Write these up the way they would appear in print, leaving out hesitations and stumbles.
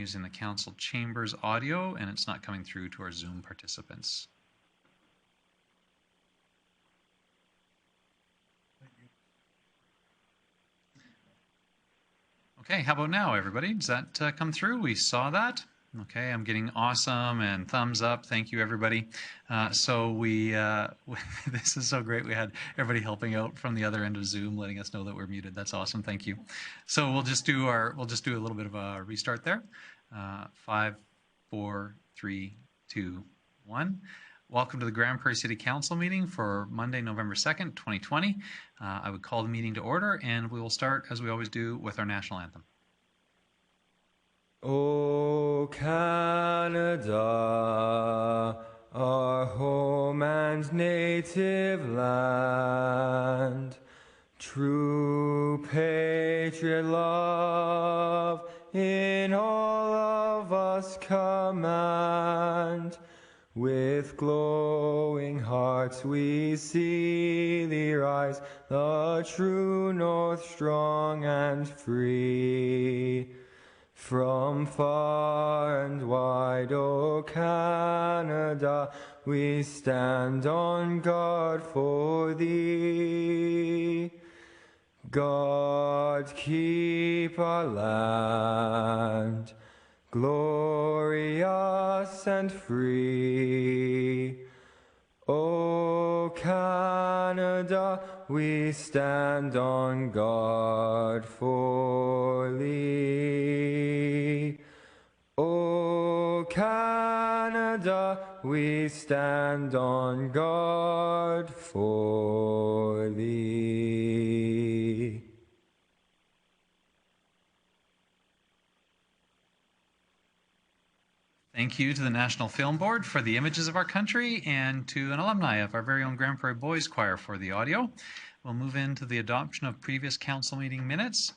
using the council chambers audio, and it's not coming through to our Zoom participants. Okay, how about now, everybody? Does that come through? We saw that. Okay, I'm getting awesome and thumbs up. Thank you, everybody. So this is so great. We had everybody helping out from the other end of Zoom, letting us know that we're muted. That's awesome. Thank you. So we'll just do a little bit of a restart there. 5, 4, 3, 2, 1. Welcome to the Grande Prairie City Council meeting for Monday, November 2nd, 2020. I would call the meeting to order, and we will start, as we always do, with our national anthem. O Canada, our home and native land, true patriot love in all of us command. With glowing hearts we see thee rise, the true north strong and free. From far and wide, O Canada, we stand on guard for thee. God keep our land, glorious and free. O Canada, we stand on guard for thee. O Canada, we stand on guard for thee. Thank you to the National Film Board for the images of our country, and to an alumni of our very own Grande Prairie Boys Choir for the audio. We'll move into the adoption of previous council meeting minutes.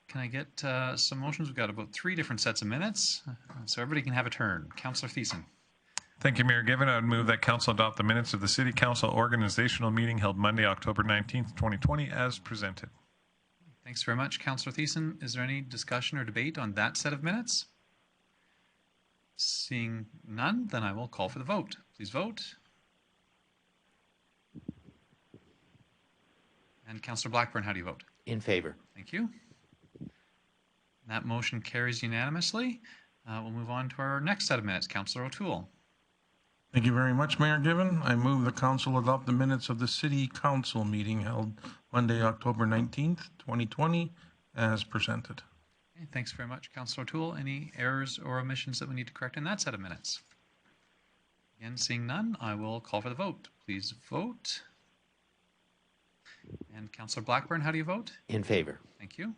Can I get some motions? We've got about 3 different sets of minutes, so everybody can have a turn. Councillor Thiessen. Thank you, Mayor Given. I would move that council adopt the minutes of the City Council organizational meeting held Monday, October 19th, 2020 as presented. Thanks very much, Councillor Thiessen. Is there any discussion or debate on that set of minutes? Seeing none, then I will call for the vote. Please vote. And Councillor Blackburn, how do you vote? In favor. Thank you. That motion carries unanimously. We'll move on to our next set of minutes. Councillor O'Toole. Thank you very much, Mayor Given. I move the council adopt the minutes of the City Council meeting held Monday, October 19th, 2020 as presented. Okay, thanks very much, Councillor O'Toole. Any errors or omissions that we need to correct in that set of minutes? Again, seeing none, I will call for the vote. Please vote. And Councillor Blackburn, how do you vote? In favor. Thank you.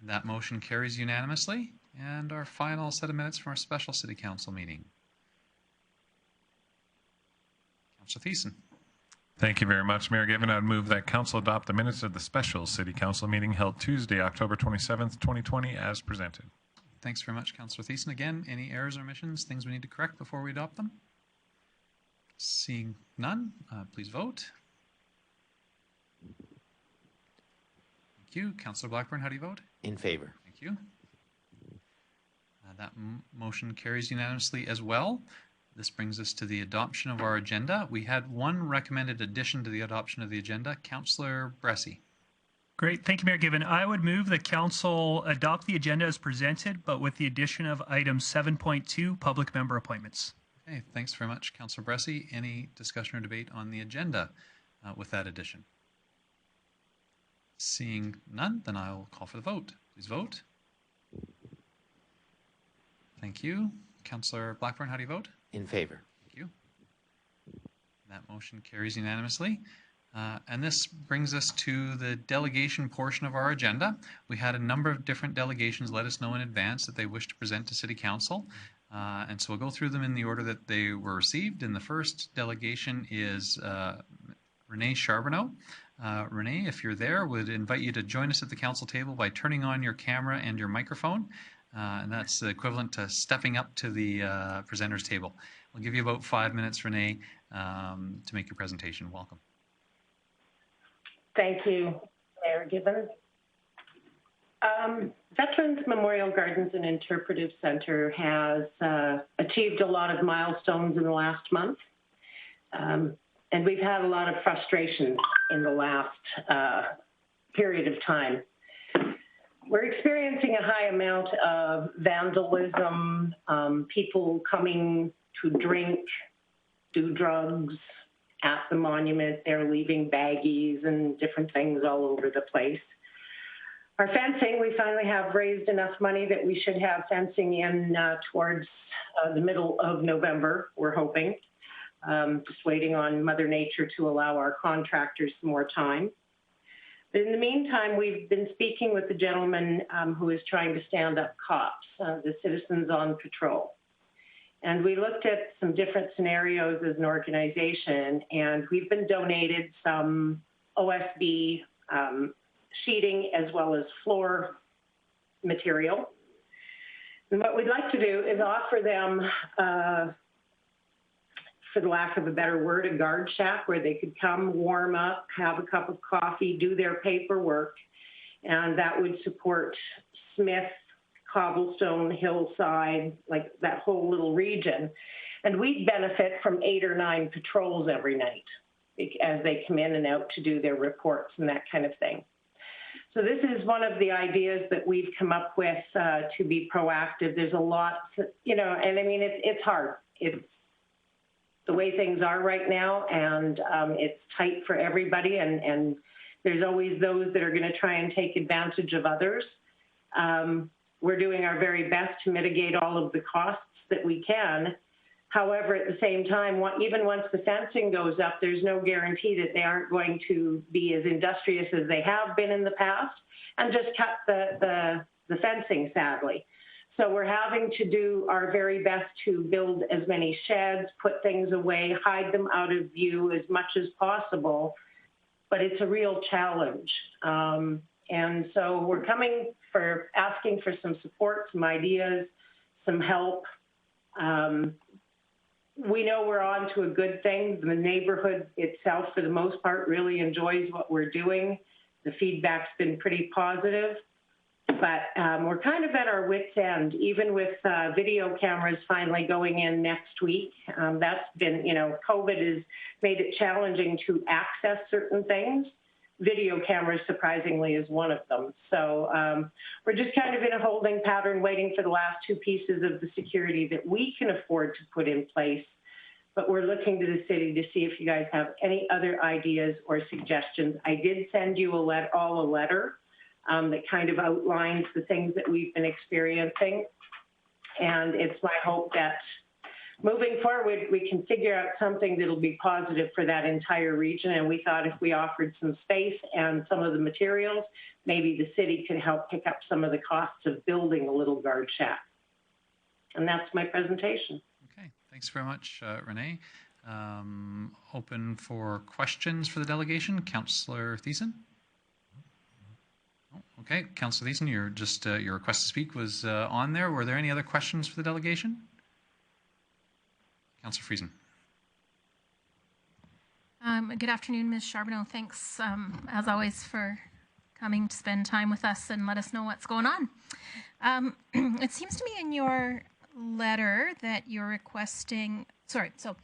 That motion carries unanimously. And our final set of minutes from our special City Council meeting. Councillor Thiessen. Thank you very much, Mayor Given. I would move that council adopt the minutes of the special City Council meeting held Tuesday, October 27th, 2020 as presented. Thanks very much, Councillor Thiessen. Again, any errors or omissions, things we need to correct before we adopt them? Seeing none, please vote. Thank you. Councillor Blackburn, how do you vote? In favor. Thank you. That motion carries unanimously as well. This brings us to the adoption of our agenda. We had one recommended addition to the adoption of the agenda. Councillor Bressey. Great. Thank you, Mayor Given. I would move the council adopt the agenda as presented, but with the addition of item 7.2, public member appointments. Okay, thanks very much, Councillor Bressey. Any discussion or debate on the agenda with that addition? Seeing none, then I will call for the vote. Please vote. Thank you. Councillor Blackburn, how do you vote? In favor. Thank you. That motion carries unanimously. And this brings us to the delegation portion of our agenda. We had a number of different delegations let us know in advance that they wish to present to City Council. And so we'll go through them in the order that they were received. And the first delegation is Renee Charbonneau. Renee, if you're there, would invite you to join us at the council table by turning on your camera and your microphone. And that's equivalent to stepping up to the presenters table. We'll give you about 5 minutes, Renee, to make your presentation. Welcome. Thank you, Mayor Given. Veterans Memorial Gardens and Interpretive Center has achieved a lot of milestones in the last month. And we've had a lot of frustration in the last period of time. We're experiencing a high amount of vandalism, people coming to drink, do drugs at the monument. They're leaving baggies and different things all over the place. Our fencing, we finally have raised enough money that we should have fencing in towards the middle of November, we're hoping. Just waiting on Mother Nature to allow our contractors some more time. But in the meantime, we've been speaking with the gentleman who is trying to stand up cops, the citizens on patrol. And we looked at some different scenarios as an organization, and we've been donated some OSB sheeting as well as floor material. And what we'd like to do is offer them, for the lack of a better word, a guard shack where they could come, warm up, have a cup of coffee, do their paperwork, and that would support Smith, Cobblestone, Hillside, like that whole little region. And we'd benefit from 8 or 9 patrols every night as they come in and out to do their reports and that kind of thing. So this is one of the ideas that we've come up with to be proactive. There's a lot, you know, and I mean, it's hard. It's the way things are right now, and it's tight for everybody, and there's always those that are going to try and take advantage of others. We're doing our very best to mitigate all of the costs that we can. However, at the same time, even once the fencing goes up, there's no guarantee that they aren't going to be as industrious as they have been in the past and just cut the fencing, sadly. So we're having to do our very best to build as many sheds, put things away, hide them out of view as much as possible, but it's a real challenge. And so we're asking for some support, some ideas, some help. We know we're on to a good thing. The neighborhood itself, for the most part, really enjoys what we're doing. The feedback's been pretty positive, but we're kind of at our wit's end, even with video cameras finally going in next week. That's been, you know, COVID has made it challenging to access certain things. Video cameras, surprisingly, is one of them. So we're just kind of in a holding pattern, waiting for the last 2 pieces of the security that we can afford to put in place. But we're looking to the city to see if you guys have any other ideas or suggestions. I did send you a letter that kind of outlines the things that we've been experiencing. And it's my hope that moving forward, we can figure out something that'll be positive for that entire region. And we thought if we offered some space and some of the materials, maybe the city could help pick up some of the costs of building a little guard shack. And that's my presentation. Okay, thanks very much, Renee. Open for questions for the delegation. Councillor Thiessen? Oh, okay, Councillor Thiessen, your request to speak was on there. Were there any other questions for the delegation? Councillor Friesen. Good afternoon, Ms. Charbonneau. Thanks, as always, for coming to spend time with us and let us know what's going on. It seems to me in your letter that you're requesting, it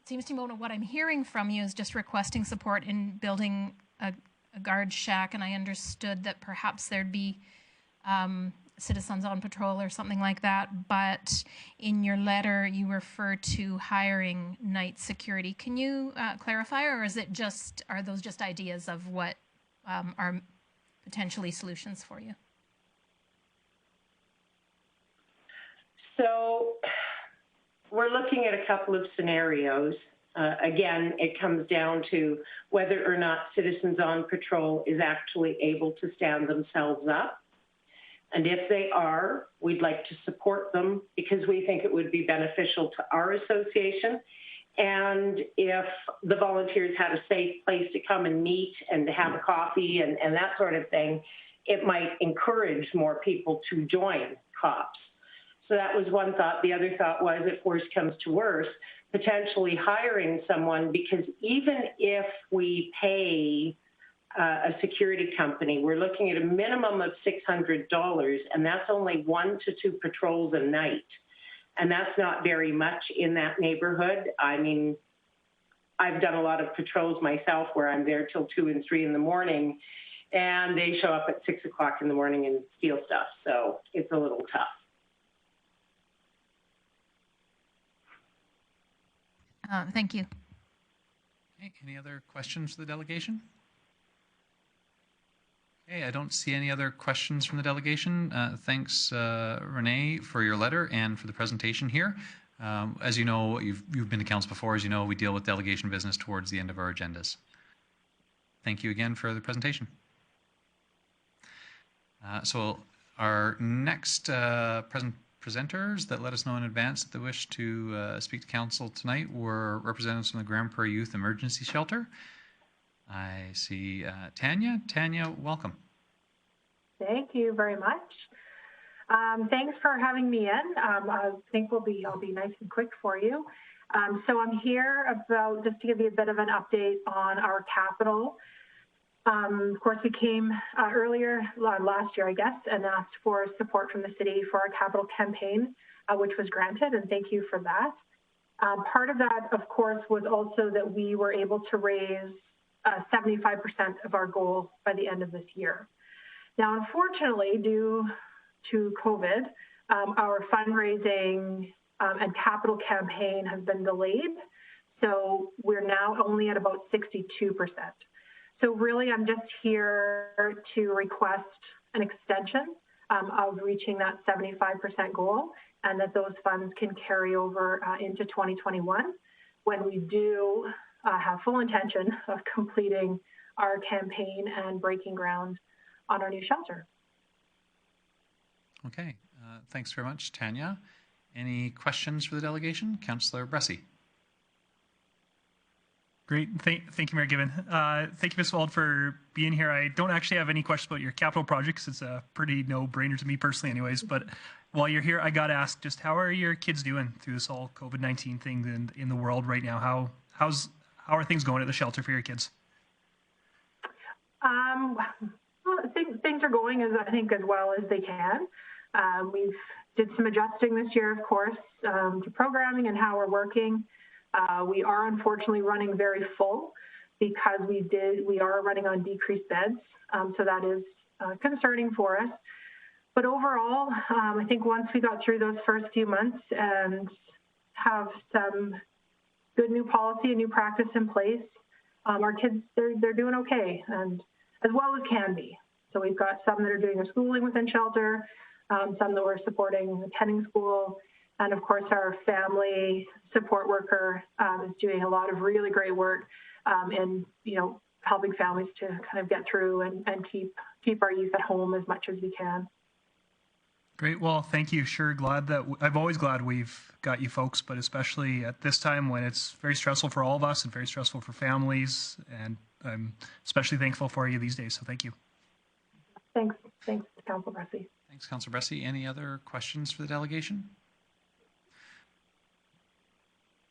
seems to me what I'm hearing from you is just requesting support in building a guard shack, and I understood that perhaps there'd be citizens on patrol or something like that, but in your letter you refer to hiring night security. Can you clarify, or is it are those just ideas of what are potentially solutions for you? So we're looking at a couple of scenarios. Again, it comes down to whether or not citizens on patrol is actually able to stand themselves up. And if they are, we'd like to support them because we think it would be beneficial to our association. And if the volunteers had a safe place to come and meet and to have a coffee and that sort of thing, it might encourage more people to join cops. So that was one thought. The other thought was, if worse comes to worse, potentially hiring someone, because even if we pay a security company. We're looking at a minimum of $600, and that's only 1 to 2 patrols a night. And that's not very much in that neighborhood. I mean, I've done a lot of patrols myself where I'm there till 2 and 3 in the morning, and they show up at 6 o'clock in the morning and steal stuff. So it's a little tough. Thank you. Okay, any other questions for the delegation? Okay, I don't see any other questions from the delegation. Thanks, Renee, for your letter and for the presentation here. As you know, you've been to council before. As you know, we deal with delegation business towards the end of our agendas. Thank you again for the presentation. So our next presenters that let us know in advance that they wish to speak to council tonight were representatives from the Grande Prairie Youth Emergency Shelter. I see Tanya. Tanya, welcome. Thank you very much. Thanks for having me in. I think I'll be nice and quick for you. So I'm here about just to give you a bit of an update on our capital. Of course, we came earlier last year, I guess, and asked for support from the city for our capital campaign, which was granted, and thank you for that. Part of that, of course, was also that we were able to raise 75% of our goal by the end of this year. Now, unfortunately, due to COVID, our fundraising and capital campaign has been delayed. So we're now only at about 62%. So really, I'm just here to request an extension of reaching that 75% goal, and that those funds can carry over into 2021 when we do have full intention of completing our campaign and breaking ground on our new shelter. Okay, thanks very much, Tanya. Any questions for the delegation? Councillor Bressey. Great. Thank you, Mayor Given. Thank you, Ms. Wald, for being here. I don't actually have any questions about your capital projects. It's a pretty no-brainer to me personally anyways. But while you're here, I got to ask, just how are your kids doing through this whole COVID-19 thing in the world right now? How are things going at the shelter for your kids? Well, things are going, as well as they can. We've did some adjusting this year, of course, to programming and how we're working. We are unfortunately running very full because we are running on decreased beds. So that is concerning for us. But overall, I think once we got through those first few months and have some good new policy and new practice in place, our kids, they're doing okay, and as well as can be. So we've got some that are doing their schooling within shelter, some that we're supporting attending school, and of course our family support worker is doing a lot of really great work in helping families to kind of get through and keep our youth at home as much as we can. Great. Well, thank you. Sure. I'm always glad we've got you folks, but especially at this time when it's very stressful for all of us and very stressful for families. And I'm especially thankful for you these days. So thank you. Thanks, Councillor Bressey. Thanks, Councillor Bressey. Any other questions for the delegation?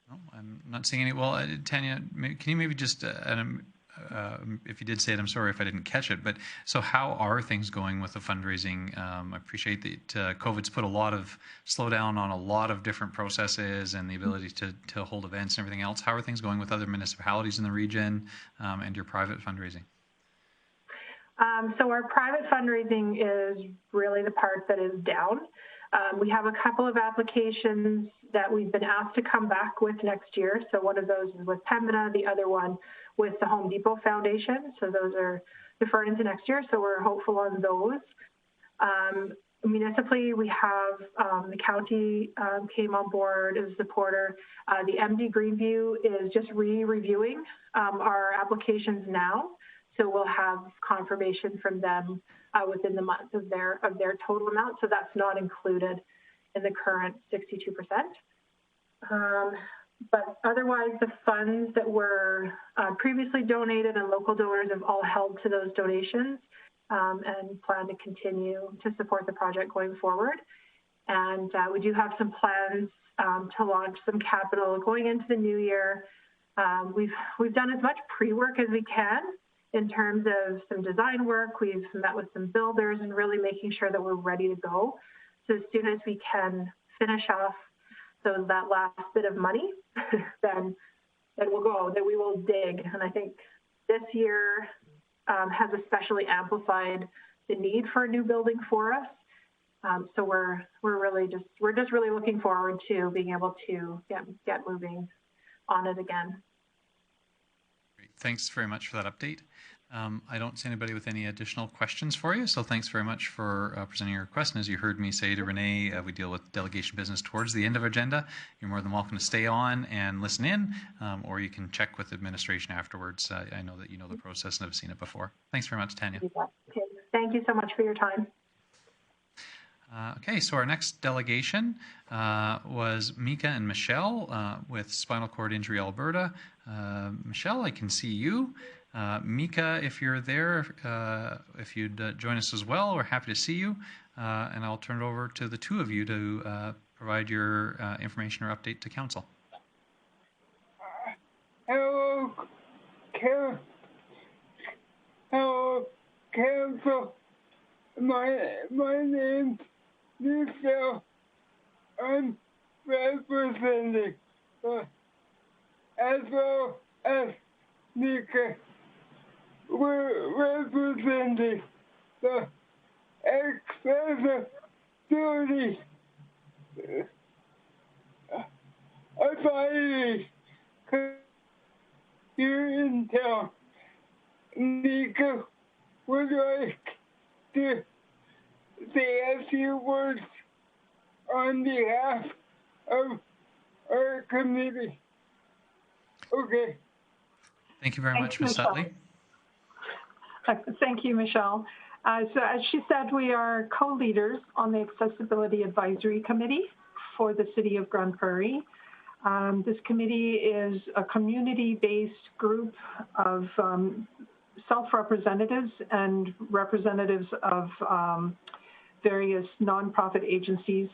No, I'm not seeing any. Well, Tanya, can you maybe just, if you did say it, I'm sorry if I didn't catch it, but so how are things going with the fundraising? I appreciate that COVID's put a lot of slowdown on a lot of different processes and the ability to hold events and everything else. How are things going with other municipalities in the region and your private fundraising? So our private fundraising is really the part that is down. We have a couple of applications that we've been asked to come back with next year. So one of those is with Pembina, the other one with the Home Depot Foundation. So those are deferred into next year. So we're hopeful on those. Municipally, we have the county came on board as a supporter. The MD Greenview is just reviewing our applications now. So we'll have confirmation from them within the month of their total amount. So that's not included in the current 62%. But otherwise, the funds that were previously donated and local donors have all held to those donations and plan to continue to support the project going forward. And we do have some plans to launch some capital going into the new year. We've done as much pre-work as we can in terms of some design work. We've met with some builders and really making sure that we're ready to go. So as soon as we can finish off that last bit of money, then we'll go, that we will dig. And I think this year has especially amplified the need for a new building for us. So we're just really looking forward to being able to get moving on it again. Great. Thanks very much for that update. I don't see anybody with any additional questions for you, so thanks very much for presenting your request. And as you heard me say to Renee, we deal with delegation business towards the end of our agenda. You're more than welcome to stay on and listen in, or you can check with administration afterwards. I know that you know the process and have seen it before. Thanks very much, Tanya. Okay. Thank you so much for your time. Okay, so our next delegation was Mika and Michelle with Spinal Cord Injury Alberta. Michelle, I can see you. Mika, if you're there, if you'd join us as well, we're happy to see you. And I'll turn it over to the two of you to provide your information or update to council. Hello, council. My name's Michelle. I'm representing as well as Mika. We're representing the accessibility authority here in town. Mika would like to say a few words on behalf of our committee. Okay. Thank you very much, Ms. Sutley. Thank you, Michelle. So as she said, we are co-leaders on the Accessibility Advisory Committee for the City of Grande Prairie. This committee is a community-based group of self-representatives and representatives of various nonprofit agencies.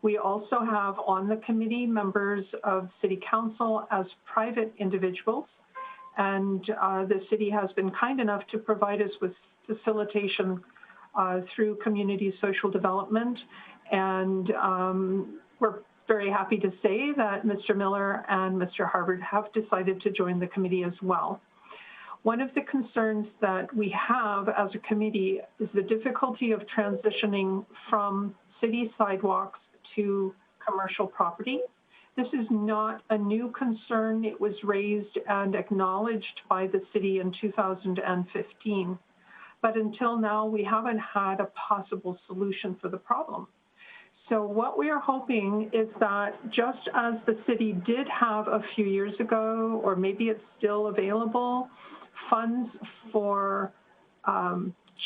We also have on the committee members of City Council as private individuals. And the city has been kind enough to provide us with facilitation through community social development. And we're very happy to say that Mr. Miller and Mr. Harvard have decided to join the committee as well. One of the concerns that we have as a committee is the difficulty of transitioning from city sidewalks to commercial property. This is not a new concern. It was raised and acknowledged by the city in 2015. But until now, we haven't had a possible solution for the problem. So what we are hoping is that just as the city did have a few years ago, or maybe it's still available, funds for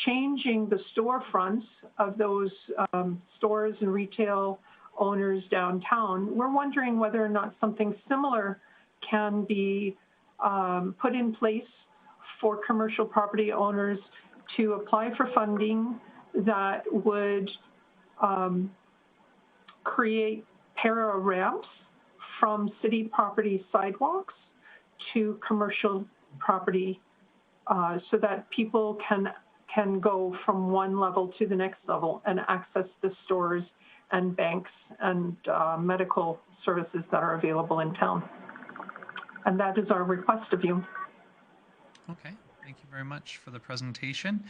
changing the storefronts of those stores and retail owners downtown, we're wondering whether or not something similar can be put in place for commercial property owners to apply for funding that would create para ramps from city property sidewalks to commercial property so that people can go from one level to the next level and access the stores and banks and medical services that are available in town. And that is our request of you. Okay, thank you very much for the presentation.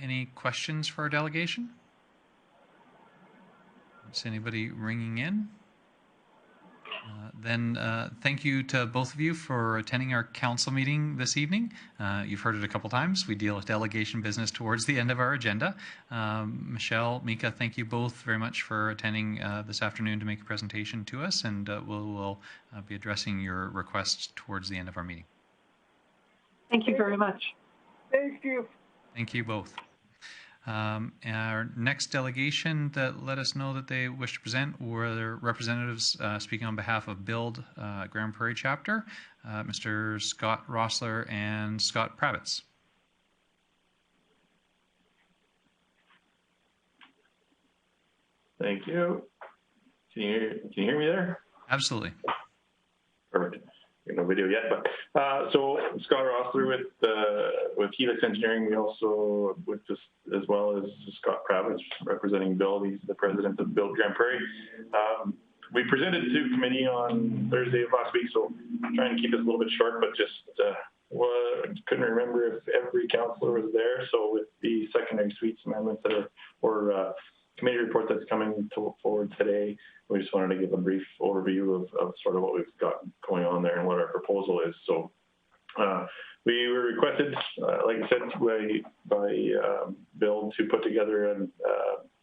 Any questions for our delegation? Is anybody ringing in? Then thank you to both of you for attending our council meeting this evening. You've heard it a couple times. We deal with delegation business towards the end of our agenda. Michelle, Mika, thank you both very much for attending this afternoon to make a presentation to us, and we'll be addressing your requests towards the end of our meeting. Thank you very much. Thank you. Thank you both. Our next delegation that let us know that they wish to present were their representatives speaking on behalf of Build Grande Prairie Chapter, Mr. Scott Rossler and Scott Pravitz. Thank you. Can you hear me there? Absolutely. Perfect. no video yet, but so Scott Rossler with Helix Engineering. We also with this as well as Scott Kravitz representing Bill. He's the president of Build Grande Prairie. We presented to committee on Thursday of last week, so I'm trying to keep this a little bit short, but just couldn't remember if every councillor was there. So with the secondary suites amendments that are or committee report that's coming forward today, we just wanted to give a brief overview of sort of what we've got going on there and what our proposal is. So we were requested, like I said, by Bill to put together a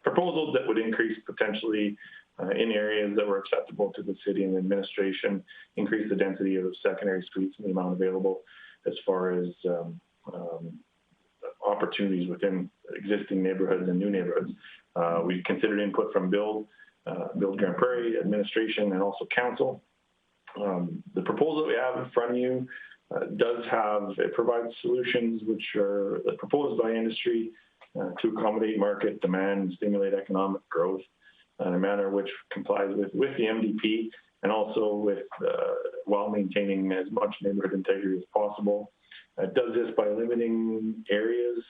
proposal that would increase potentially in areas that were acceptable to the city and administration, increase the density of secondary suites and the amount available as far as opportunities within existing neighborhoods and new neighborhoods. We considered input from Build Grande Prairie, administration, and also council. The proposal that we have in front of you it provides solutions which are proposed by industry to accommodate market demand and stimulate economic growth in a manner which complies with the MDP and also with while maintaining as much neighborhood integrity as possible. It does this by limiting areas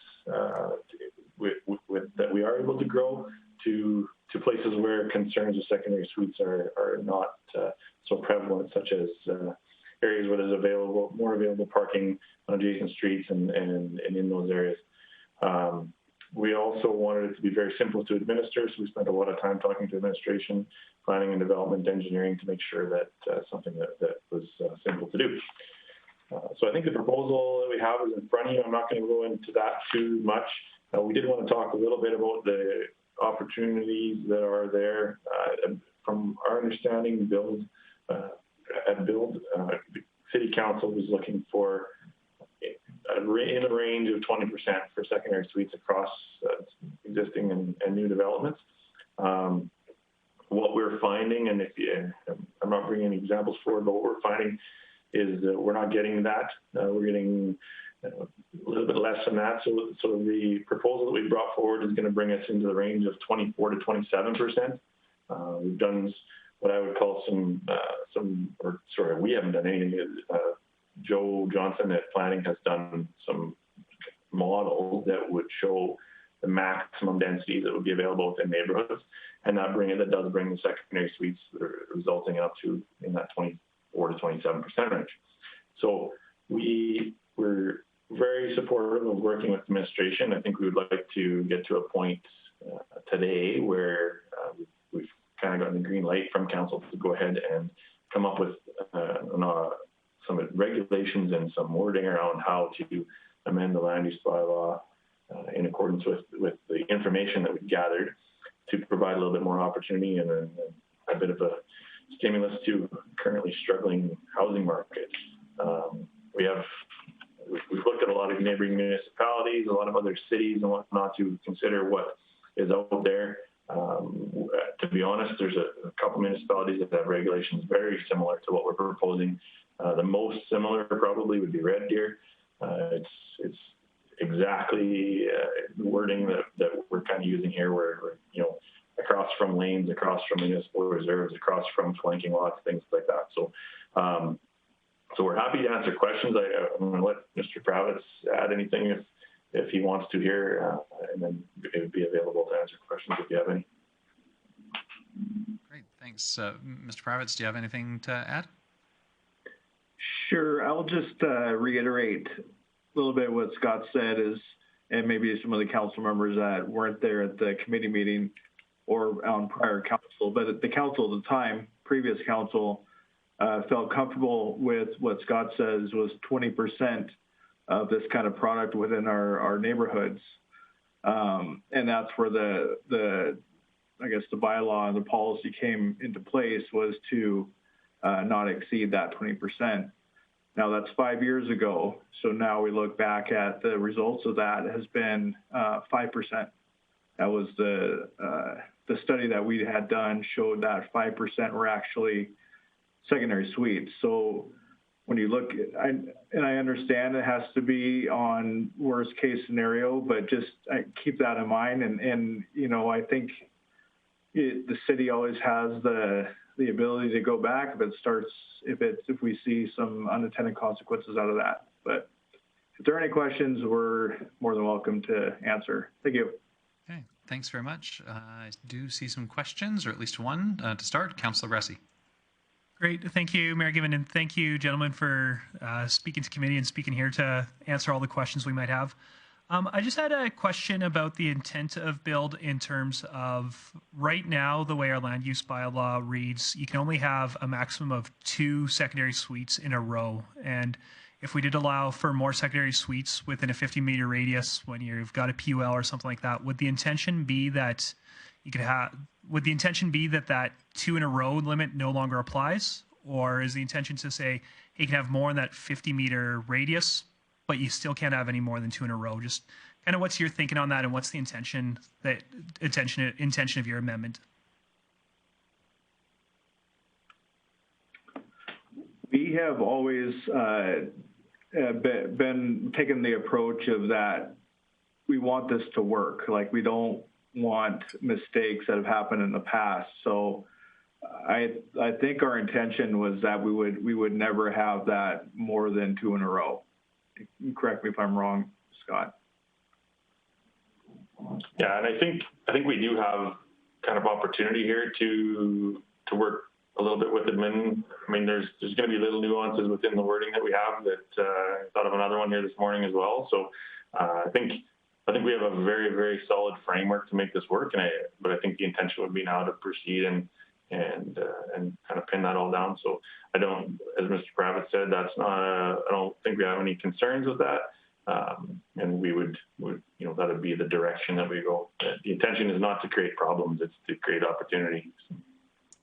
that we are able to grow to places where concerns of secondary suites are not so prevalent, such as areas where there's more available parking on adjacent streets and in those areas. We also wanted it to be very simple to administer, so we spent a lot of time talking to administration, planning and development, engineering to make sure that something that was simple to do. So I think the proposal that we have is in front of you. I'm not going to go into that too much. We did want to talk a little bit about the opportunities that are there. From our understanding, Build, the City Council was looking for in a range of 20% for secondary suites across existing and new developments. What we're finding, and I'm not bringing any examples forward, but what we're finding is that we're not getting that. We're getting a little bit less than that. So the proposal that we brought forward is going to bring us into the range of 24 to 27%. We've done what I would call we haven't done anything. Joe Johnson at Planning has done some models that would show the maximum density that would be available within neighborhoods, and that does bring the secondary suites resulting up to in that 24 to 27% range. So we're very supportive of working with administration. I think we would like to get to a point today where we've kind of gotten the green light from council to go ahead and come up with some regulations and some wording around how to amend the land use bylaw in accordance with the information that we gathered to provide a little bit more opportunity and a bit of a stimulus to currently struggling housing market. We've looked at a lot of neighboring municipalities, a lot of other cities and whatnot to consider what is out there. To be honest, there's a couple municipalities that have regulations very similar to what we're proposing. The most similar probably would be Red Deer. It's exactly the wording that we're kind of using here, where across from lanes, across from municipal reserves, across from flanking lots, things like that. So we're happy to answer questions. I'm going to let Mr. Kravitz add anything if he wants to here, and then it would be available to answer questions if you have any. Great, thanks. Mr. Kravitz, do you have anything to add? Sure, I'll just reiterate a little bit what Scott said and maybe some of the council members that weren't there at the committee meeting or on prior council, but at the council at the time, previous council, felt comfortable with what Scott says was 20% of this kind of product within our neighborhoods. And that's where the bylaw and the policy came into place, was to not exceed that 20%. Now that's 5 years ago. So now we look back at the results of that has been 5%. That was the study that we had done showed that 5% were actually secondary suites. So when you look, I understand it has to be on worst case scenario, but just keep that in mind. And I think the city always has the ability to go back if we see some unintended consequences out of that. But if there are any questions, we're more than welcome to answer. Thank you. Okay, thanks very much. I do see some questions, or at least one to start. Councillor Bressey. Great. Thank you, Mayor Given, and thank you, gentlemen, for speaking to committee and speaking here to answer all the questions we might have. I just had a question about the intent of build in terms of right now, the way our land use bylaw reads, you can only have a maximum of 2 secondary suites in a row. And if we did allow for more secondary suites within a 50-meter radius when you've got a PUL or something like that, would the intention be that you could have, would the intention be that that 2 in a row limit no longer applies? Or is the intention to say, hey, you can have more in that 50-meter radius, but you still can't have any more than 2 in a row? Just kind of what's your thinking on that, and what's the intention of your amendment? We have always been taking the approach of that we want this to work. Like, we don't want mistakes that have happened in the past. So I think our intention was that we would never have that more than 2 in a row. Correct me if I'm wrong, Scott. Yeah, and I think we do have kind of opportunity here to work a little bit with admin. I mean, there's going to be little nuances within the wording that we have. That I thought of another one here this morning as well. So I think we have a very, very solid framework to make this work. But I think the intention would be now to proceed and kind of pin that all down. So I don't, as Mr. Kravitz said, that's not. I don't think we have any concerns with that. And we would that would be the direction that we go. The intention is not to create problems; it's to create opportunity.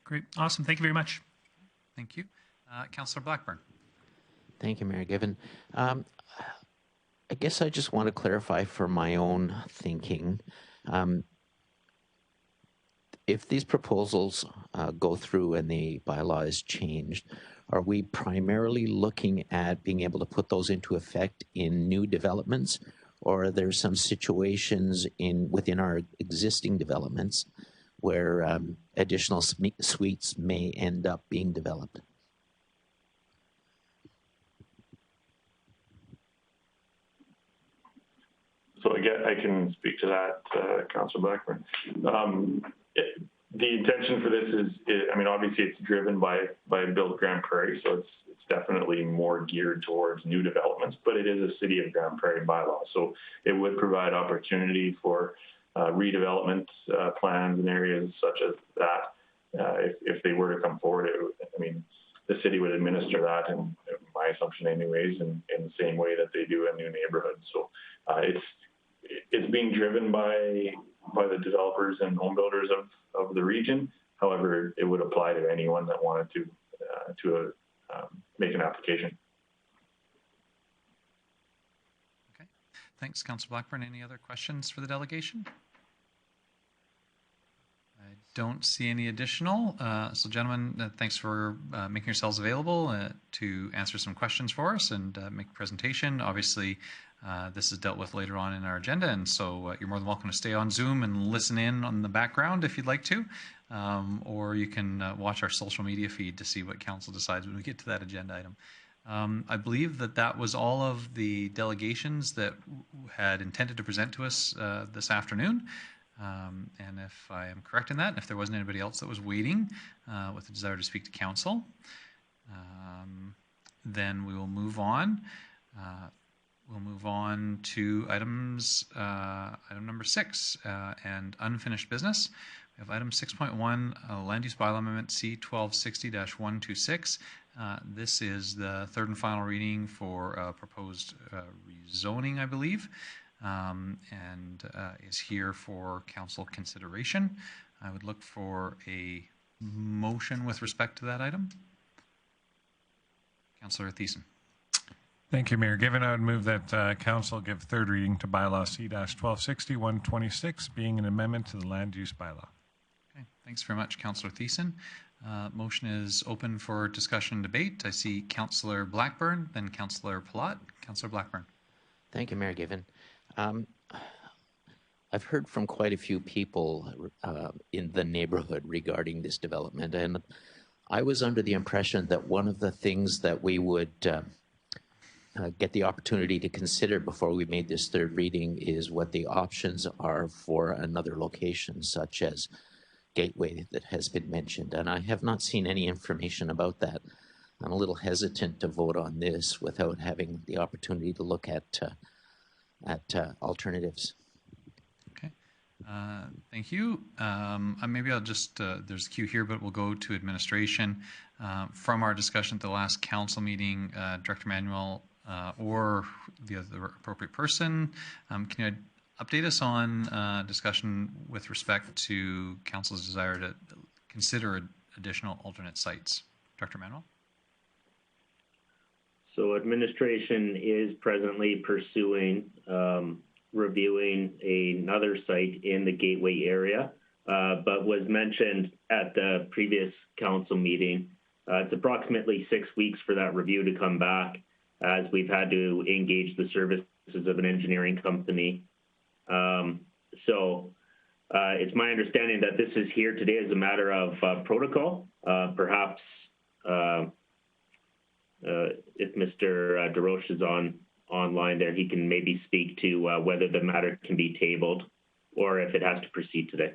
Great, awesome. Thank you very much. Thank you, Councillor Blackburn. Thank you, Mayor Given. I guess I just want to clarify for my own thinking. If these proposals go through and the bylaw is changed, are we primarily looking at being able to put those into effect in new developments, or are there some situations within our existing developments where additional suites may end up being developed? So again, I can speak to that, Councillor Blackburn. The intention for this is, I mean, obviously it's driven by Build Grande Prairie, so it's definitely more geared towards new developments, but it is a City of Grande Prairie bylaw, so it would provide opportunity for redevelopment plans in areas such as that. If they were to come forward, I mean, the city would administer that, in my assumption anyways, in the same way that they do a new neighborhood. So it's being driven by the developers and home builders of the region. However, it would apply to anyone that wanted to make an application. Okay, thanks, Councillor Blackburn. Any other questions for the delegation? I don't see any additional. So, gentlemen, thanks for making yourselves available to answer some questions for us and make a presentation. Obviously, this is dealt with later on in our agenda, and so you're more than welcome to stay on Zoom and listen in on the background if you'd like to, or you can watch our social media feed to see what council decides when we get to that agenda item. I believe that was all of the delegations that had intended to present to us this afternoon. And if I am correct in that, if there wasn't anybody else that was waiting with a desire to speak to council, then we will move on. We'll move on to item number 6 and unfinished business. We have item 6.1, Land Use Bylaw Amendment C1260-126. This is the third and final reading for proposed rezoning, I believe, and is here for council consideration. I would look for a motion with respect to that item. Councillor Thiessen. Thank you, Mayor Given. I would move that council give third reading to bylaw C-1260-126, being an amendment to the land use bylaw. Okay, thanks very much, Councillor Thiessen. Motion is open for discussion and debate. I see Councillor Blackburn, then Councillor Pilat. Councillor Blackburn. Thank you, Mayor Given. I've heard from quite a few people in the neighborhood regarding this development, and I was under the impression that one of the things that we would get the opportunity to consider before we made this third reading is what the options are for another location, such as Gateway that has been mentioned, and I have not seen any information about that. I'm a little hesitant to vote on this without having the opportunity to look at alternatives. Okay, thank you. Maybe I'll just, there's a queue here, but we'll go to administration. From our discussion at the last council meeting, Director Manuel or the other appropriate person, can you update us on discussion with respect to council's desire to consider additional alternate sites? Director Manuel? So administration is presently pursuing reviewing another site in the Gateway area, but was mentioned at the previous council meeting. It's approximately 6 weeks for that review to come back, as we've had to engage the services of an engineering company. It's my understanding that this is here today as a matter of protocol. Perhaps if Mr. DeRoche is online there, he can maybe speak to whether the matter can be tabled or if it has to proceed today.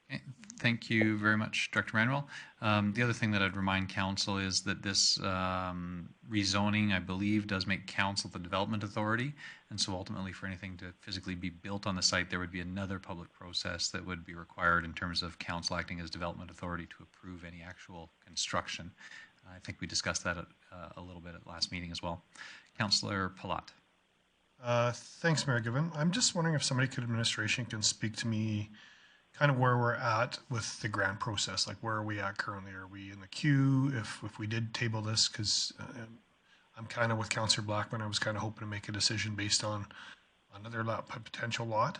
Okay. Thank you very much, Director Manuel. The other thing that I'd remind council is that this rezoning, I believe, does make council the development authority. And so ultimately for anything to physically be built on the site, there would be another public process that would be required in terms of council acting as development authority to approve any actual construction. I think we discussed that a little bit at last meeting as well. Councillor Pilat. Thanks, Mayor Given. I'm just wondering if somebody could administration can speak to me kind of where we're at with the grant process. Like, where are we at currently? Are we in the queue? If we did table this, because I'm kind of with Councillor Blackburn, I was kind of hoping to make a decision based on another potential lot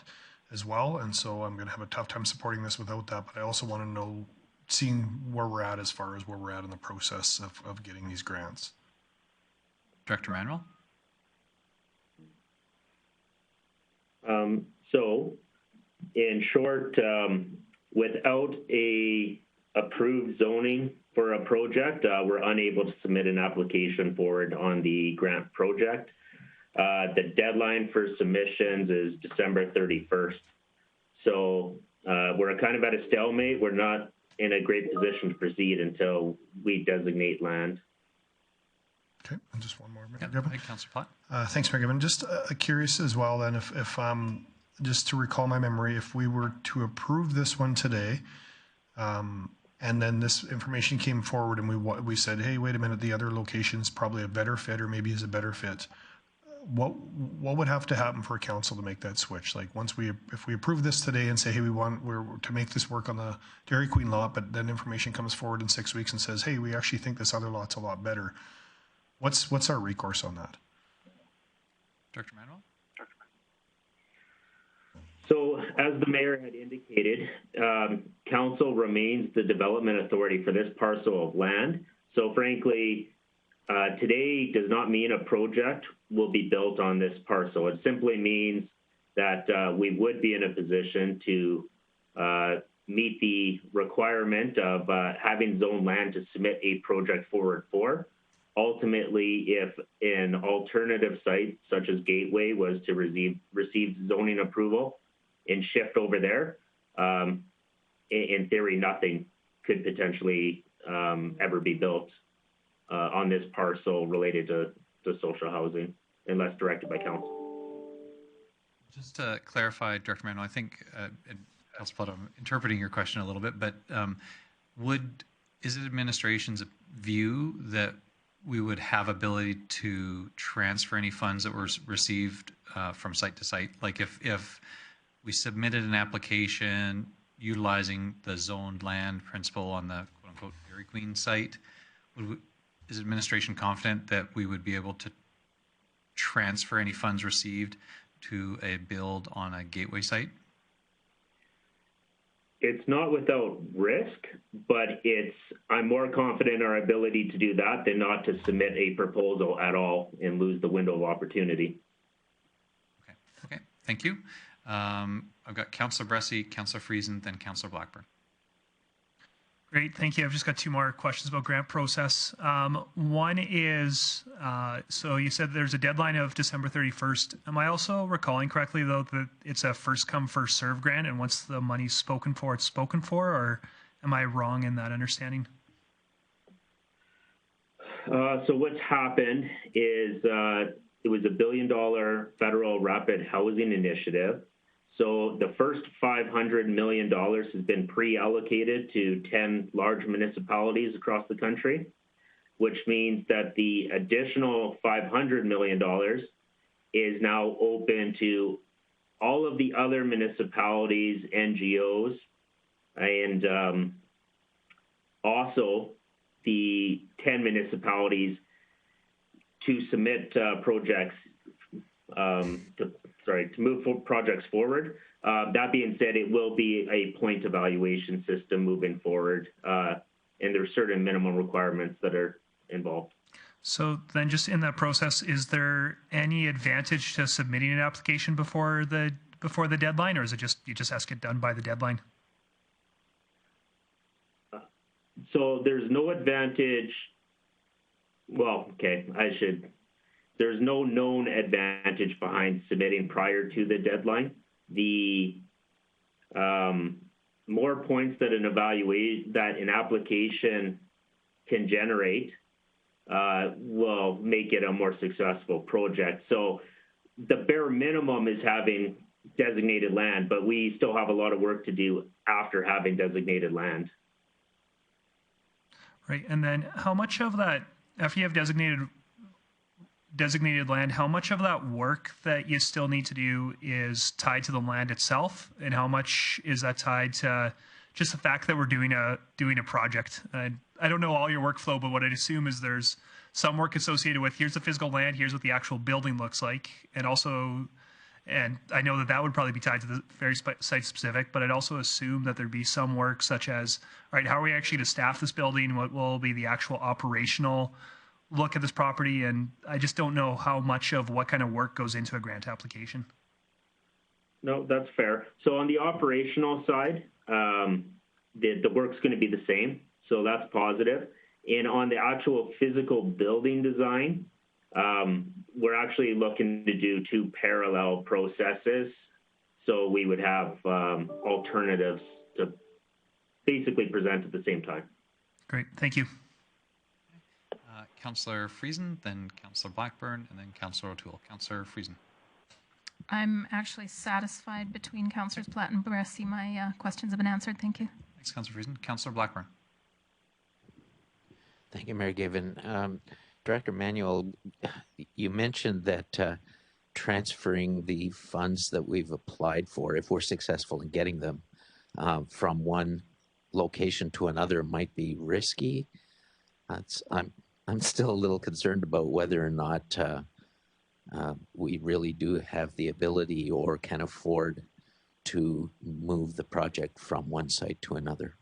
as well. And so I'm going to have a tough time supporting this without that. But I also want to know, seeing where we're at as far as where we're at in the process of getting these grants. Director Manuel? So, in short, without a approved zoning for a project, we're unable to submit an application forward on the grant project. The deadline for submissions is December 31st. So we're kind of at a stalemate. We're not in a great position to proceed until we designate land. Okay, and just one more. Yep. Go ahead, Councillor Platt. Thanks, Mayor Given. Just curious as well then, if just to recall my memory, if we were to approve this one today, and then this information came forward and we said, hey, wait a minute, the other location's probably a better fit or maybe is a better fit, what would have to happen for council to make that switch? Like, if we approve this today and say, hey, we're to make this work on the Dairy Queen lot, but then information comes forward in 6 weeks and says, hey, we actually think this other lot's a lot better. What's our recourse on that? Director Manuel? So, as the mayor had indicated, council remains the development authority for this parcel of land. So, frankly, today does not mean a project will be built on this parcel. It simply means that we would be in a position to meet the requirement of having zoned land to submit a project forward for. Ultimately, if an alternative site such as Gateway was to receive zoning approval and shift over there, in theory, nothing could potentially ever be built on this parcel related to social housing unless directed by council. Just to clarify, Director Manuel, I think, Councillor Platt, I'm interpreting your question a little bit, but is it administration's view that we would have ability to transfer any funds that were received from site to site? Like if we submitted an application utilizing the zoned land principle on the quote-unquote Dairy Queen site, is administration confident that we would be able to transfer any funds received to a build on a Gateway site? It's not without risk, but I'm more confident in our ability to do that than not to submit a proposal at all and lose the window of opportunity. Okay, thank you. I've got Councillor Bressey, Councillor Friesen, then Councillor Blackburn. Great, thank you. I've just got two more questions about grant process. One is, so you said there's a deadline of December 31st. Am I also recalling correctly, though, that it's a first come, first serve grant, and once the money's spoken for, it's spoken for, or am I wrong in that understanding? So what's happened is it was a $1 billion federal rapid housing initiative. So the first $500 million has been pre-allocated to 10 large municipalities across the country, which means that the additional $500 million is now open to all of the other municipalities, NGOs, and also the 10 municipalities to submit projects to move projects forward. That being said, it will be a point evaluation system moving forward, and there's certain minimum requirements that are involved. So then just in that process, is there any advantage to submitting an application before the deadline, or is it just, you just ask it done by the deadline? So there's no advantage. Well, okay, there's no known advantage behind submitting prior to the deadline. The more points that an application can generate will make it a more successful project. So the bare minimum is having designated land, but we still have a lot of work to do after having designated land. Right, and then how much of that, after you have designated land, how much of that work that you still need to do is tied to the land itself, and how much is that tied to just the fact that we're doing a project? I don't know all your workflow, but what I'd assume is there's some work associated with here's the physical land, here's what the actual building looks like, and I know that would probably be tied to the very site specific, but I'd also assume that there'd be some work such as, all right, how are we actually to staff this building? What will be the actual operational look at this property? And I just don't know how much of what kind of work goes into a grant application. No, that's fair. So on the operational side, the work's going to be the same. So that's positive. And on the actual physical building design, we're actually looking to do two parallel processes. So we would have alternatives to basically present at the same time. Great, thank you. Councillor Friesen, then Councillor Blackburn, and then Councillor O'Toole. Councillor Friesen. I'm actually satisfied between Councillors Pilat and Bressey. My questions have been answered. Thank you. Thanks, Councillor Friesen. Councillor Blackburn. Thank you, Mayor Given. Director Manuel, you mentioned that transferring the funds that we've applied for, if we're successful in getting them from one location to another, might be risky. I'm still a little concerned about whether or not we really do have the ability or can afford to move the project from one site to another.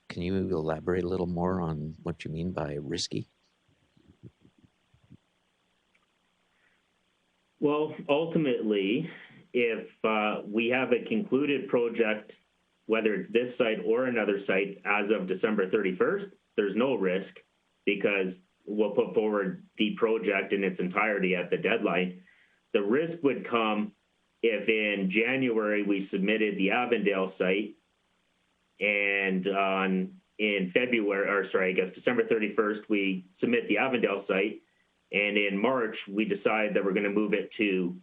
Can you elaborate a little more on what you mean by risky? Well, ultimately, if we have a concluded project, whether it's this site or another site, as of December 31st, there's no risk because we'll put forward the project in its entirety at the deadline. The risk would come if in January we submitted the Avondale site and in February, or sorry, I guess December 31st, we submit the Avondale site, and in March, we decide that we're going to move it to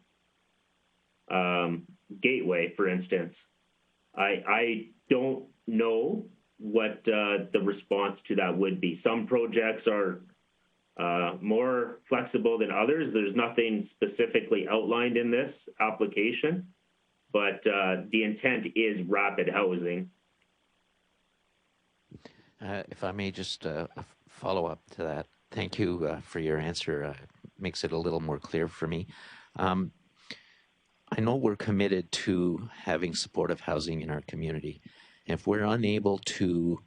Gateway, for instance. I don't know what the response to that would be. Some projects are more flexible than others. There's nothing specifically outlined in this application, but the intent is rapid housing. If I may just follow up to that. Thank you for your answer. Makes it a little more clear for me. I know we're committed to having supportive housing in our community. If we're unable to,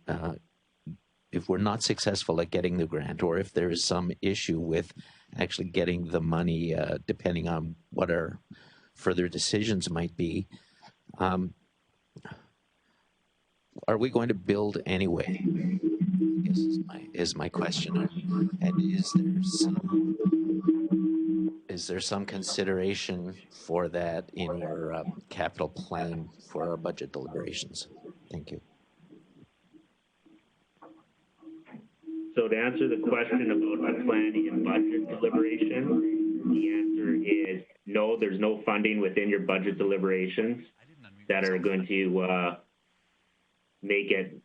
if we're not successful at getting the grant, or if there is some issue with actually getting the money, depending on what our further decisions might be. Are we going to build anyway? I guess is my question. And is there some consideration for that in our capital plan for our budget deliberations? Thank you. So to answer the question about a planning and budget deliberation, the answer is no, there's no funding within your budget deliberations that are going to make it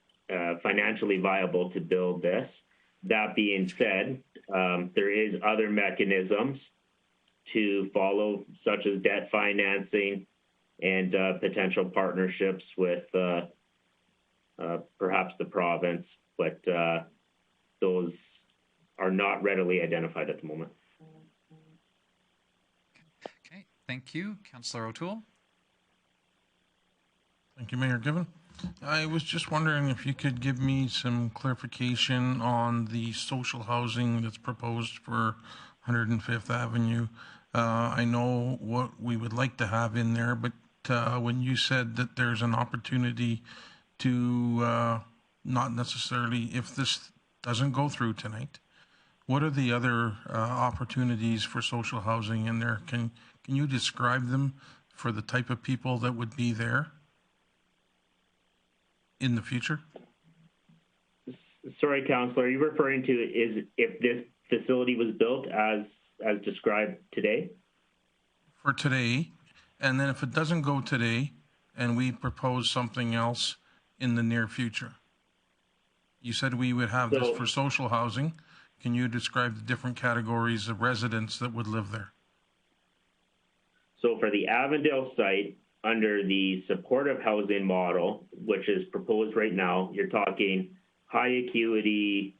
financially viable to build this. That being said, there is other mechanisms to follow, such as debt financing and potential partnerships with perhaps the province, but those are not readily identified at the moment. Okay, thank you. Councillor O'Toole. Thank you, Mayor Given. I was just wondering if you could give me some clarification on the social housing that's proposed for 105th Avenue. I know what we would like to have in there, but when you said that there's an opportunity to not necessarily, if this doesn't go through tonight, what are the other opportunities for social housing in there? Can you describe them for the type of people that would be there in the future? Sorry, Councillor, are you referring to is if this facility was built as described today? For today, and then if it doesn't go today and we propose something else in the near future. You said we would have this for social housing. Can you describe the different categories of residents that would live there? So for the Avondale site, under the supportive housing model, which is proposed right now, you're talking high acuity,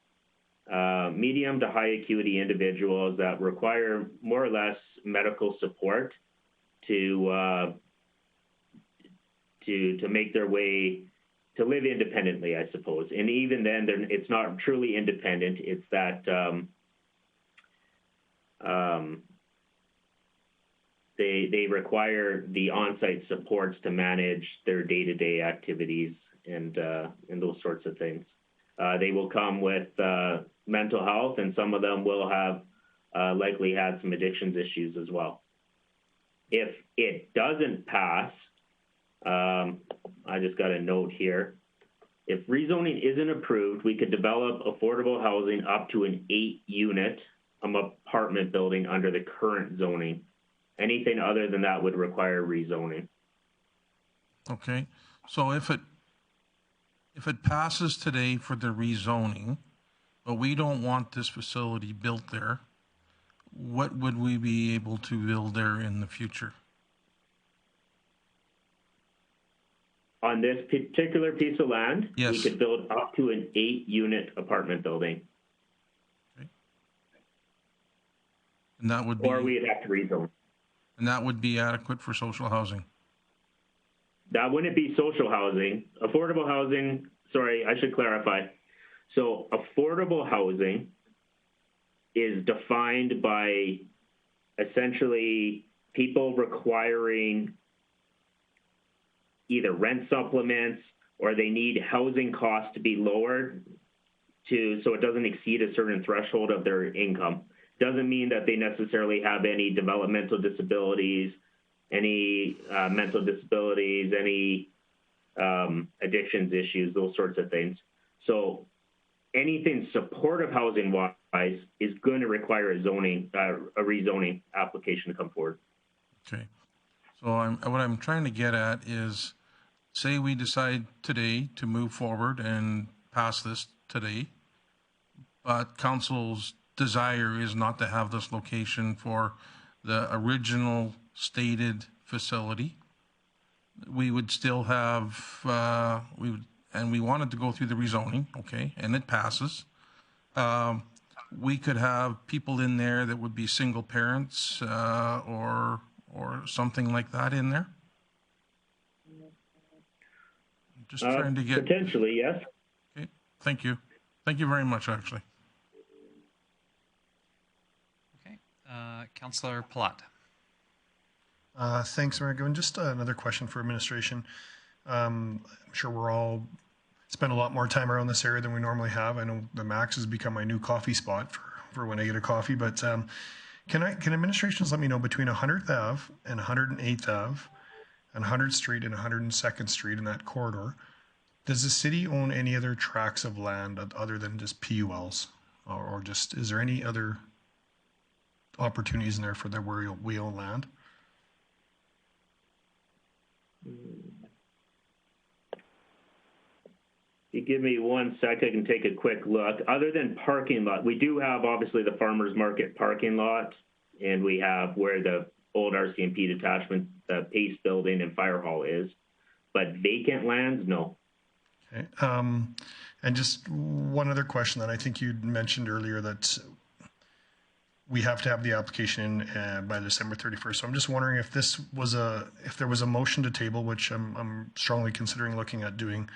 medium to high acuity individuals that require more or less medical support to make their way to live independently, I suppose. And even then, it's not truly independent. It's that they require the on-site supports to manage their day-to-day activities and those sorts of things. They will come with mental health, and some of them will have likely had some addictions issues as well. If it doesn't pass, I just got a note here. If rezoning isn't approved, we could develop affordable housing up to an 8-unit apartment building under the current zoning. Anything other than that would require rezoning. Okay, so if it passes today for the rezoning, but we don't want this facility built there, what would we be able to build there in the future? On this particular piece of land, yes, we could build up to an 8-unit apartment building. Okay. And that would be, or we'd have to rezone. And that would be adequate for social housing? That wouldn't be social housing. Affordable housing, sorry, I should clarify. So affordable housing is defined by essentially people requiring either rent supplements or they need housing costs to be lowered so it doesn't exceed a certain threshold of their income. Doesn't mean that they necessarily have any developmental disabilities, any mental disabilities, any addictions issues, those sorts of things. So anything supportive housing wise is going to require a rezoning application to come forward. Okay. So what I'm trying to get at is, say we decide today to move forward and pass this today, but council's desire is not to have this location for the original stated facility. We would still have, and we wanted to go through the rezoning, okay, and it passes. We could have people in there that would be single parents or something like that in there. Just trying to get... Potentially, yes. Okay, thank you. Thank you very much, actually. Okay, Councillor Pilat. Thanks, Margo. And just another question for administration. I'm sure we're all spend a lot more time around this area than we normally have. I know the Max has become my new coffee spot for when I get a coffee, but can administrations let me know between 100th Ave and 108th Ave and 100th Street and 102nd Street in that corridor, does the city own any other tracts of land other than just PULs? Or just, is there any other opportunities in there for where we own land? You give me 1 second, I can take a quick look. Other than parking lot, we do have obviously the farmers market parking lot, and we have where the old RCMP detachment, the Pace building and fire hall is, but vacant lands, no. Okay. And just one other question that I think you mentioned earlier, that we have to have the application in by December 31st. So I'm just wondering if there was a motion to table, which I'm strongly considering looking at doing,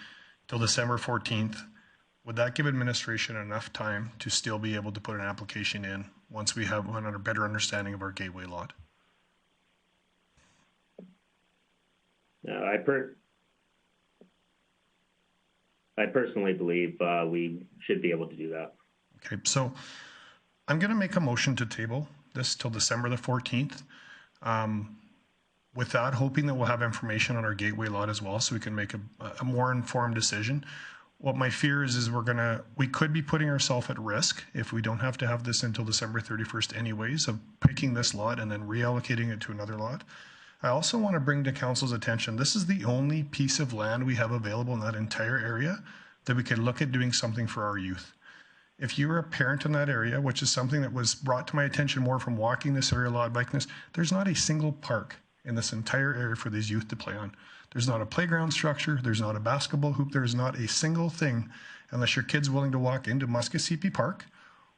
till December 14th, would that give administration enough time to still be able to put an application in once we have a better understanding of our gateway lot? I personally believe we should be able to do that. Okay, so I'm going to make a motion to table this till December the 14th. With that, hoping that we'll have information on our gateway lot as well, so we can make a more informed decision. What my fear is we could be putting ourselves at risk if we don't have to have this until December 31st anyways, of picking this lot and then reallocating it to another lot. I also want to bring to council's attention, this is the only piece of land we have available in that entire area that we could look at doing something for our youth. If you're a parent in that area, which is something that was brought to my attention more from walking this area a lot, biking this, there's not a single park in this entire area for these youth to play on. There's not a playground structure, there's not a basketball hoop, there's not a single thing unless your kid's willing to walk into Muskogee Park,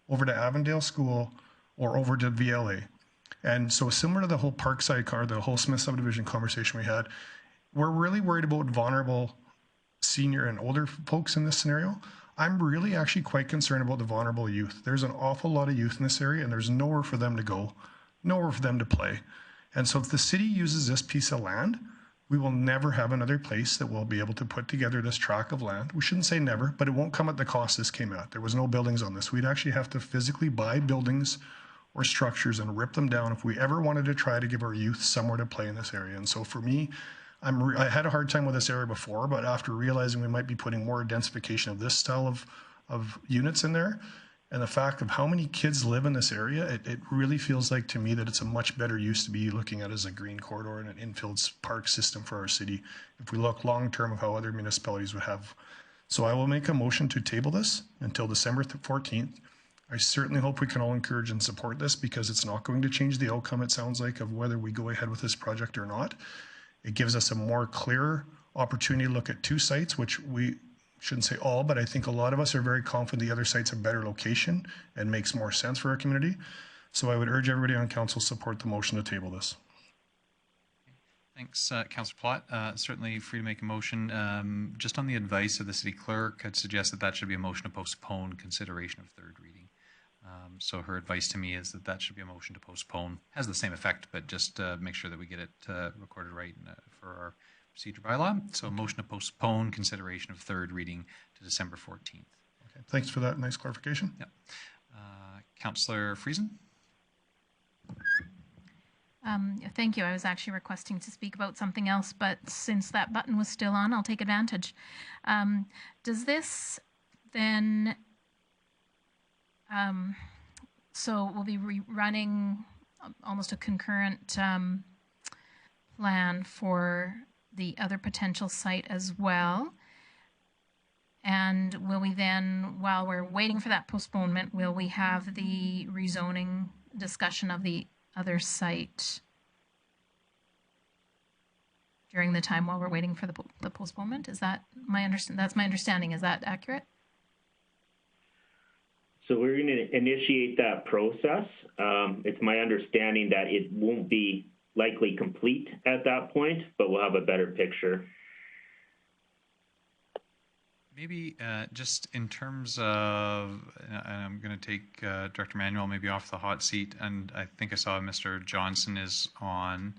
over to Avondale School, or over to VLA. And so similar to the whole Parkside car, the whole Smith subdivision conversation we had, we're really worried about vulnerable senior and older folks in this scenario. I'm really actually quite concerned about the vulnerable youth. There's an awful lot of youth in this area and there's nowhere for them to go, nowhere for them to play. And so if the city uses this piece of land, we will never have another place that will be able to put together this tract of land. We shouldn't say never, but it won't come at the cost this came at. There was no buildings on this. We'd actually have to physically buy buildings or structures and rip them down if we ever wanted to try to give our youth somewhere to play in this area. And so for me, I had a hard time with this area before, but after realizing we might be putting more densification of this style of units in there, and the fact of how many kids live in this area, it really feels like to me that it's a much better use to be looking at as a green corridor and an infield park system for our city if we look long term of how other municipalities would have. So I will make a motion to table this until December 14th. I certainly hope we can all encourage and support this, because it's not going to change the outcome, it sounds like, of whether we go ahead with this project or not. It gives us a more clear opportunity to look at two sites, which we shouldn't say all, but I think a lot of us are very confident the other site's a better location and makes more sense for our community. So I would urge everybody on council support the motion to table this. Thanks, Councillor Pilat. Certainly free to make a motion. Just on the advice of the city clerk, I'd suggest that should be a motion to postpone consideration of third reading. So her advice to me is that should be a motion to postpone. Has the same effect, but just make sure that we get it recorded right for our procedure bylaw. So a motion to postpone consideration of third reading to December 14th. Okay, thanks for that nice clarification. Yep. Councillor Friesen. Thank you. I was actually requesting to speak about something else, but since that button was still on, I'll take advantage. Does this then, so we'll be running almost a concurrent plan for the other potential site as well? And will we then, while we're waiting for that postponement, will we have the rezoning discussion of the other site during the time while we're waiting for the postponement? Is that that's my understanding. Is that accurate? So we're going to initiate that process. It's my understanding that it won't be likely complete at that point, but we'll have a better picture. Maybe just in terms of, and I'm going to take Director Manuel maybe off the hot seat, and I think I saw Mr. Johnson is on.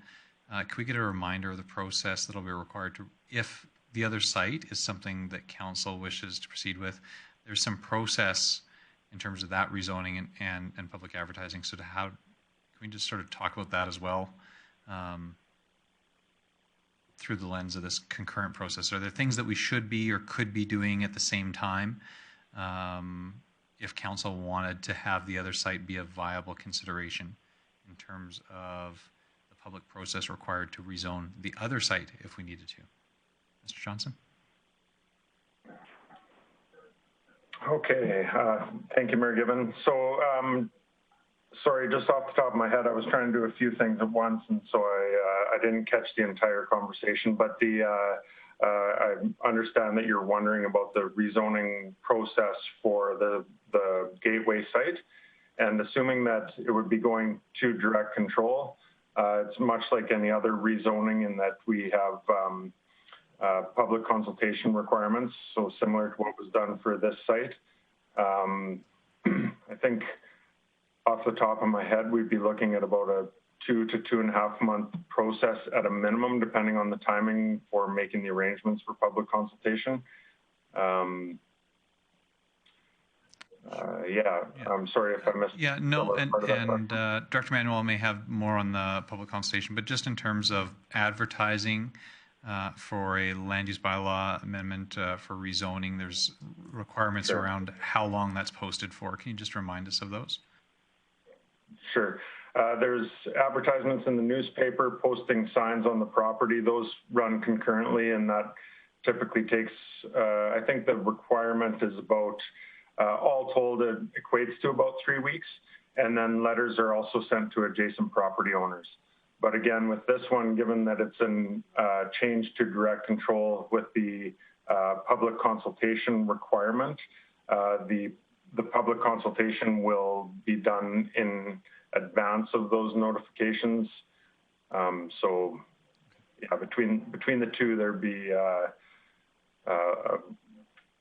Can we get a reminder of the process that'll be required to, if the other site is something that council wishes to proceed with, there's some process in terms of that rezoning and public advertising. So can we just sort of talk about that as well through the lens of this concurrent process? Are there things that we should be or could be doing at the same time if council wanted to have the other site be a viable consideration in terms of the public process required to rezone the other site if we needed to? Mr. Johnson? Okay, thank you, Mayor Given. So, sorry, just off the top of my head, I was trying to do a few things at once, and so I didn't catch the entire conversation. But I understand that you're wondering about the rezoning process for the Gateway site, and assuming that it would be going to direct control, it's much like any other rezoning in that we have public consultation requirements, so similar to what was done for this site. I think off the top of my head, we'd be looking at about a 2 to 2.5 month process at a minimum, depending on the timing for making the arrangements for public consultation. I'm sorry if I missed. Yeah, no, and Director Manuel may have more on the public consultation, but just in terms of advertising for a land use bylaw amendment for rezoning, there's requirements around how long that's posted for. Can you just remind us of those? Sure. There's advertisements in the newspaper, posting signs on the property. Those run concurrently, and that typically takes, I think the requirement is about, all told, it equates to about 3 weeks. And then letters are also sent to adjacent property owners. But again, with this one, given that it's in change to direct control with the public consultation requirement, the public consultation will be done in advance of those notifications. So, yeah, between the two, there'd be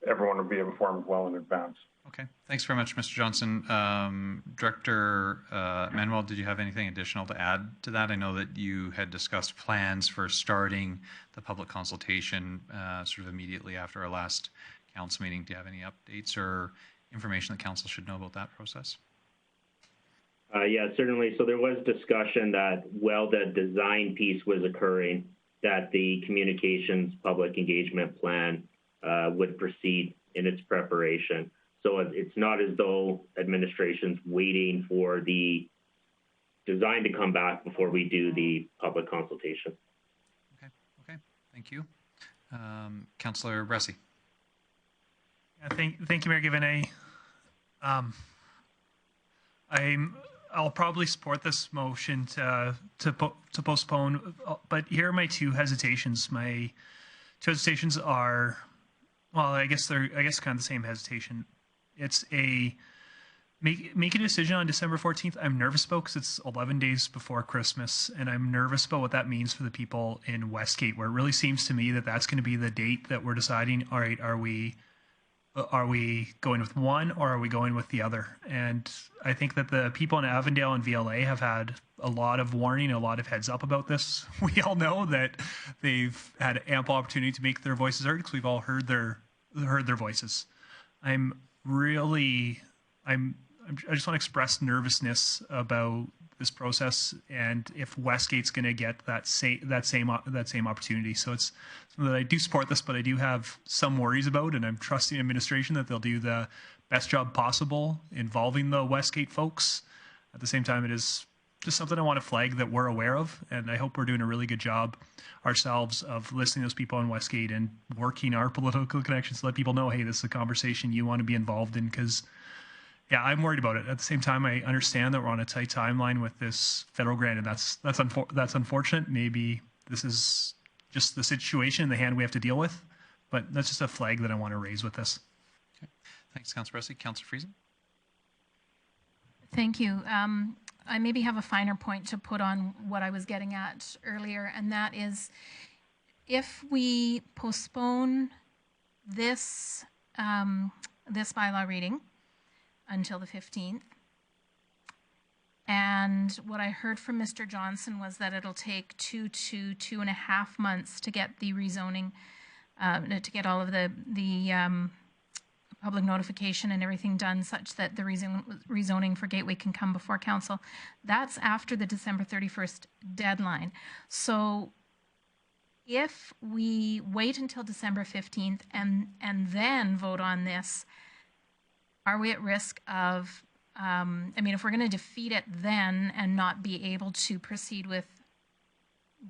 everyone would be informed well in advance. Okay, thanks very much, Mr. Johnson. Director Manuel, did you have anything additional to add to that? I know that you had discussed plans for starting the public consultation sort of immediately after our last council meeting. Do you have any updates or information that council should know about that process? Yeah, certainly. So there was discussion that while the design piece was occurring, that the communications public engagement plan would proceed in its preparation. So it's not as though administration's waiting for the design to come back before we do the public consultation. Okay, thank you. Councillor Bressey. Yeah, thank you, Mayor Given. I'll probably support this motion to postpone, but here are my two hesitations. My two hesitations are, well, I guess kind of the same hesitation. It's make a decision on December 14th. I'm nervous about because it's 11 days before Christmas, and I'm nervous about what that means for the people in Westgate, where it really seems to me that that's going to be the date that we're deciding, all right, are we going with one or are we going with the other? And I think that the people in Avondale and VLA have had a lot of warning, a lot of heads up about this. We all know that they've had ample opportunity to make their voices heard because we've all heard their voices. I just want to express nervousness about this process and if Westgate's going to get that same opportunity. So it's something that I do support this, but I do have some worries about, and I'm trusting administration that they'll do the best job possible involving the Westgate folks. At the same time, it is just something I want to flag that we're aware of, and I hope we're doing a really good job ourselves of listening to those people in Westgate and working our political connections to let people know, hey, this is a conversation you want to be involved in, because yeah, I'm worried about it. At the same time, I understand that we're on a tight timeline with this federal grant, and that's unfortunate. Maybe this is just the situation, the hand we have to deal with, but that's just a flag that I want to raise with this. Okay, thanks, Councillor Bressey. Councillor Friesen. Thank you. I maybe have a finer point to put on what I was getting at earlier, and that is if we postpone this bylaw reading until the 15th, And what I heard from Mr. Johnson was that it'll take 2 to 2.5 months to get the rezoning, to get all of the public notification and everything done such that the rezoning for Gateway can come before council. That's after the December 31st deadline. So if we wait until December 15th and then vote on this, are we at risk of, I mean, if we're going to defeat it then and not be able to proceed with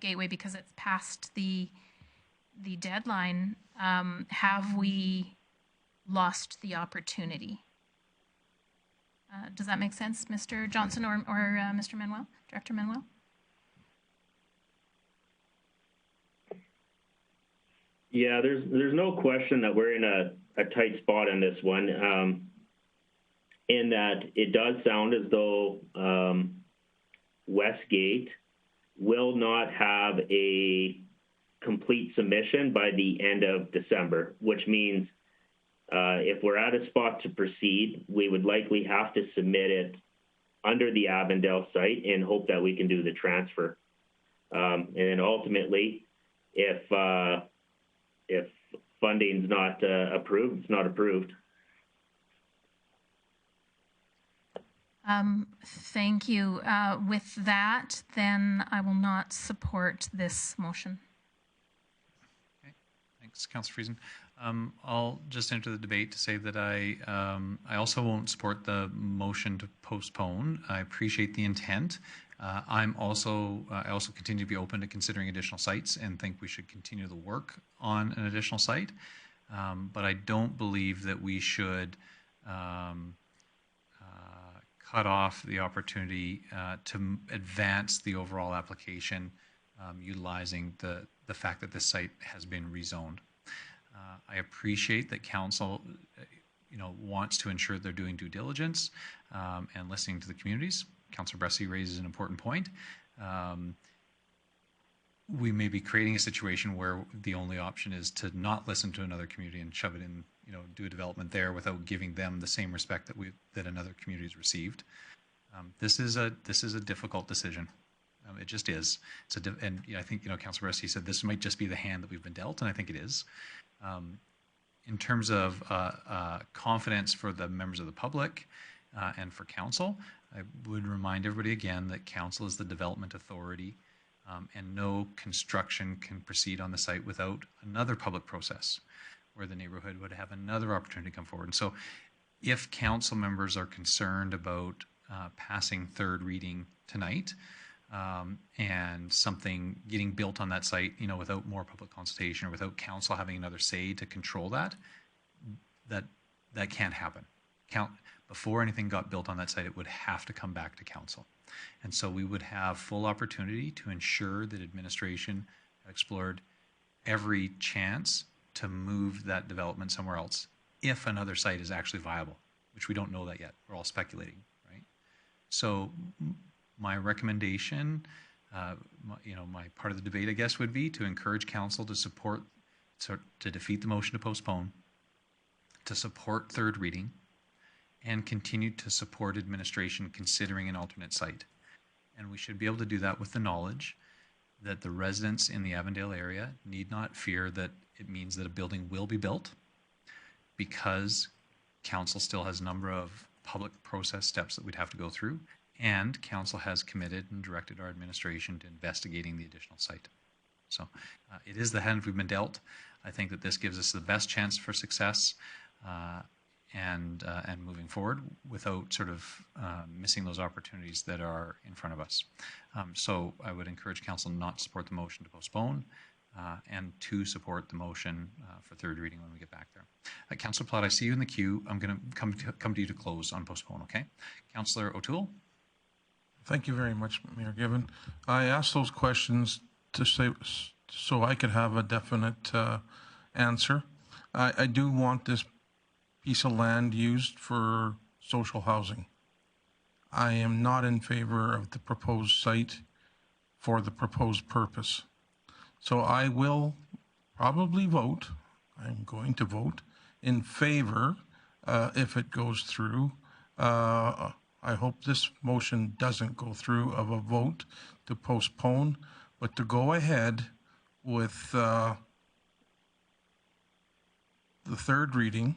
Gateway because it's past the deadline, have we lost the opportunity? Does that make sense, Mr. Johnson or Mr. Manuel, Director Manuel? Yeah, there's no question that we're in a tight spot on this one, in that it does sound as though Westgate will not have a complete submission by the end of December, which means if we're at a spot to proceed, we would likely have to submit it under the Avondale site and hope that we can do the transfer. And then ultimately, if funding's not approved, it's not approved. Thank you. With that, then I will not support this motion. Okay, thanks, Councillor Friesen. I'll just enter the debate to say that I also won't support the motion to postpone. I appreciate the intent. I also continue to be open to considering additional sites and think we should continue the work on an additional site. But I don't believe that we should cut off the opportunity to advance the overall application utilizing the fact that this site has been rezoned. I appreciate that council, wants to ensure they're doing due diligence and listening to the communities. Councillor Bressey raises an important point. We may be creating a situation where the only option is to not listen to another community and shove it in, do a development there without giving them the same respect that another community has received. This is a difficult decision. It just is. And I think Councillor Bressey said this might just be the hand that we've been dealt, and I think it is. In terms of confidence for the members of the public and for council, I would remind everybody again that council is the development authority, and no construction can proceed on the site without another public process where the neighborhood would have another opportunity to come forward. And so if council members are concerned about passing third reading tonight, and something getting built on that site, without more public consultation or without council having another say to control that can't happen. Before anything got built on that site, it would have to come back to council. And so we would have full opportunity to ensure that administration explored every chance to move that development somewhere else if another site is actually viable, which we don't know that yet. We're all speculating, right? So my recommendation, my part of the debate, I guess, would be to encourage council to support, to defeat the motion to postpone, to support third reading, and continue to support administration considering an alternate site. And we should be able to do that with the knowledge that the residents in the Avondale area need not fear that it means that a building will be built, because council still has a number of public process steps that we'd have to go through, and council has committed and directed our administration to investigating the additional site. So it is the hand we've been dealt. I think that this gives us the best chance for success and moving forward without sort of missing those opportunities that are in front of us. So I would encourage council not to support the motion to postpone and to support the motion for third reading when we get back there. Councillor Pilat, I see you in the queue. I'm going to come to you to close on postpone, okay? Councillor O'Toole. Thank you very much, Mayor Given. I asked those questions to say so I could have a definite answer. I do want this piece of land used for social housing. I am not in favor of the proposed site for the proposed purpose. So I will probably vote, I'm going to vote in favor if it goes through I hope this motion doesn't go through of a vote to postpone, but to go ahead with the third reading,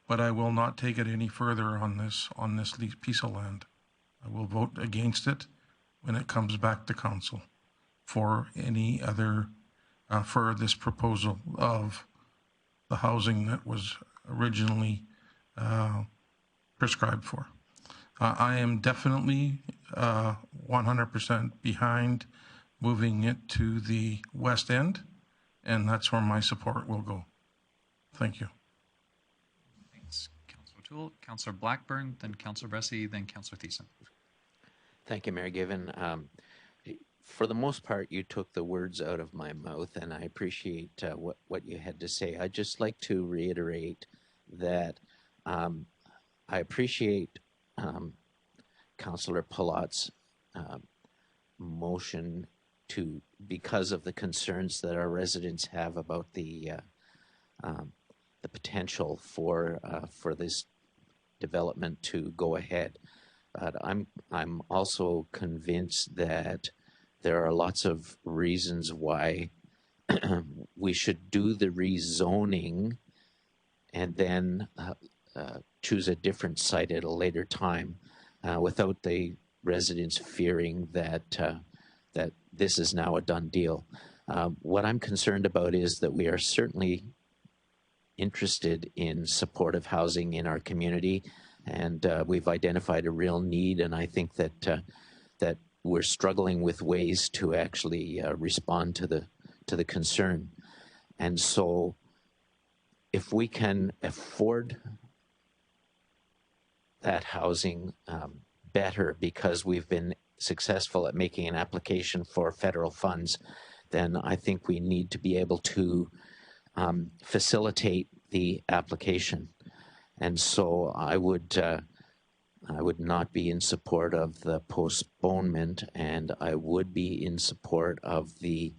but I will not take it any further on this piece of land. I will vote against it when it comes back to council for any other, for this proposal of the housing that was originally prescribed for. I am definitely 100% behind moving it to the west end, and that's where my support will go. Thank you. Thanks, Councillor O'Toole. Councillor Blackburn, then Councillor Bressey, then Councillor Thiessen. Thank you, Mayor Given. For the most part, you took the words out of my mouth, and I appreciate what you had to say. I'd just like to reiterate that I appreciate Councillor Pilat's motion because of the concerns that our residents have about the potential for this development to go ahead. But I'm also convinced that there are lots of reasons why we should do the rezoning and then choose a different site at a later time without the residents fearing that that this is now a done deal. What I'm concerned about is that we are certainly interested in supportive housing in our community, and we've identified a real need, and I think that that we're struggling with ways to actually respond to the concern. And so if we can afford that housing better because we've been successful at making an application for federal funds, then I think we need to be able to facilitate the application. And so I would not be in support of the postponement, and I would be in support of the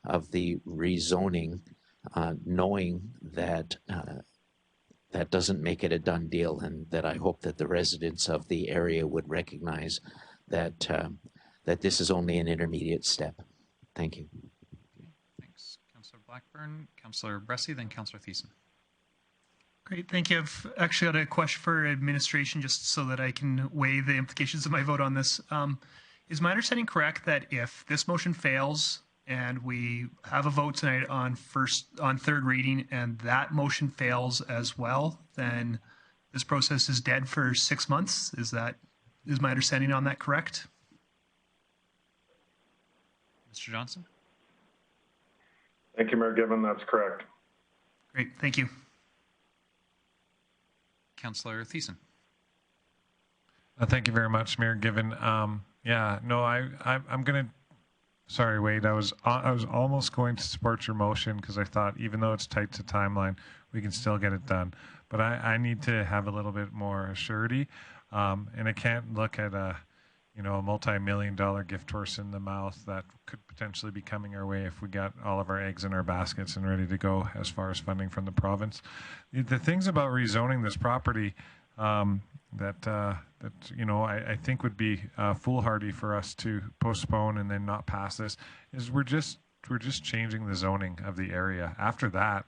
rezoning, knowing that that doesn't make it a done deal, and that I hope that the residents of the area would recognize that that this is only an intermediate step. Thank you. Okay, thanks, Councillor Blackburn. Councillor Bressey, then Councillor Thiessen. Great, thank you. I've actually got a question for administration just so that I can weigh the implications of my vote on this. Is my understanding correct that if this motion fails and we have a vote tonight on third reading and that motion fails as well, then this process is dead for 6 months? Is my understanding on that correct? Mr. Johnson? Thank you, Mayor Given. That's correct. Great, thank you. Councillor Thiessen. Thank you very much, Mayor Given. Yeah, no, I'm going to. Sorry, Wade. I was almost going to support your motion because I thought even though it's tight to timeline, we can still get it done. But I need to have a little bit more surety, and I can't look at a multi-million-dollar gift horse in the mouth that could potentially be coming our way if we got all of our eggs in our baskets and ready to go as far as funding from the province. The things about rezoning this property that I think would be foolhardy for us to postpone and then not pass this is we're just changing the zoning of the area. After that,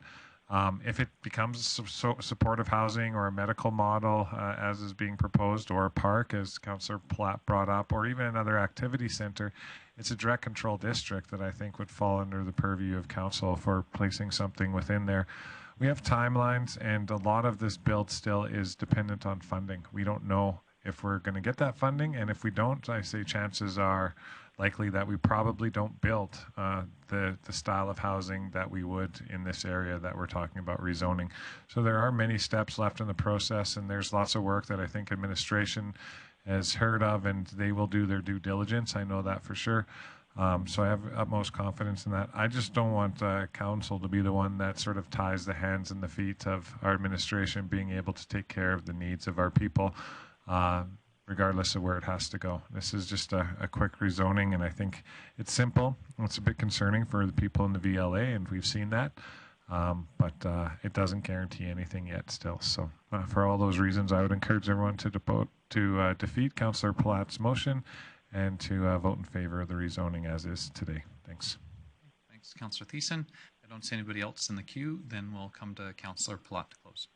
if it becomes supportive housing or a medical model as is being proposed, or a park as Councillor Pilat brought up, or even another activity center, it's a direct control district that I think would fall under the purview of council for placing something within there. We have timelines, and a lot of this build still is dependent on funding. We don't know if we're going to get that funding, and if we don't, I say chances are likely that we probably don't build the style of housing that we would in this area that we're talking about rezoning. So there are many steps left in the process, and there's lots of work that I think administration has heard of, and they will do their due diligence. I know that for sure. So I have utmost confidence in that. I just don't want council to be the one that sort of ties the hands and the feet of our administration being able to take care of the needs of our people, regardless of where it has to go. This is just a quick rezoning, and I think it's simple. It's a bit concerning for the people in the VLA, and we've seen that. but it doesn't guarantee anything yet still. So for all those reasons, I would encourage everyone to defeat Councillor Pilat's motion and to vote in favor of the rezoning as is today. Thanks. Thanks, Councillor Thiessen. I don't see anybody else in the queue. Then we'll come to Councillor Pilat to close.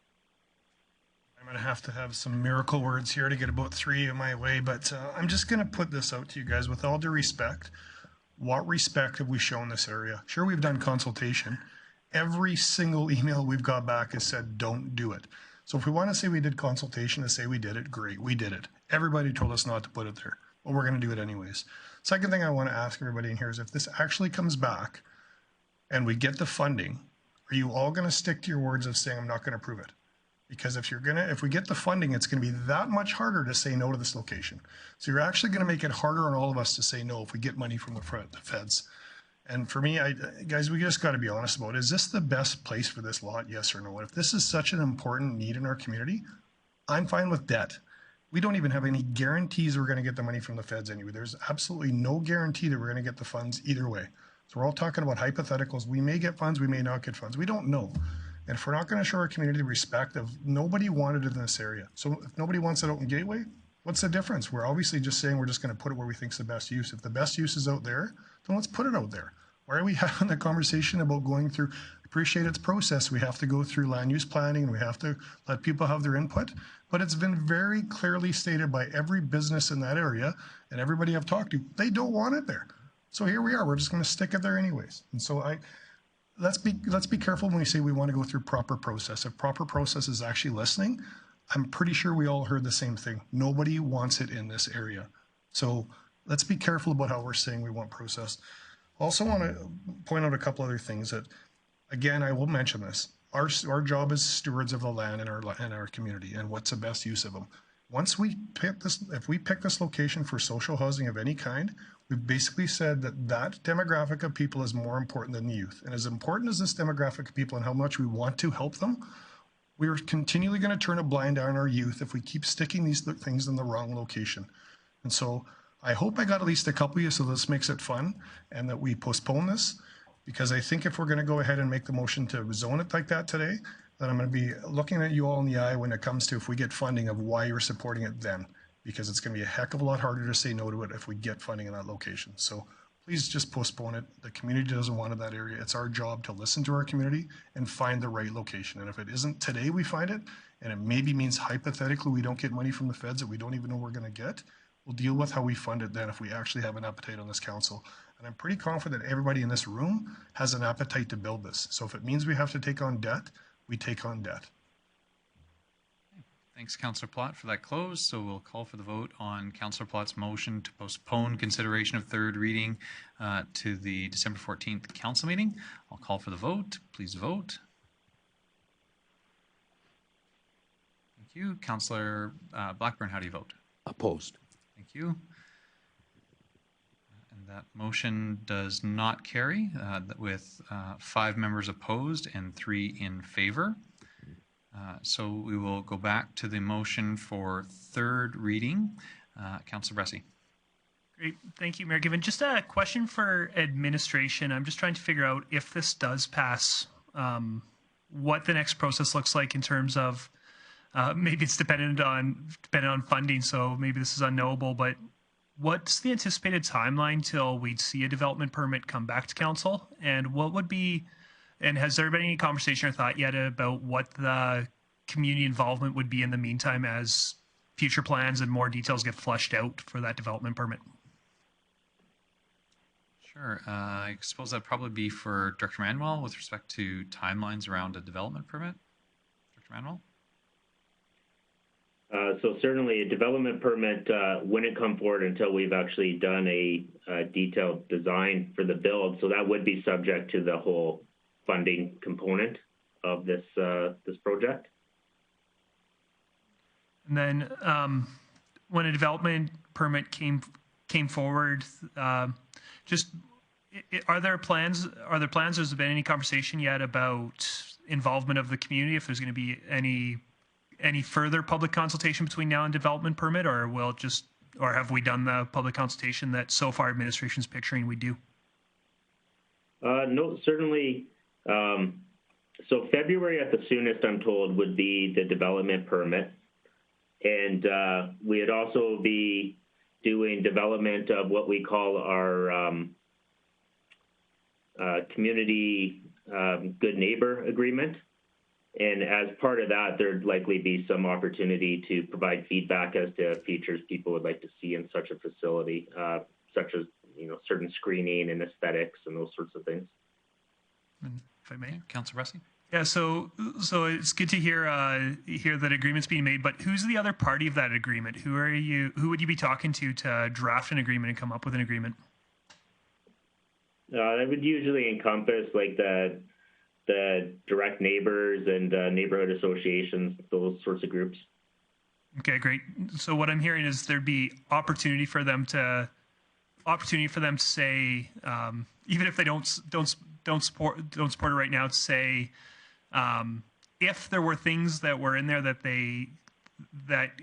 I'm going to have some miracle words here to get about 3 of my way, but I'm just going to put this out to you guys with all due respect. What respect have we shown this area? Sure, we've done consultation. Every single email we've got back has said, don't do it. So if we want to say we did consultation to say we did it, great, we did it. Everybody told us not to put it there, but we're going to do it anyways. Second thing I want to ask everybody in here is if this actually comes back and we get the funding, are you all going to stick to your words of saying I'm not going to approve it? Because if we get the funding, it's going to be that much harder to say no to this location. So you're actually going to make it harder on all of us to say no if we get money from the feds. And for me, guys, we just got to be honest about it. Is this the best place for this lot? Yes or no? And if this is such an important need in our community, I'm fine with debt. We don't even have any guarantees we're going to get the money from the feds anyway. There's absolutely no guarantee that we're going to get the funds either way. So we're all talking about hypotheticals. We may get funds, we may not get funds. We don't know. And if we're not going to show our community respect of nobody wanted it in this area. So if nobody wants it out in Gateway, what's the difference? We're obviously just saying we're just going to put it where we think is the best use. If the best use is out there, then let's put it out there. Why are we having the conversation about going through, appreciate its process. We have to go through land use planning and we have to let people have their input. But it's been very clearly stated by every business in that area and everybody I've talked to, they don't want it there. So here we are, we're just going to stick it there anyways. And so let's be careful when we say we want to go through proper process. If proper process is actually listening, I'm pretty sure we all heard the same thing. Nobody wants it in this area. So let's be careful about how we're saying we want process. Also want to point out a couple other things that, again, I will mention this. Our job is stewards of the land in our community and what's the best use of them. Once we pick this, if we pick this location for social housing of any kind, we've basically said that demographic of people is more important than the youth. And as important as this demographic of people and how much we want to help them, we're continually going to turn a blind eye on our youth if we keep sticking these things in the wrong location. And so I hope I got at least a couple of you so this makes it fun and that we postpone this, because I think if we're going to go ahead and make the motion to zone it like that today, then I'm going to be looking at you all in the eye when it comes to if we get funding of why you're supporting it then, because it's going to be a heck of a lot harder to say no to it if we get funding in that location. So please just postpone it. The community doesn't want it in that area. It's our job to listen to our community and find the right location. And if it isn't today we find it, and it maybe means hypothetically we don't get money from the feds that we don't even know we're going to get, we'll deal with how we fund it then if we actually have an appetite on this council. And I'm pretty confident everybody in this room has an appetite to build this. So if it means we have to take on debt, we take on debt. Thanks, Councillor Pilat, for that close. So we'll call for the vote on Councillor Pilat's motion to postpone consideration of third reading to the December 14th council meeting. I'll call for the vote. Please vote. Thank you. Councillor Blackburn, how do you vote? Opposed. Thank you. And that motion does not carry with 5 members opposed and 3 in favor. So we will go back to the motion for third reading. Councillor Bressey. Great. Thank you, Mayor Given. Just a question for administration. I'm just trying to figure out if this does pass, what the next process looks like in terms of maybe it's dependent on funding, so maybe this is unknowable, but what's the anticipated timeline till we'd see a development permit come back to council? And what would be, and has there been any conversation or thought yet about what the community involvement would be in the meantime as future plans and more details get fleshed out for that development permit? Sure. I suppose that'd probably be for Director Manuel with respect to timelines around a development permit. Director Manuel? So certainly a development permit wouldn't come forward until we've actually done a detailed design for the build. So that would be subject to the whole funding component of this this project. And then when a development permit came forward, just are there plans? Has there been any conversation yet about involvement of the community? If there's going to be any further public consultation between now and development permit, or have we done the public consultation that so far administration's picturing we do? No, certainly So February at the soonest, I'm told, would be the development permit. And we'd also be doing development of what we call our community good neighbor agreement. And as part of that, there'd likely be some opportunity to provide feedback as to features people would like to see in such a facility, such as, you know, certain screening and aesthetics and those sorts of things. If I may, Councillor Bressey. Yeah, so it's good to hear that agreement's being made. But who's the other party of that agreement? Who would you be talking to draft an agreement and come up with an agreement? That would usually encompass like the direct neighbors and neighborhood associations, those sorts of groups. Okay, great. So what I'm hearing is there'd be opportunity for them to say, even if they don't support it right now, to say, if there were things that were in there that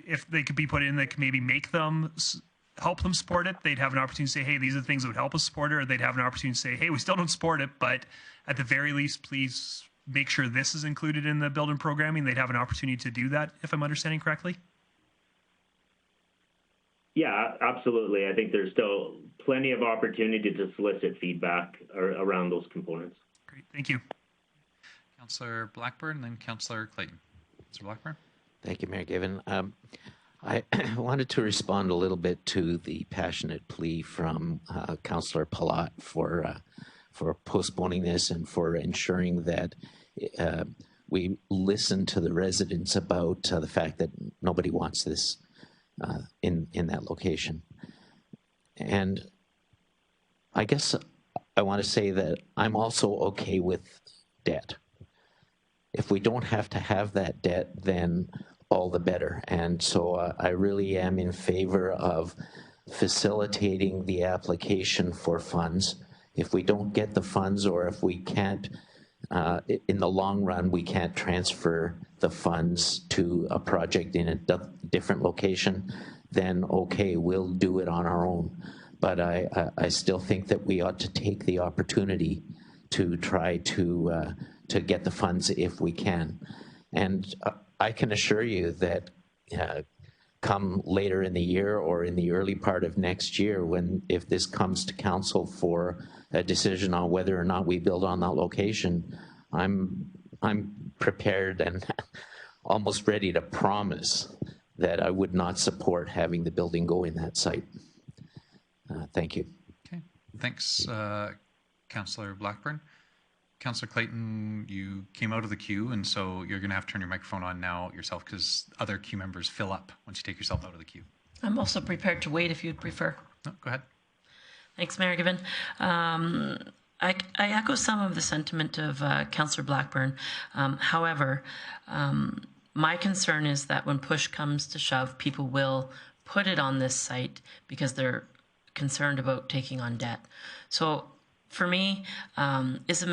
if they could be put in that could maybe help them support it, they'd have an opportunity to say, hey, these are the things that would help us support it, or they'd have an opportunity to say, hey, we still don't support it, but at the very least, please make sure this is included in the build and programming. They'd have an opportunity to do that, if I'm understanding correctly. Yeah, absolutely. I think there's still plenty of opportunity to solicit feedback around those components. Great, thank you. Councillor Blackburn, and then Councillor Clayton. Councillor Blackburn. Thank you, Mayor Given. I wanted to respond a little bit to the passionate plea from Councillor Pilat for postponing this and for ensuring that we listen to the residents about the fact that nobody wants this in that location. And I guess I want to say that I'm also okay with debt. If we don't have to have that debt, then all the better. And so I really am in favor of facilitating the application for funds. If we don't get the funds, or if we can't, in the long run, we can't transfer the funds to a project in a different location, then okay, we'll do it on our own. But I still think that we ought to take the opportunity to try to get the funds if we can. And I can assure you that come later in the year or in the early part of next year, if this comes to council for a decision on whether or not we build on that location, I'm prepared and almost ready to promise that I would not support having the building go in that site. Thank you. Okay, thanks, Councillor Blackburn. Councillor Clayton, you came out of the queue, and so you're going to have to turn your microphone on now yourself, because other queue members fill up once you take yourself out of the queue. I'm also prepared to wait if you'd prefer. No, go ahead. Thanks, Mayor Given. I echo some of the sentiment of Councillor Blackburn. However, my concern is that when push comes to shove, people will put it on this site because they're concerned about taking on debt. So for me, is a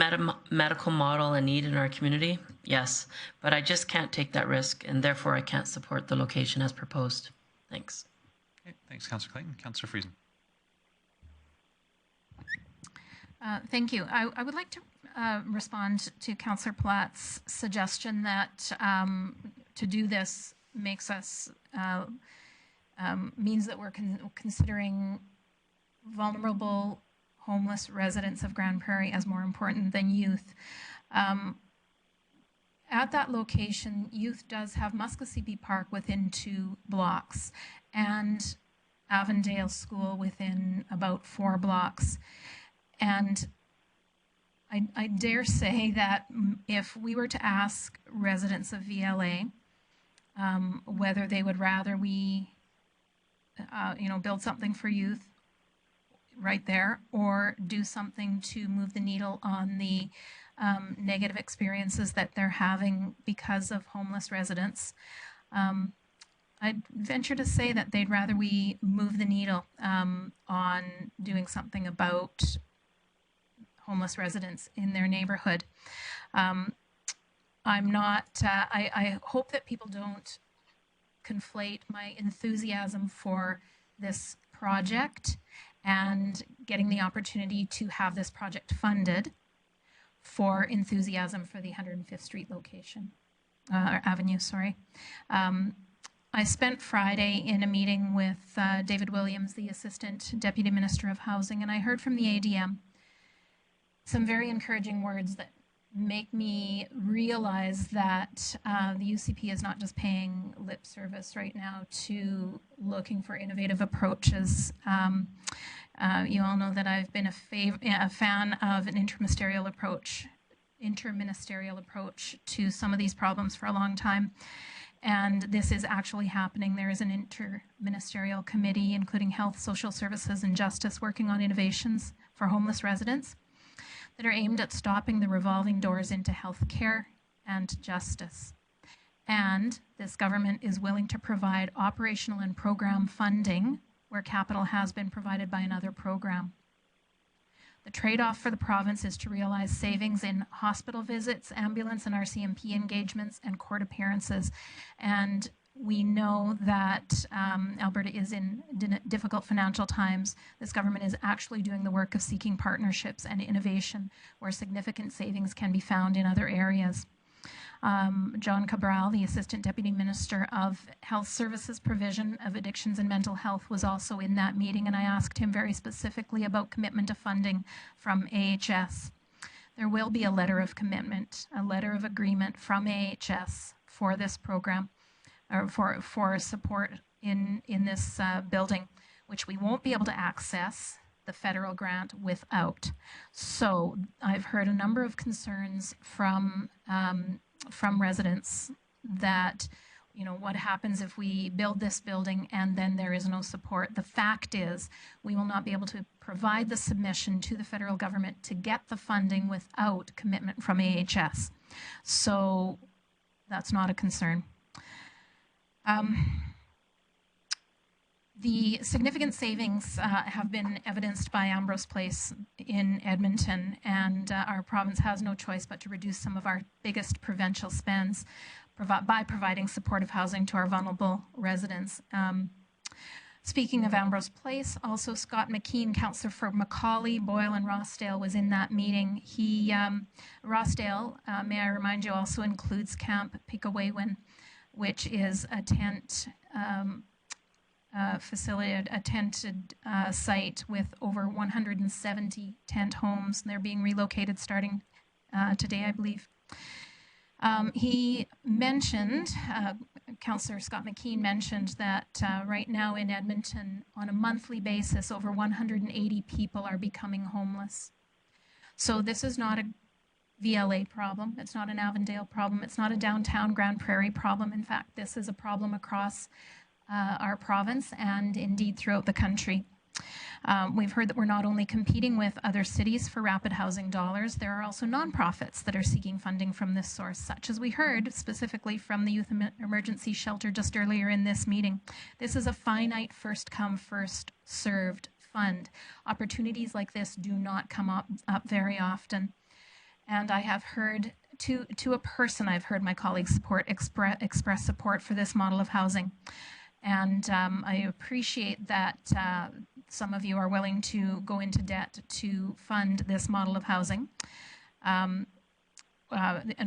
medical model a need in our community? Yes, but I just can't take that risk, and therefore I can't support the location as proposed. Thanks. Okay, thanks, Councillor Clayton. Councillor Friesen. Thank you. I would like to respond to Councillor Pilat's suggestion that to do this makes us means that we're considering vulnerable homeless residents of Grande Prairie as more important than youth. At that location, youth does have Muskogee Park within 2 blocks and Avondale School within about 4 blocks. And I dare say that if we were to ask residents of VLA whether they would rather we, build something for youth right there, or do something to move the needle on the negative experiences that they're having because of homeless residents, I'd venture to say that they'd rather we move the needle on doing something about homeless residents in their neighborhood. I hope that people don't conflate my enthusiasm for this project and getting the opportunity to have this project funded for enthusiasm for the 105th Street location, or avenue, sorry. I spent Friday in a meeting with David Williams, the Assistant Deputy Minister of Housing, and I heard from the ADM some very encouraging words that make me realize that the UCP is not just paying lip service right now to looking for innovative approaches. You all know that I've been a fan of an interministerial approach to some of these problems for a long time. And this is actually happening. There is an interministerial committee, including Health, Social Services, and Justice, working on innovations for homeless residents that are aimed at stopping the revolving doors into health care and justice. And this government is willing to provide operational and program funding where capital has been provided by another program. The trade-off for the province is to realize savings in hospital visits, ambulance and RCMP engagements, and court appearances. And we know that Alberta is in difficult financial times. This government is actually doing the work of seeking partnerships and innovation where significant savings can be found in other areas. John Cabral, the Assistant Deputy Minister of Health Services Provision of Addictions and Mental Health, was also in that meeting, and I asked him very specifically about commitment to funding from AHS. There will be a letter of commitment, a letter of agreement from AHS for this program, or for support in this building, which we won't be able to access the federal grant without. So I've heard a number of concerns from residents that, you know, what happens if we build this building and then there is no support? The fact is we will not be able to provide the submission to the federal government to get the funding without commitment from AHS. So that's not a concern. The significant savings have been evidenced by Ambrose Place in Edmonton, and our province has no choice but to reduce some of our biggest provincial spends by providing supportive housing to our vulnerable residents. Speaking of Ambrose Place, also Scott McKean, councillor for Macaulay, Boyle and Rossdale, was in that meeting. Rossdale, may I remind you, also includes Camp Pikawaywen, which is a tent facility, a tented site with over 170 tent homes. They're being relocated starting today, I believe. He mentioned, Councillor Scott McKean mentioned that right now in Edmonton, on a monthly basis, over 180 people are becoming homeless. So this is not a VLA problem. It's not an Avondale problem. It's not a downtown Grande Prairie problem. In fact, this is a problem across our province and indeed throughout the country. We've heard that we're not only competing with other cities for rapid housing dollars, there are also nonprofits that are seeking funding from this source, such as we heard specifically from the Youth Emergency Shelter just earlier in this meeting. This is a finite first come, first served fund. Opportunities like this do not come up very often. And I have heard, to a person, I've heard my colleagues express support for this model of housing. And I appreciate that some of you are willing to go into debt to fund this model of housing. And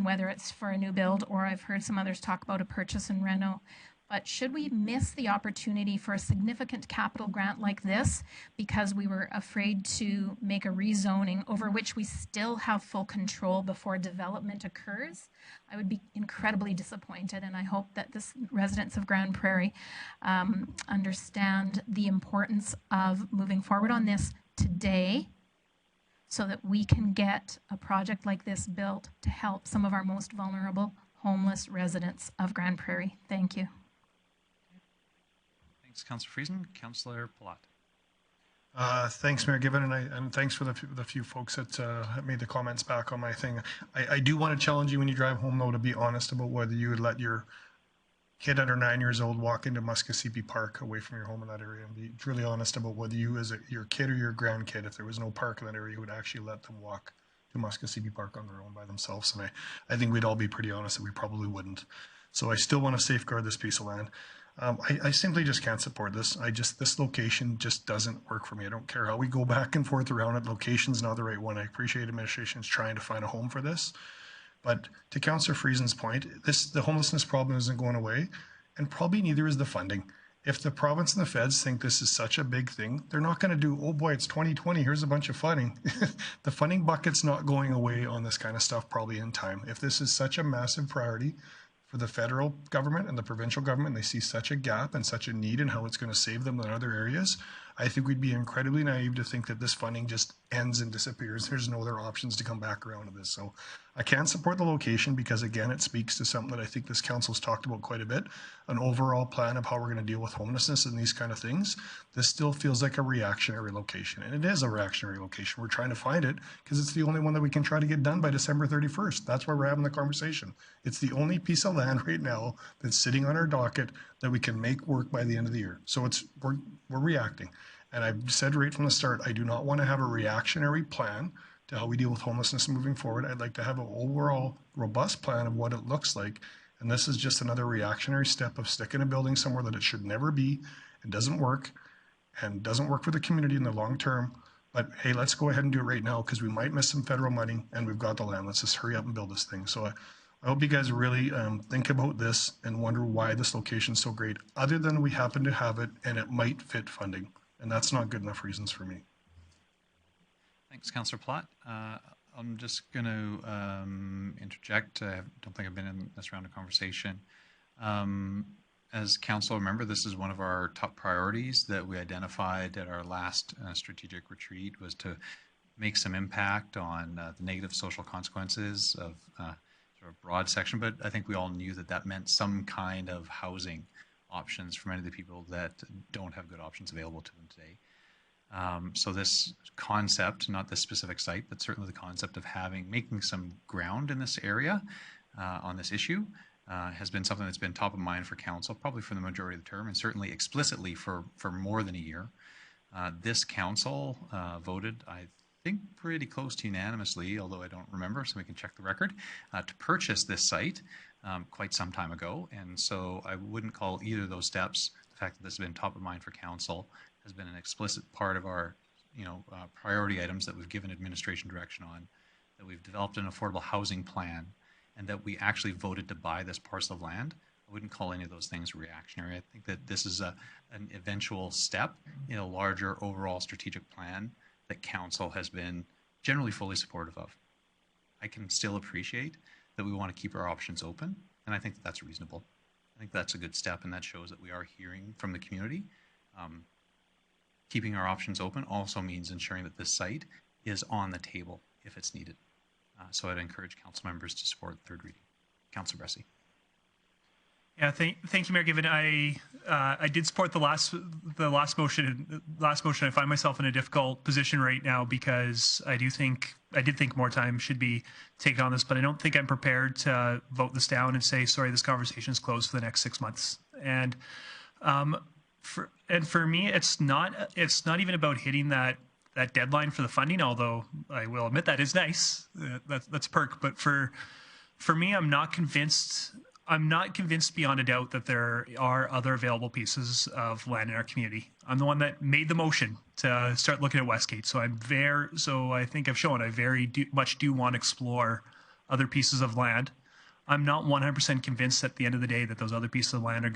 whether it's for a new build or I've heard some others talk about a purchase and reno. But should we miss the opportunity for a significant capital grant like this because we were afraid to make a rezoning over which we still have full control before development occurs? I would be incredibly disappointed, and I hope that the residents of Grande Prairie understand the importance of moving forward on this today so that we can get a project like this built to help some of our most vulnerable homeless residents of Grande Prairie. Thank you. Thanks, Councillor Friesen. Councillor Pilat. Thanks, Mayor Gibbon, and thanks for the few folks that made the comments back on my thing. I do want to challenge you when you drive home, though, to be honest about whether you would let your kid under 9 years old walk into Muskogee Park away from your home in that area, and be truly honest about whether you, as your kid or your grandkid, if there was no park in that area, you would actually let them walk to Muskogee Park on their own by themselves. And I think we'd all be pretty honest that we probably wouldn't. So I still want to safeguard this piece of land. I simply just can't support this. This location just doesn't work for me. I don't care how we go back and forth around it. Location's not the right one. I appreciate administration's trying to find a home for this. But to Councillor Friesen's point, the homelessness problem isn't going away, and probably neither is the funding. If the province and the feds think this is such a big thing, they're not going to do, oh boy, it's 2020, here's a bunch of funding. The funding bucket's not going away on this kind of stuff probably in time. If this is such a massive priority for the federal government and the provincial government, they see such a gap and such a need in how it's going to save them in other areas, I think we'd be incredibly naive to think that this funding just ends and disappears. There's no other options to come back around to this. So I can support the location because, again, it speaks to something that I think this council's talked about quite a bit, an overall plan of how we're going to deal with homelessness and these kind of things. This still feels like a reactionary location, and it is a reactionary location. We're trying to find it because it's the only one that we can try to get done by December 31st. That's why we're having the conversation. It's the only piece of land right now that's sitting on our docket that we can make work by the end of the year. So we're reacting. And I've said right from the start, I do not want to have a reactionary plan to how we deal with homelessness moving forward. I'd like to have an overall robust plan of what it looks like. And this is just another reactionary step of sticking a building somewhere that it should never be and doesn't work for the community in the long term. But hey, let's go ahead and do it right now because we might miss some federal money and we've got the land. Let's just hurry up and build this thing. So I hope you guys really think about this and wonder why this location is so great, other than we happen to have it and it might fit funding. And that's not good enough reasons for me. Thanks, Councillor Pilat. I'm just going to interject. I don't think I've been in this round of conversation. As council, remember, this is one of our top priorities that we identified at our last strategic retreat, was to make some impact on the negative social consequences of sort of broad section. But I think we all knew that that meant some kind of housing options for many of the people that don't have good options available to them today. So this concept, not this specific site, but certainly the concept of making some ground in this area on this issue has been something that's been top of mind for council, probably for the majority of the term, and certainly explicitly for more than a year. This council voted, I think, pretty close to unanimously, although I don't remember, so we can check the record, to purchase this site quite some time ago. And so I wouldn't call either of those steps, the fact that this has been top of mind for council, has been an explicit part of our priority items that we've given administration direction on, that we've developed an affordable housing plan, and that we actually voted to buy this parcel of land. I wouldn't call any of those things reactionary. I think that this is an eventual step in a larger overall strategic plan that council has been generally fully supportive of. I can still appreciate that we want to keep our options open, and I think that that's reasonable. I think that's a good step, and that shows that we are hearing from the community. Keeping our options open also means ensuring that this site is on the table if it's needed. So I'd encourage council members to support third reading. Councillor Bressey. Yeah, thank you, Mayor Given. I did support the last motion. I find myself in a difficult position right now because I did think more time should be taken on this, but I don't think I'm prepared to vote this down and say, sorry, this conversation is closed for the next 6 months. And for me, it's not even about hitting that deadline for the funding, although I will admit that is nice. That's a perk. But for me, I'm not convinced beyond a doubt that there are other available pieces of land in our community. I'm the one that made the motion to start looking at Westgate. So I think I've shown I very much do want to explore other pieces of land. I'm not 100% convinced at the end of the day that those other pieces of land are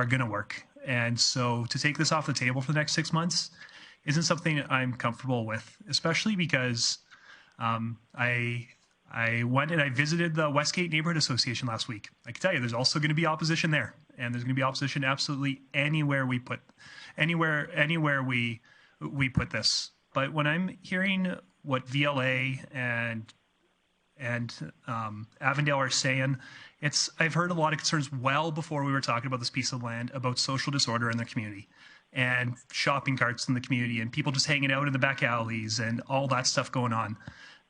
gonna work. And so to take this off the table for the next 6 months isn't something I'm comfortable with, especially because I went and I visited the Westgate Neighborhood Association last week. I can tell you there's also going to be opposition there, and there's going to be opposition absolutely anywhere we put this. But when I'm hearing what VLA and Avondale are saying, I've heard a lot of concerns well before we were talking about this piece of land about social disorder in the community and shopping carts in the community and people just hanging out in the back alleys and all that stuff going on.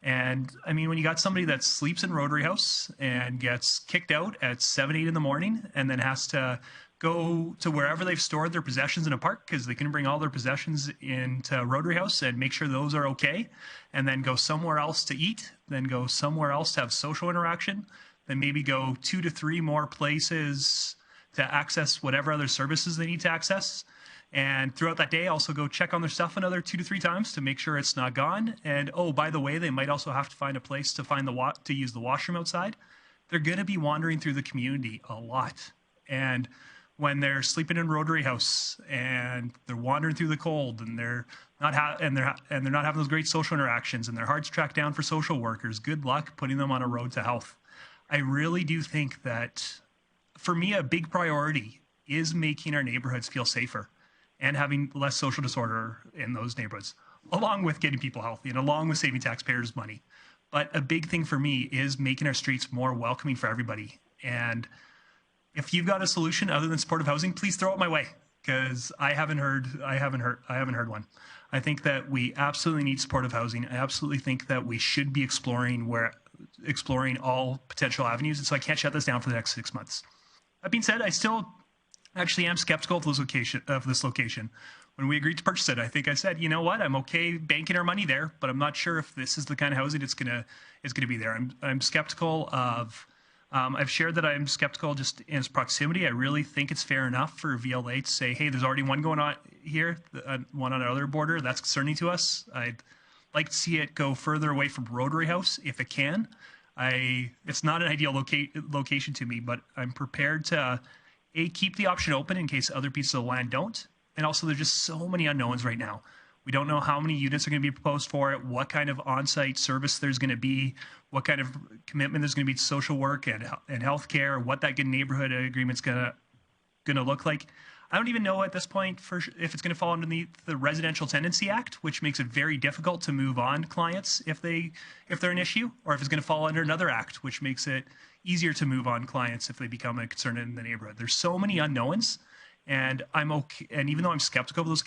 And I mean, when you got somebody that sleeps in Rotary House and gets kicked out at 7, 8 in the morning and then has to go to wherever they've stored their possessions in a park because they couldn't bring all their possessions into Rotary House and make sure those are okay, and then go somewhere else to eat, then go somewhere else to have social interaction, then maybe go 2 to 3 more places to access whatever other services they need to access. And throughout that day, also go check on their stuff another 2 to 3 times to make sure it's not gone. And oh, by the way, they might also have to find a place to find to use the washroom outside. They're going to be wandering through the community a lot. And when they're sleeping in Rotary House and they're wandering through the cold and they're not having those great social interactions and they're hard to track down for social workers, good luck putting them on a road to health. I really do think that, for me, a big priority is making our neighborhoods feel safer and having less social disorder in those neighborhoods, along with getting people healthy and along with saving taxpayers money. But a big thing for me is making our streets more welcoming for everybody. And if you've got a solution other than supportive housing, please throw it my way, because I haven't heard one. I think that we absolutely need supportive housing. I absolutely think that we should be exploring all potential avenues. And so I can't shut this down for the next 6 months. That being said, I still actually am skeptical of this location. When we agreed to purchase it, I think I said, you know what, I'm okay banking our money there, but I'm not sure if this is the kind of housing it's gonna be there. I'm skeptical of. I've shared that I'm skeptical just in its proximity. I really think it's fair enough for VLA to say, hey, there's already one going on here, one on another border. That's concerning to us. I'd like to see it go further away from Rotary House if it can. It's not an ideal location to me, but I'm prepared to keep the option open in case other pieces of land don't. And also, there's just so many unknowns right now. We don't know how many units are going to be proposed for it, what kind of on-site service there's going to be, what kind of commitment there's going to be to social work and healthcare, what that good neighborhood agreement's going to look like. I don't even know at this point if it's going to fall underneath the Residential Tenancy Act, which makes it very difficult to move on clients if they're an issue, or if it's going to fall under another act, which makes it easier to move on clients if they become a concern in the neighborhood. There's so many unknowns. And I'm okay. And even though I'm skeptical of this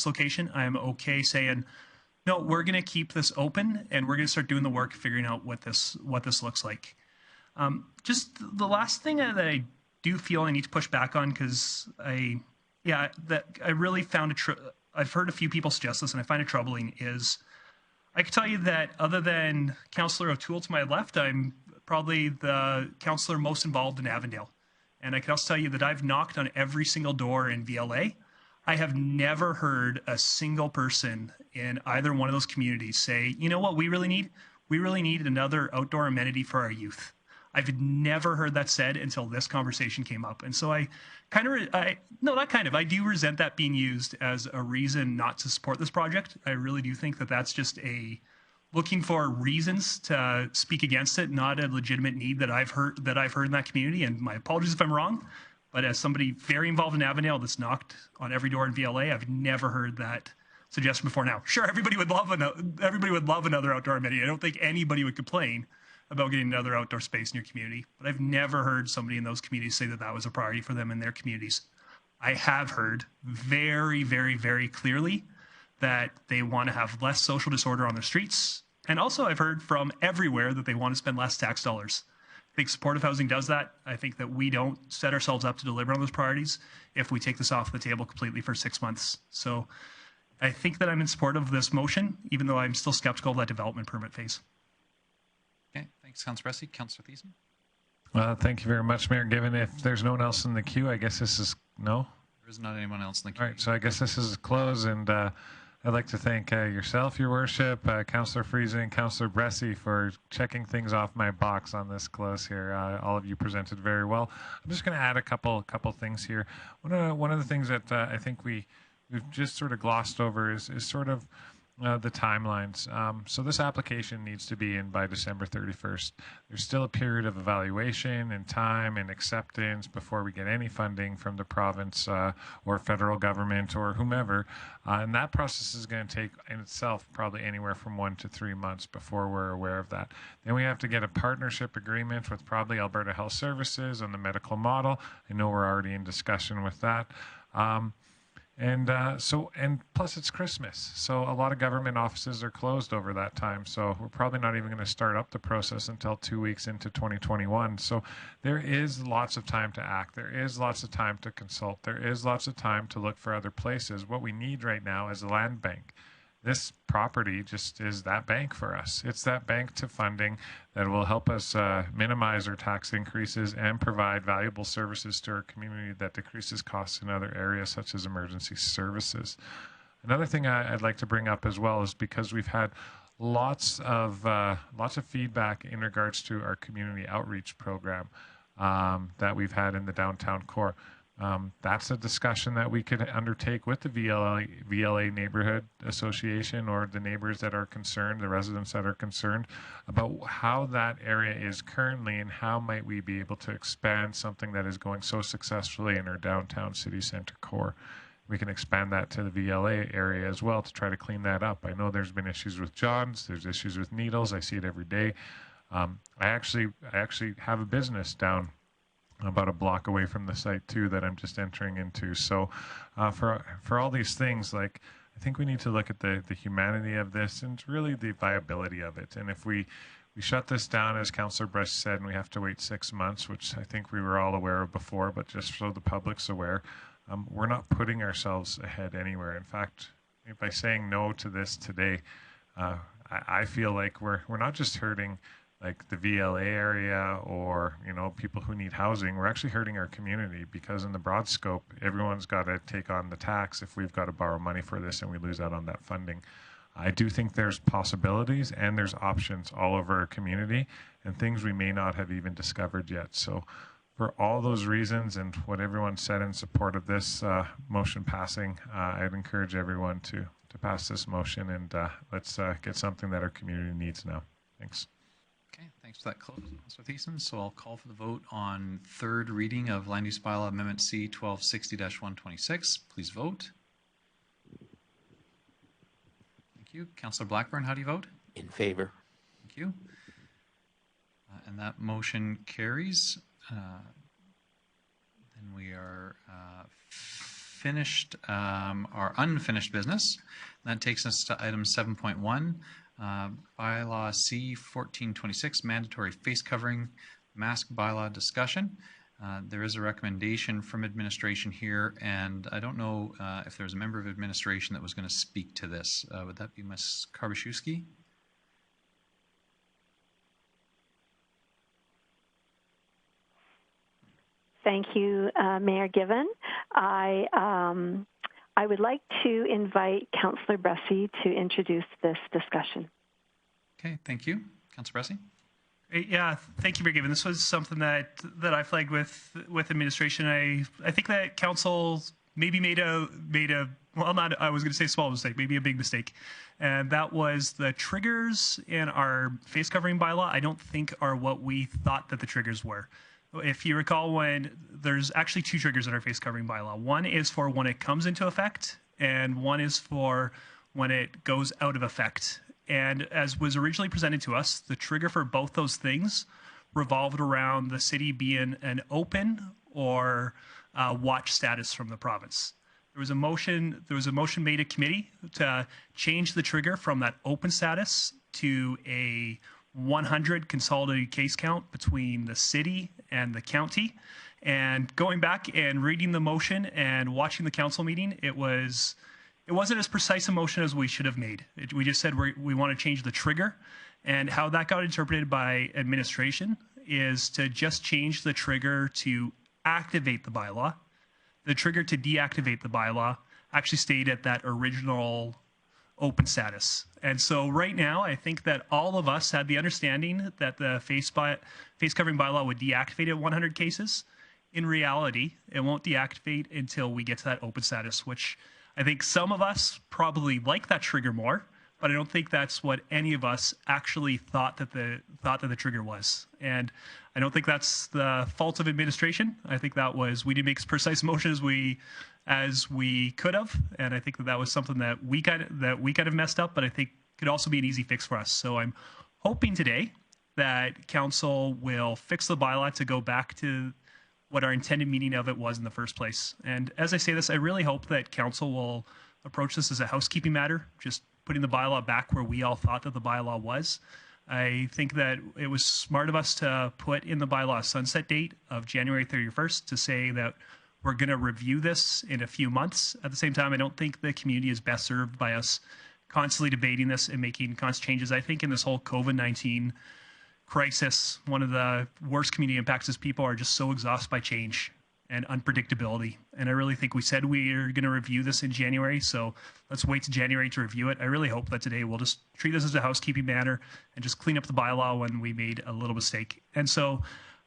location, I'm okay saying, no, we're going to keep this open and we're going to start doing the work, figuring out what this looks like. Just the last thing that I do feel I need to push back on, because I really found I've heard a few people suggest this and I find it troubling, is I can tell you that other than Councillor O'Toole to my left, I'm probably the councillor most involved in Avondale. And I can also tell you that I've knocked on every single door in VLA. I have never heard a single person in either one of those communities say, you know what we really need? We really need another outdoor amenity for our youth. I've never heard that said until this conversation came up. And so I do resent that being used as a reason not to support this project. I really do think that that's just looking for reasons to speak against it, not a legitimate need that I've heard in that community. And my apologies if I'm wrong, but as somebody very involved in Avondale that's knocked on every door in VLA, I've never heard that suggestion before. Now, sure, everybody would love another outdoor amenity. I don't think anybody would complain about getting another outdoor space in your community, but I've never heard somebody in those communities say that that was a priority for them in their communities. I have heard very, very, very clearly that they want to have less social disorder on their streets. And also I've heard from everywhere that they want to spend less tax dollars. I think supportive housing does that. I think that we don't set ourselves up to deliver on those priorities if we take this off the table completely for 6 months. So I think that I'm in support of this motion, even though I'm still skeptical of that development permit phase. Okay, thanks, Councillor Bressey. Councillor Thiessen. Thank you very much, Mayor. Given if there's no one else in the queue, I guess this is no? There is not anyone else in the queue. All right, so I guess this is closed, and I'd like to thank yourself, Your Worship, Councillor Friesen, and Councillor Bressey for checking things off my box on this close here. All of you presented very well. I'm just going to add a couple things here. One of the things that I think we've just sort of glossed over is sort of the timelines. So this application needs to be in by December 31st. There's still a period of evaluation and time and acceptance before we get any funding from the province or federal government or whomever. And that process is going to take in itself probably anywhere from 1 to 3 months before we're aware of that. Then we have to get a partnership agreement with probably Alberta Health Services on the medical model. I know we're already in discussion with that. And plus it's Christmas, so a lot of government offices are closed over that time. So we're probably not even going to start up the process until 2 weeks into 2021. So there is lots of time to act. There is lots of time to consult. There is lots of time to look for other places. What we need right now is a land bank. this property just is that bank for us. It's that bank to funding that will help us minimize our tax increases and provide valuable services to our community that decreases costs in other areas such as emergency services. Another thing I'd like to bring up as well is because we've had lots of feedback in regards to our community outreach program that we've had in the downtown core. That's a discussion that we could undertake with the VLA Neighborhood Association or the neighbors that are concerned, the residents that are concerned about how that area is currently and how might we be able to expand something that is going so successfully in our downtown city center core. We can expand that to the VLA area as well to try to clean that up. I know there's been issues with Johns, there's issues with Needles. I see it every day. I actually have a business down about a block away from the site too that I'm just entering into. So for all these things, like, I think we need to look at the humanity of this and really the viability of it. And if we shut this down, as Councillor Bressey said, and we have to wait 6 months, which I think we were all aware of before, but just so the public's aware, we're not putting ourselves ahead anywhere. In fact, by saying no to this today, I feel like we're not just hurting like the VLA area or, you know, people who need housing. We're actually hurting our community because in the broad scope, everyone's got to take on the tax if we've got to borrow money for this and we lose out on that funding. I do think there's possibilities and there's options all over our community and things we may not have even discovered yet. So for all those reasons and what everyone said in support of this motion passing, I'd encourage everyone to pass this motion and let's get something that our community needs now. Thanks. Okay, thanks for that, Councillor Thiessen. So I'll call for the vote on third reading of Land Use Bylaw Amendment C 1260-126. Please vote. Thank you. Councillor Blackburn, how do you vote? In favor. Thank you. And that motion carries. Then we are finished our unfinished business. That takes us to item 7.1. Bylaw C 1426, mandatory face covering, mask bylaw discussion. There is a recommendation from administration here, and I don't know if there's a member of administration that was going to speak to this. Would that be Ms. Karbashewski? Thank you, Mayor Given. I would like to invite Councillor Bressey to introduce this discussion. Okay, thank you. Councillor Bressey. Yeah, thank you, Mayor Given. This was something that I flagged with administration. I think that council maybe made a well, not, I was going to say small mistake, maybe a big mistake, and that was the triggers in our face covering bylaw. I don't think are what we thought that the triggers were. If you recall, when there's actually two triggers in our face covering bylaw. One is for when it comes into effect, and one is for when it goes out of effect. And as was originally presented to us, the trigger for both those things revolved around the city being an open or watch status from the province. There was a motion made at committee to change the trigger from that open status to a 100 consolidated case count between the city and the county. And going back and reading the motion and watching the council meeting, it wasn't as precise a motion as we should have made. We just said we want to change the trigger, and how that got interpreted by administration is to just change the trigger to activate the bylaw. The trigger to deactivate the bylaw actually stayed at that original open status. And so right now, I think that all of us had the understanding that the face covering bylaw would deactivate at 100 cases. In reality, it won't deactivate until we get to that open status, which I think some of us probably like that trigger more, but I don't think that's what any of us actually thought that the trigger was. And I don't think that's the fault of administration. I think that was, we didn't make as precise motion as we could have, and I think that was something that we kind of messed up, but I think could also be an easy fix for us. So I'm hoping today that council will fix the bylaw to go back to what our intended meaning of it was in the first place. And as I say this, I really hope that council will approach this as a housekeeping matter, just putting the bylaw back where we all thought that the bylaw was. I think that it was smart of us to put in the bylaw a sunset date of January 31st to say that we're going to review this in a few months. At the same time, I don't think the community is best served by us constantly debating this and making constant changes. I think in this whole COVID-19 crisis, one of the worst community impacts is people are just so exhausted by change and unpredictability. And I really think we said we are going to review this in January, so let's wait to January to review it. I really hope that today we'll just treat this as a housekeeping matter and just clean up the bylaw when we made a little mistake. And so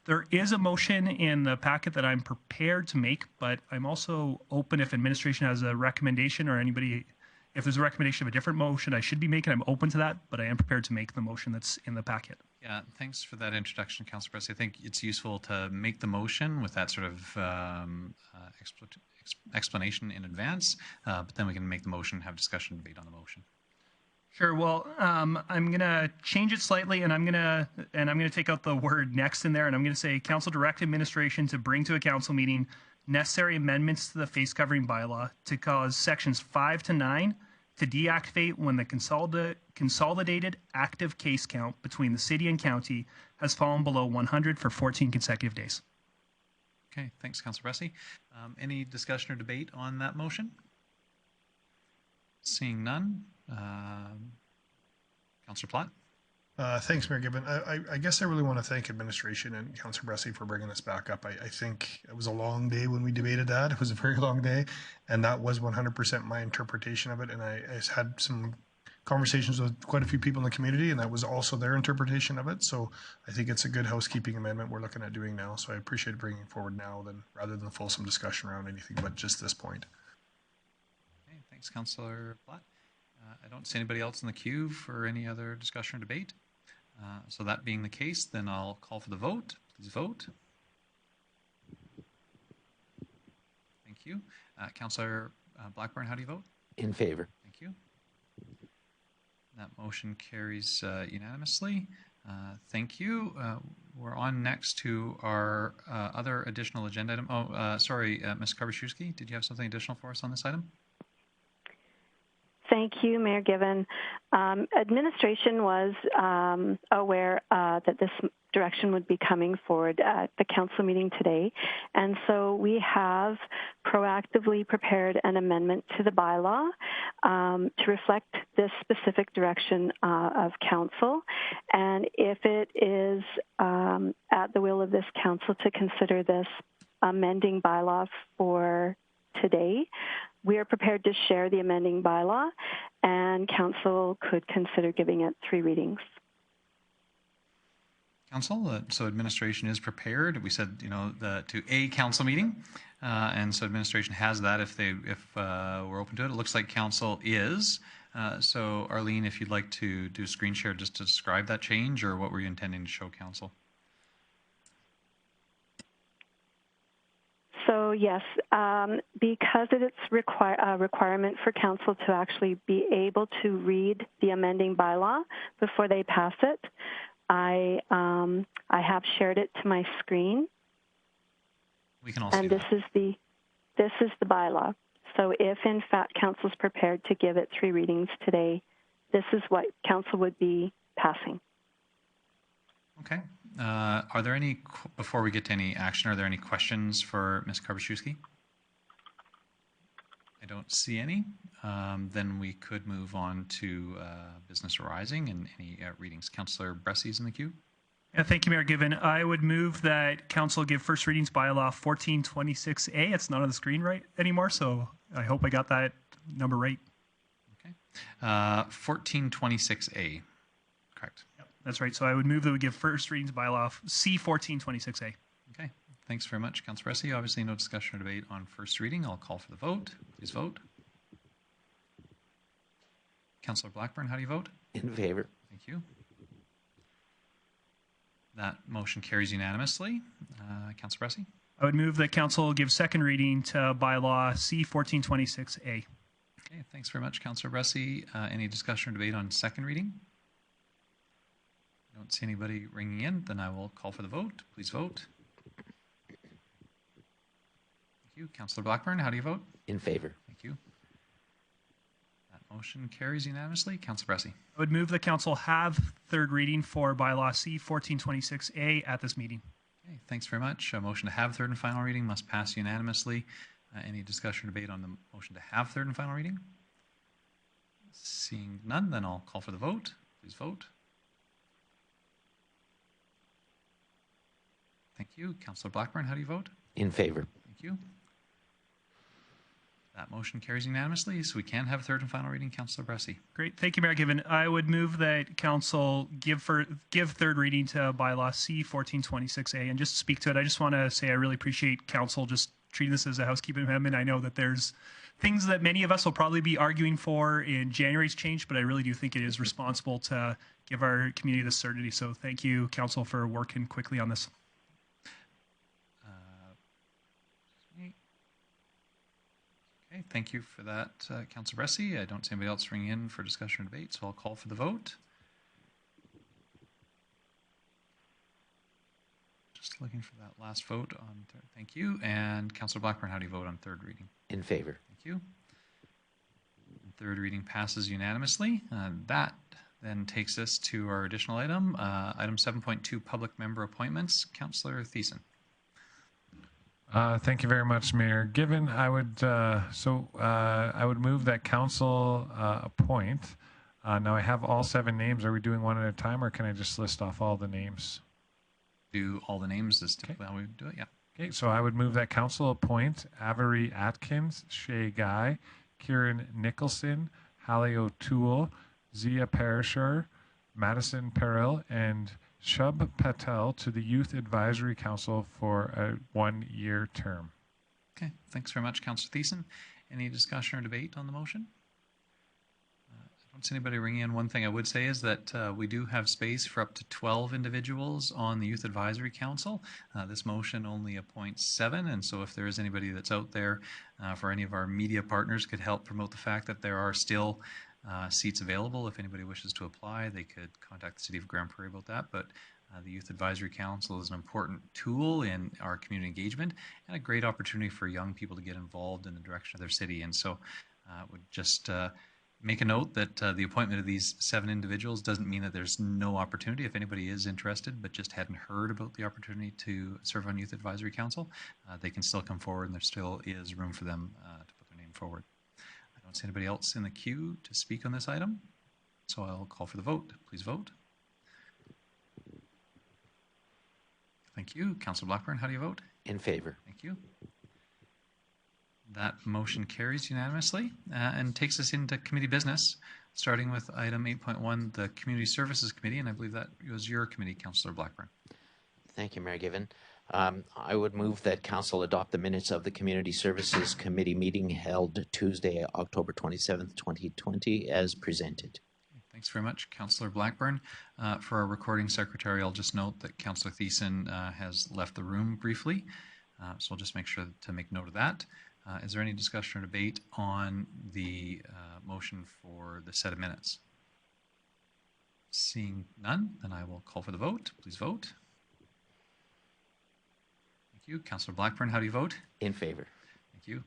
there is a motion in the packet that I'm prepared to make, but I'm also open if administration has a recommendation or anybody, if there's a recommendation of a different motion I should be making, I'm open to that, but I am prepared to make the motion that's in the packet. Yeah, thanks for that introduction, Councillor Bressey. I think it's useful to make the motion with that sort of explanation in advance, but then we can make the motion, have discussion, debate on the motion. Sure. Well, I'm gonna change it slightly, and I'm gonna take out the word "next" in there, and I'm gonna say Council direct administration to bring to a council meeting necessary amendments to the face covering bylaw to cause sections 5 to 9 to deactivate when the consolidated active case count between the city and county has fallen below 100 for 14 consecutive days. Okay, thanks, Councillor Bressey. Any discussion or debate on that motion? Seeing none. Councillor Pilat. Thanks, Mayor Gibbon. I guess I really want to thank administration and Councillor Bressey for bringing this back up. I think it was a long day when we debated that. It was a very long day, and that was 100% my interpretation of it. And I had some conversations with quite a few people in the community, and that was also their interpretation of it. So I think it's a good housekeeping amendment we're looking at doing now. So I appreciate bringing it forward now, rather than fulsome discussion around anything but just this point. Okay, thanks, Councillor Pilat. I don't see anybody else in the queue for any other discussion or debate. So that being the case, then I'll call for the vote. Please vote. Thank you. Councillor Blackburn, how do you vote? In favor. Thank you. That motion carries unanimously. Thank you. We're on next to our other additional agenda item. Oh, sorry, Ms. Karbaczewski, did you have something additional for us on this item? Thank you, Mayor Gibbon. Administration was aware that this direction would be coming forward at the council meeting today, and so we have proactively prepared an amendment to the bylaw to reflect this specific direction of council. And if it is at the will of this council to consider this amending bylaw for today, we are prepared to share the amending bylaw, and council could consider giving it 3 readings. Council, so administration is prepared. We said, to a council meeting, and so administration has that if we're open to it. It looks like council is. So Arlene, if you'd like to do a screen share just to describe that change, or what were you intending to show council? So yes, because it's a requirement for council to actually be able to read the amending bylaw before they pass it, I have shared it to my screen. We can all see and that. This is the bylaw. So if in fact council is prepared to give it 3 readings today, this is what council would be passing. Okay. Are there any, before we get to any action, are there any questions for Ms. Karbaczewski? I don't see any. Then we could move on to business arising and any readings. Councillor Bressey's in the queue. Yeah, thank you, Mayor Gibbon. I would move that council give first readings bylaw 1426A. It's not on the screen right anymore, so I hope I got that number right. Okay. 1426A. Correct. Yep, that's right. So I would move that we give first readings bylaw C1426A. Okay. Thanks very much, Councillor Bressey. Obviously, no discussion or debate on first reading. I'll call for the vote. Please vote. Councillor Blackburn, how do you vote? In favor. Thank you. That motion carries unanimously. Councillor Bressey? I would move that council give second reading to bylaw C1426A. Okay, thanks very much, Councillor Bressey. Any discussion or debate on second reading? I don't see anybody ringing in. Then I will call for the vote. Please vote. Thank you. Councillor Blackburn, how do you vote? In favor. Thank you. That motion carries unanimously. Councillor Bressey? I would move that council have third reading for bylaw C1426A at this meeting. Okay, thanks very much. A motion to have third and final reading must pass unanimously. Any discussion or debate on the motion to have third and final reading? Seeing none, then I'll call for the vote. Please vote. Thank you. Councillor Blackburn, how do you vote? In favor. Thank you. That motion carries unanimously, so we can have third and final reading. Councillor Bressey. Great. Thank you, Mayor Given. I would move that council give third reading to bylaw C1426A. And just to speak to it, I just want to say I really appreciate council just treating this as a housekeeping amendment. I know that there's things that many of us will probably be arguing for in January's change, but I really do think it is responsible to give our community this certainty. So thank you, council, for working quickly on this. Okay, thank you for that, Councillor Bressey. I don't see anybody else ringing in for discussion or debate, so I'll call for the vote. Just looking for that last vote on third. Thank you. And Councillor Blackburn, how do you vote on third reading? In favor. Thank you. Third reading passes unanimously. That then takes us to our additional item, item 7.2, public member appointments. Councillor Thiessen. Thank you very much, Mayor. Given I would I would move that council appoint. Now I have all 7 names. Are we doing one at a time, or can I just list off all the names? Do all the names is typically how we do it. Yeah. Okay, so I would move that council appoint Avery Atkins, Shay Guy, Kieran Nicholson, Hallie O'Toole, Zia Parashar, Madison Perel, and Shub Patel to the Youth Advisory Council for a 1-year term. Okay, thanks very much, Councillor Thiessen. Any discussion or debate on the motion? I don't see anybody ringing in. One thing I would say is that we do have space for up to 12 individuals on the Youth Advisory Council. This motion only appoints 7, and so if there is anybody that's out there for any of our media partners could help promote the fact that there are still seats available. If anybody wishes to apply, they could contact the City of Grande Prairie about that. But the Youth Advisory Council is an important tool in our community engagement and a great opportunity for young people to get involved in the direction of their city. And so would just make a note that the appointment of these 7 individuals doesn't mean that there's no opportunity. If anybody is interested but just hadn't heard about the opportunity to serve on Youth Advisory Council, they can still come forward, and there still is room for them to put their name forward. I don't see anybody else in the queue to speak on this item, so I'll call for the vote. Please vote. Thank you. Councillor Blackburn, how do you vote? In favor. Thank you. That motion carries unanimously and takes us into committee business, starting with item 8.1, the Community Services Committee, and I believe that was your committee, Councillor Blackburn. Thank you, Mayor Given. I would move that Council adopt the minutes of the Community Services Committee meeting held Tuesday, October 27th, 2020, as presented. Thanks very much, Councillor Blackburn. For our recording secretary, I'll just note that Councillor Thiessen has left the room briefly, so I'll just make sure to make note of that. Is there any discussion or debate on the motion for the set of minutes? Seeing none, then I will call for the vote. Please vote. Thank you. Councillor Blackburn, how do you vote? In favor. Thank you.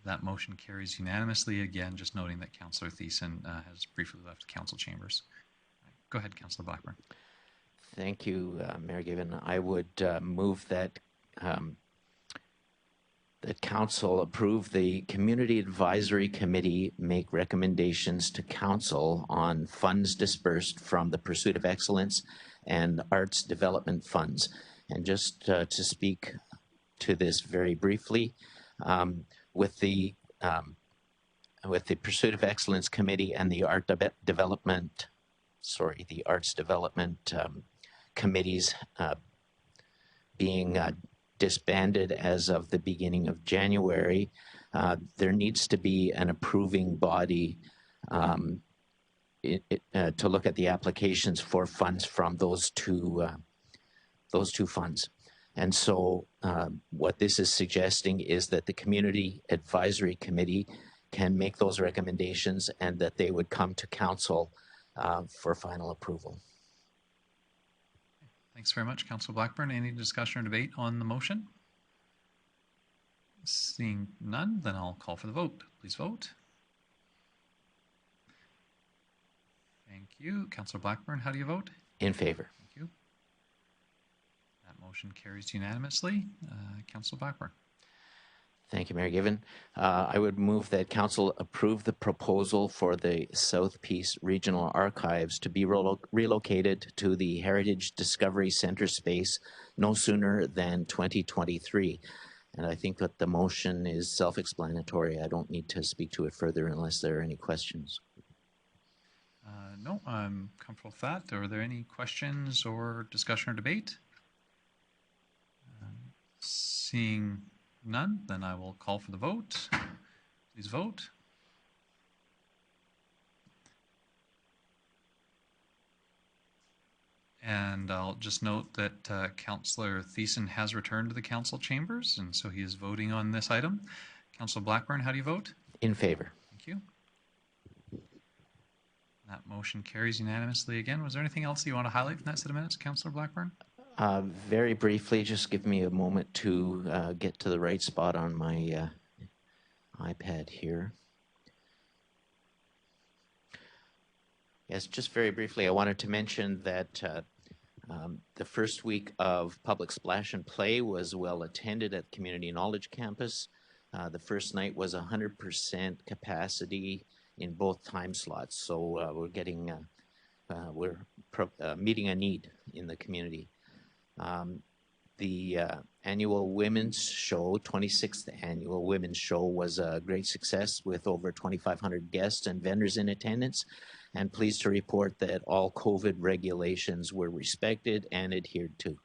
That motion carries unanimously. Again, just noting that Councillor Thiessen has briefly left council chambers. Go ahead, Councillor Blackburn. Thank you, Mayor Given. I would move that that Council approve the Community Advisory Committee make recommendations to Council on funds dispersed from the Pursuit of Excellence and Arts Development Funds. And just to speak to this very briefly, with the Pursuit of Excellence Committee and the Arts Development Committees being disbanded as of the beginning of January, there needs to be an approving body to look at the applications for funds from those two funds. And so what this is suggesting is that the Community Advisory Committee can make those recommendations and that they would come to Council for final approval. Thanks very much, Councillor Blackburn. Any discussion or debate on the motion? Seeing none, then I'll call for the vote. Please vote. Thank you. Councillor Blackburn, how do you vote? In favor. Thank you. That motion carries unanimously. Councillor Blackburn. Thank you, Mayor Given. I would move that Council approve the proposal for the South Peace Regional Archives to be relocated to the Heritage Discovery Center space no sooner than 2023. And I think that the motion is self-explanatory. I don't need to speak to it further unless there are any questions. No, I'm comfortable with that. Are there any questions or discussion or debate? Seeing none, then I will call for the vote. Please vote. And I'll just note that Councillor Thiessen has returned to the council chambers, and so he is voting on this item. Councillor Blackburn, how do you vote? In favor. Thank you. That motion carries unanimously again. Was there anything else you want to highlight from that set of minutes, Councillor Blackburn? Very briefly, just give me a moment to get to the right spot on my iPad here. Yes, just very briefly, I wanted to mention that the first week of Public Splash and Play was well attended at Community Knowledge Campus. The first night was 100% capacity in both time slots, so we're getting meeting a need in the community. The annual women's show, 26th annual women's show, was a great success with over 2,500 guests and vendors in attendance, and pleased to report that all COVID regulations were respected and adhered to.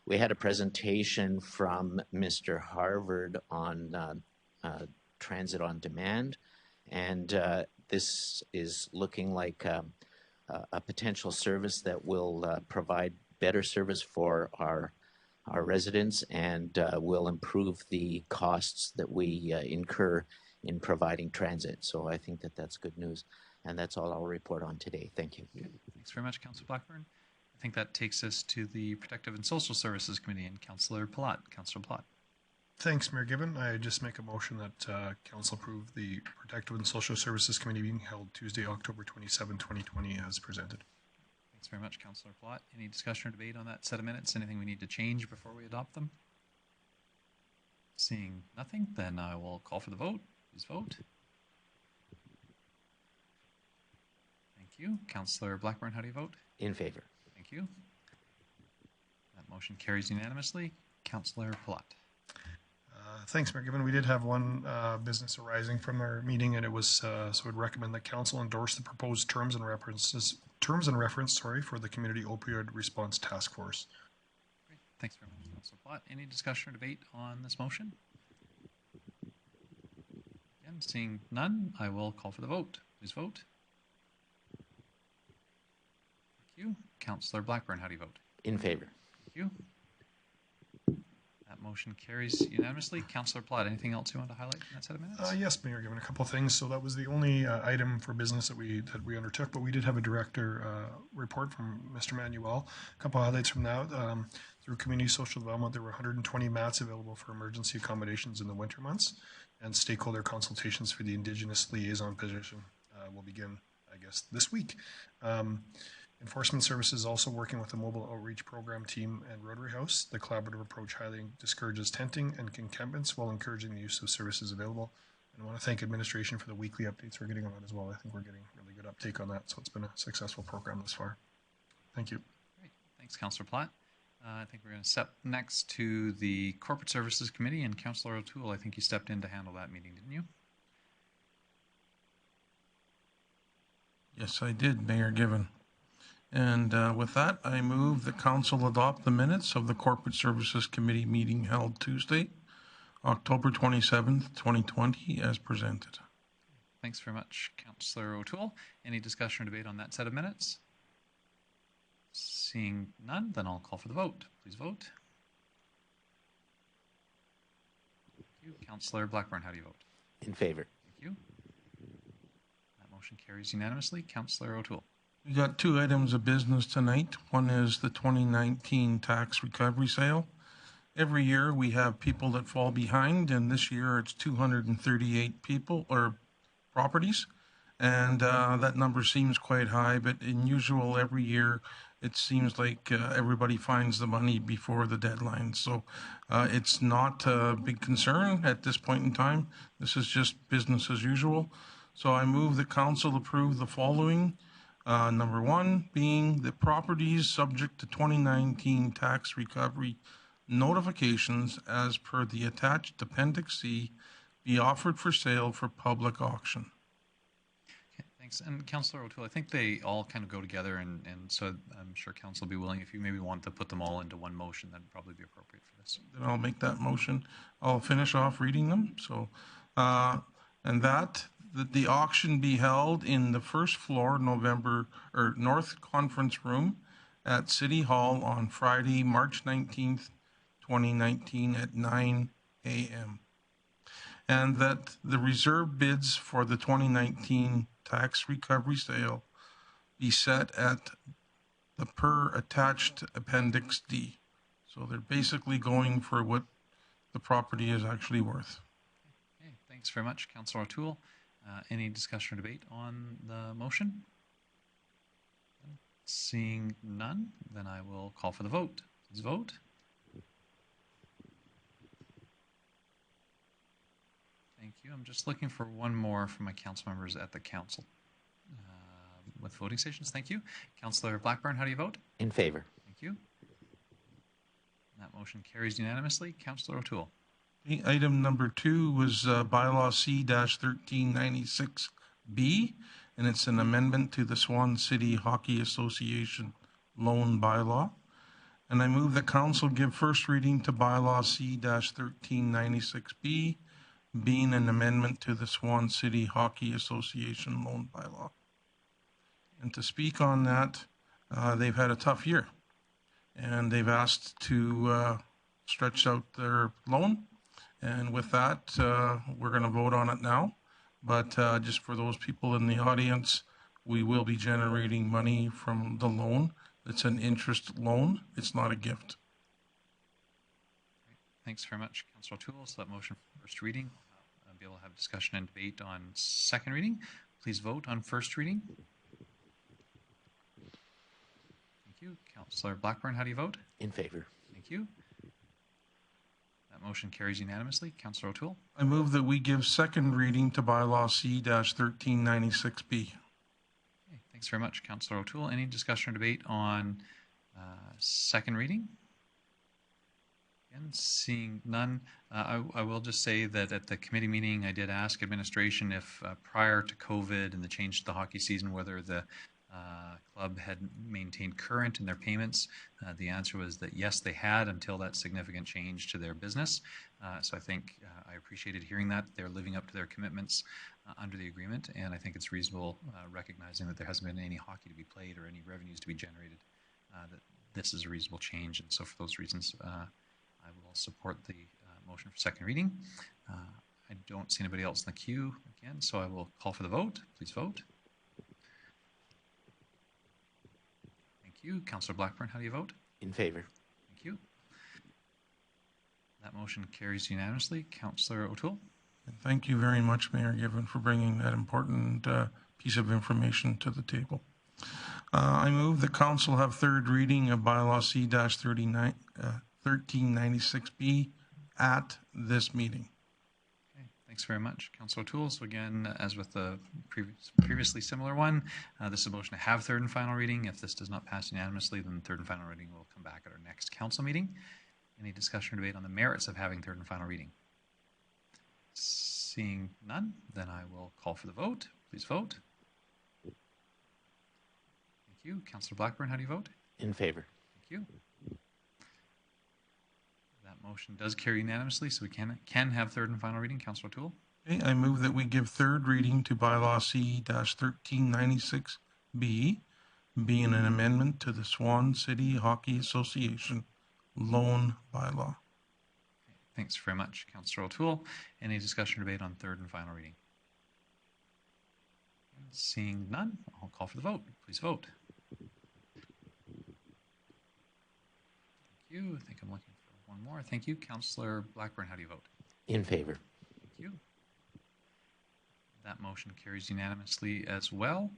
We had a presentation from Mr. Harvard on transit on demand, and this is looking like a potential service that will provide better service for our residents and will improve the costs that we incur in providing transit. So I think that that's good news. And that's all I'll report on today. Thank you. Okay. Thanks very much, Councillor Blackburn. I think that takes us to the Protective and Social Services Committee and Councillor Pilat. Councillor Pilat. Thanks, Mayor Gibbon. I just make a motion that Council approve the Protective and Social Services Committee being held Tuesday, October 27, 2020 as presented. Thanks very much, Councillor Pilat. Any discussion or debate on that set of minutes? Anything we need to change before we adopt them? Seeing nothing, then I will call for the vote. Please vote. Thank you. Councillor Blackburn, how do you vote? In favor. Thank you. That motion carries unanimously. Councillor Pilat. Thanks, Mayor Gibbon. We did have one business arising from our meeting, and it was so I'd recommend that Council endorse the proposed terms and reference for the Community Opioid Response Task Force. Great. Thanks very much, Councillor Pilat. Any discussion or debate on this motion? Again, seeing none, I will call for the vote. Please vote. Thank you. Councillor Blackburn, how do you vote? In favor. Thank you. That motion carries unanimously. Councillor Pilat, anything else you want to highlight in that set of minutes? Yes, Mayor, given a couple of things. So that was the only item for business that we undertook, but we did have a director report from Mr. Manuel. A couple of highlights from that. Through Community Social Development, there were 120 mats available for emergency accommodations in the winter months, and stakeholder consultations for the Indigenous liaison position will begin, I guess, this week. Enforcement Services also working with the Mobile Outreach Program team and Rotary House. The collaborative approach highly discourages tenting and encampments while encouraging the use of services available. And I want to thank administration for the weekly updates we're getting on that as well. I think we're getting really good uptake on that, so it's been a successful program thus far. Thank you. Great. Thanks, Councillor Pilat. I think we're going to step next to the Corporate Services Committee, and Councillor O'Toole, I think you stepped in to handle that meeting, didn't you? Yes, I did, Mayor Given. And with that, I move the Council adopt the minutes of the Corporate Services Committee meeting held Tuesday, October 27th, 2020, as presented. Thanks very much, Councillor O'Toole. Any discussion or debate on that set of minutes? Seeing none, then I'll call for the vote. Please vote. Thank you. Councillor Blackburn, how do you vote? In favor. Thank you. That motion carries unanimously. Councillor O'Toole. We got two items of business tonight. One is the 2019 tax recovery sale. Every year we have people that fall behind, and this year it's 238 people or properties. And that number seems quite high, but in usual every year it seems like everybody finds the money before the deadline. So it's not a big concern at this point in time. This is just business as usual. So I move the council approve the following. Number one being the properties subject to 2019 tax recovery notifications as per the attached Appendix C be offered for sale for public auction. Okay, thanks. And Councillor O'Toole, I think they all kind of go together, and so I'm sure Council will be willing, if you maybe want to put them all into one motion, that'd probably be appropriate for this. Then I'll make that motion. I'll finish off reading them. So, and that the auction be held in the first floor North Conference Room at City Hall on Friday, March 19th, 2019 at 9 a.m. And that the reserve bids for the 2019 tax recovery sale be set at the per attached Appendix D. So they're basically going for what the property is actually worth. Okay, thanks very much, Councillor O'Toole. Any discussion or debate on the motion? Seeing none, then I will call for the vote. Please vote. Thank you. I'm just looking for one more from my council members at the council with voting stations. Thank you. Councillor Blackburn, how do you vote? In favor. Thank you. That motion carries unanimously. Councillor O'Toole. Item number 2 was bylaw C-1396B, and it's an amendment to the Swan City Hockey Association loan bylaw. And I move that council give first reading to bylaw C-1396B, being an amendment to the Swan City Hockey Association loan bylaw. And to speak on that, they've had a tough year, and they've asked to stretch out their loan. And with that, we're going to vote on it now. But just for those people in the audience, we will be generating money from the loan. It's an interest loan. It's not a gift. Thanks very much, Councillor O'Toole. So that motion for first reading. I'll be able to have discussion and debate on second reading. Please vote on first reading. Thank you. Councillor Blackburn, how do you vote? In favor. Thank you. That motion carries unanimously. Councillor O'Toole. I move that we give second reading to bylaw C-1396B. Okay, thanks very much, Councillor O'Toole. Any discussion or debate on second reading? Again, seeing none, I will just say that at the committee meeting, I did ask administration if prior to COVID and the change to the hockey season, whether the club had maintained current in their payments. The answer was that yes, they had, until that significant change to their business. So I think I appreciated hearing that they're living up to their commitments under the agreement, and I think it's reasonable, recognizing that there hasn't been any hockey to be played or any revenues to be generated, that this is a reasonable change. And so for those reasons, I will support the motion for second reading. I don't see anybody else in the queue again, so I will call for the vote. Please vote. You. Councillor Blackburn, how do you vote? In favor. Thank you. That motion carries unanimously. Councillor O'Toole. Thank you very much, Mayor Given, for bringing that important piece of information to the table. I move the council have third reading of bylaw C-1396B at this meeting. Thanks very much, Councillor O'Toole. So again, as with the previously similar one, this is a motion to have third and final reading. If this does not pass unanimously, then third and final reading will come back at our next council meeting. Any discussion or debate on the merits of having third and final reading? Seeing none, then I will call for the vote. Please vote. Thank you. Councillor Blackburn, how do you vote? In favor. Thank you. That motion does carry unanimously, so we can have third and final reading. Councillor O'Toole. Okay, I move that we give third reading to bylaw C-1396B, being an amendment to the Swan City Hockey Association loan bylaw. Okay, thanks very much, Councillor O'Toole. Any discussion or debate on third and final reading? Seeing none, I'll call for the vote. Please vote. Thank you. I think I'm looking for one more. Thank you. Councillor Blackburn, how do you vote? In favor. Thank you. That motion carries unanimously as well.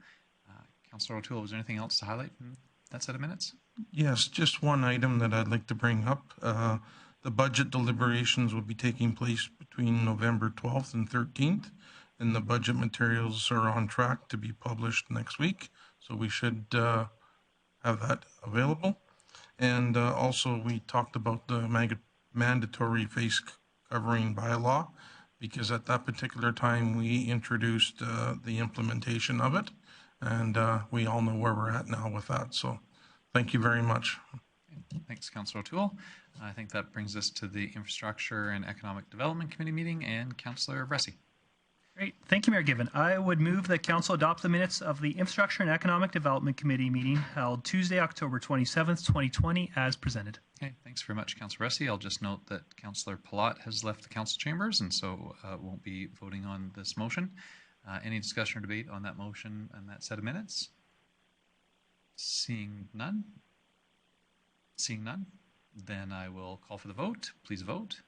Councillor O'Toole, was there anything else to highlight from that set of minutes? Yes, just one item that I'd like to bring up. The budget deliberations will be taking place between November 12th and 13th, and the budget materials are on track to be published next week. So we should have that available. And also we talked about the mandatory face covering bylaw, because at that particular time we introduced the implementation of it, and we all know where we're at now with that. So thank you very much. Thanks, Councillor O'Toole. I think that brings us to the Infrastructure and Economic Development Committee meeting, and Councillor Bressey. Great. Thank you, Mayor Given. I would move that Council adopt the minutes of the Infrastructure and Economic Development Committee meeting held Tuesday, October 27th, 2020, as presented. Okay, thanks very much, Councillor Bressey. I'll just note that Councillor Pilat has left the council chambers, and so won't be voting on this motion. Any discussion or debate on that motion and that set of minutes? Seeing none, then I will call for the vote. Please vote.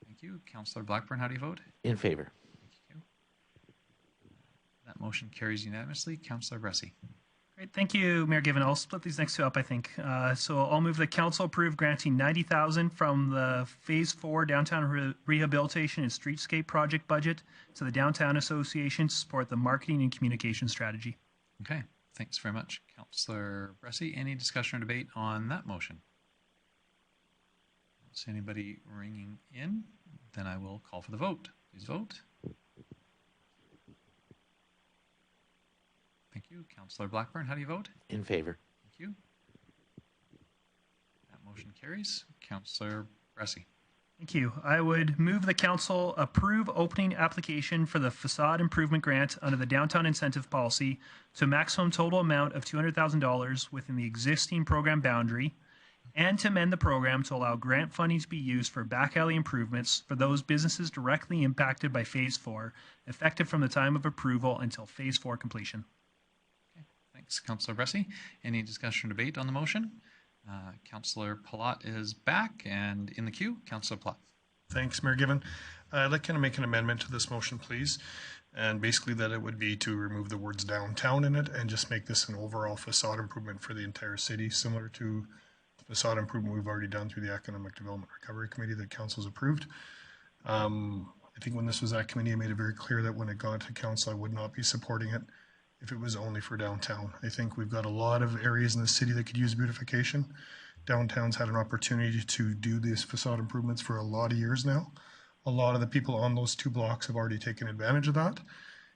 Thank you. Councillor Blackburn, how do you vote? In favor. Thank you. That motion carries unanimously. Councillor Bressey. Great. Thank you, Mayor Given. I'll split these next two up, I think. So I'll move the council approve granting $90,000 from the Phase 4 Downtown Rehabilitation and Streetscape Project budget to the Downtown Association to support the marketing and communication strategy. Okay. Thanks very much, Councillor Bressey. Any discussion or debate on that motion? Don't see anybody ringing in. Then I will call for the vote. Please vote. Thank you. Councillor Blackburn, how do you vote? In favor. Thank you. That motion carries. Councillor Bressey. Thank you. I would move the council approve opening application for the facade improvement grant under the downtown incentive policy to a maximum total amount of $200,000 within the existing program boundary, and to amend the program to allow grant funding to be used for back alley improvements for those businesses directly impacted by Phase 4, effective from the time of approval until Phase 4 completion. Okay. Thanks, Councillor Bressey. Any discussion or debate on the motion? Councillor Pilat is back and in the queue. Councillor Pilat. Thanks, Mayor Given. I'd like to make an amendment to this motion, please. And basically that it would be to remove the words downtown in it and just make this an overall facade improvement for the entire city, similar to the facade improvement we've already done through the Economic Development Recovery Committee that council's approved. I think when this was at committee, I made it very clear that when it got to council, I would not be supporting it if it was only for downtown. I think we've got a lot of areas in the city that could use beautification. Downtown's had an opportunity to do these facade improvements for a lot of years now. A lot of the people on those two blocks have already taken advantage of that.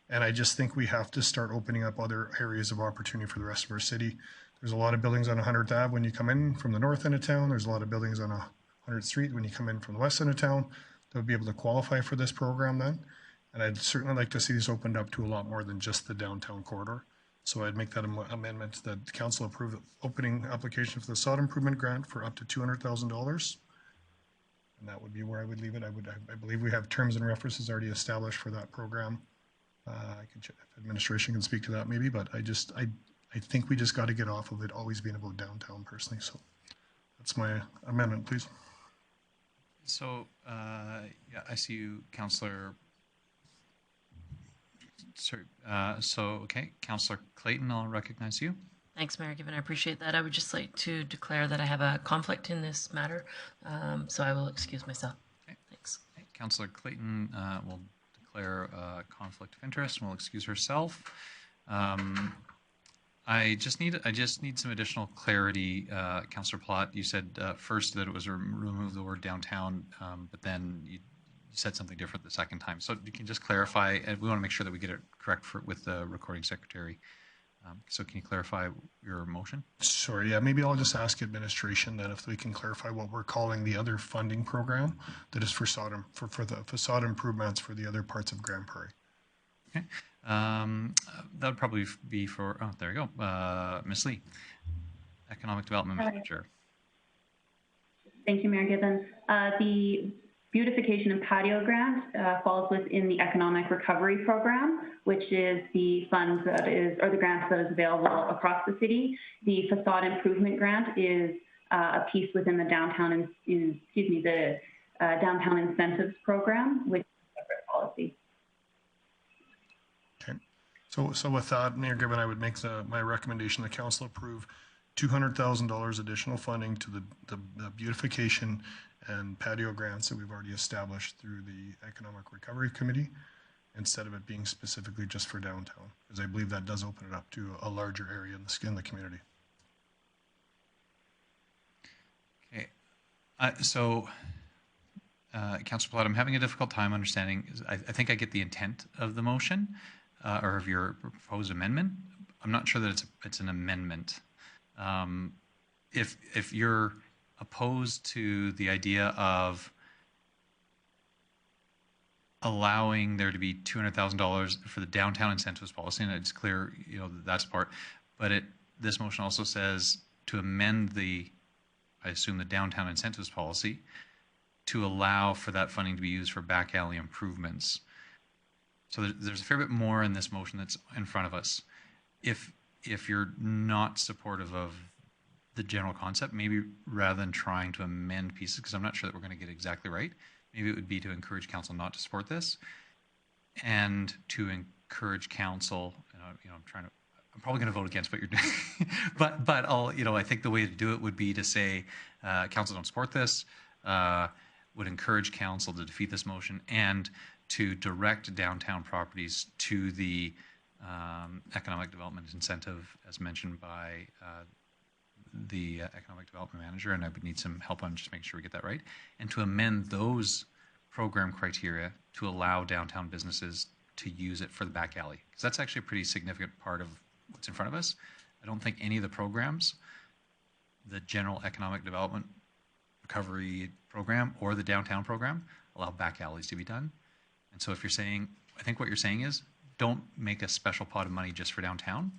And I just think we have to start opening up other areas of opportunity for the rest of our city. There's a lot of buildings on 100th Ave when you come in from the north end of town. There's a lot of buildings on 100th Street when you come in from the west end of town that would be able to qualify for this program then. And I'd certainly like to see this opened up to a lot more than just the downtown corridor. So I'd make that amendment that the council approve the opening application for the facade improvement grant for up to $200,000. And that would be where I would leave it. I believe we have terms and references already established for that program. I can check if administration can speak to that maybe, but I think we just got to get off of it always being about downtown personally. So that's my amendment, please. So, yeah, I see you, Councillor. Sorry. Okay, Councillor Clayton, I'll recognize you. Thanks, Mayor Given. I appreciate that. I would just like to declare that I have a conflict in this matter, so I will excuse myself. Okay. Thanks. Okay. Councillor Clayton will declare a conflict of interest and will excuse herself. I just need some additional clarity, Councillor Pilat. You said first that it was remove the word downtown, but then you said something different the second time. So you can just clarify, and we want to make sure that we get it correct with the recording secretary. So can you clarify your motion? Sorry, yeah, maybe I'll just ask administration then if we can clarify what we're calling the other funding program that is for the facade improvements for the other parts of Grande Prairie. Okay, that would probably be for, oh, there you go, Ms. Lee, Economic Development Manager. Thank you, Mayor Given. The beautification and patio grant falls within the Economic Recovery Program, which is the funds that is, or the grants that is available across the city. The facade improvement grant is a piece within the downtown, the downtown incentives program, which is a separate policy. Okay, So with that, Mayor Gibbon, I would make my recommendation, the council approve $200,000 additional funding to the beautification and patio grants that we've already established through the Economic Recovery Committee, instead of it being specifically just for downtown, because I believe that does open it up to a larger area in the community. Okay. Councillor Pilat, I'm having a difficult time understanding. I think I get the intent of the motion or of your proposed amendment. I'm not sure that it's an amendment. If you're opposed to the idea of allowing there to be $200,000 for the downtown incentives policy, and it's clear, that's part, but this motion also says to amend I assume the downtown incentives policy to allow for that funding to be used for back alley improvements. So there's a fair bit more in this motion that's in front of us. If you're not supportive of the general concept, maybe rather than trying to amend pieces, because I'm not sure that we're going to get exactly right, maybe it would be to encourage council not to support this and to encourage council, I'm probably going to vote against what you're doing, but I think the way to do it would be to say, council don't support this, would encourage council to defeat this motion and to direct downtown properties to the economic development incentive as mentioned by the economic development manager, and I would need some help on just making sure we get that right, and to amend those program criteria to allow downtown businesses to use it for the back alley, because that's actually a pretty significant part of what's in front of us. I don't think any of the programs, the general economic development recovery program or the downtown program, allow back alleys to be done. And so if you're saying, I think what you're saying is, don't make a special pot of money just for downtown.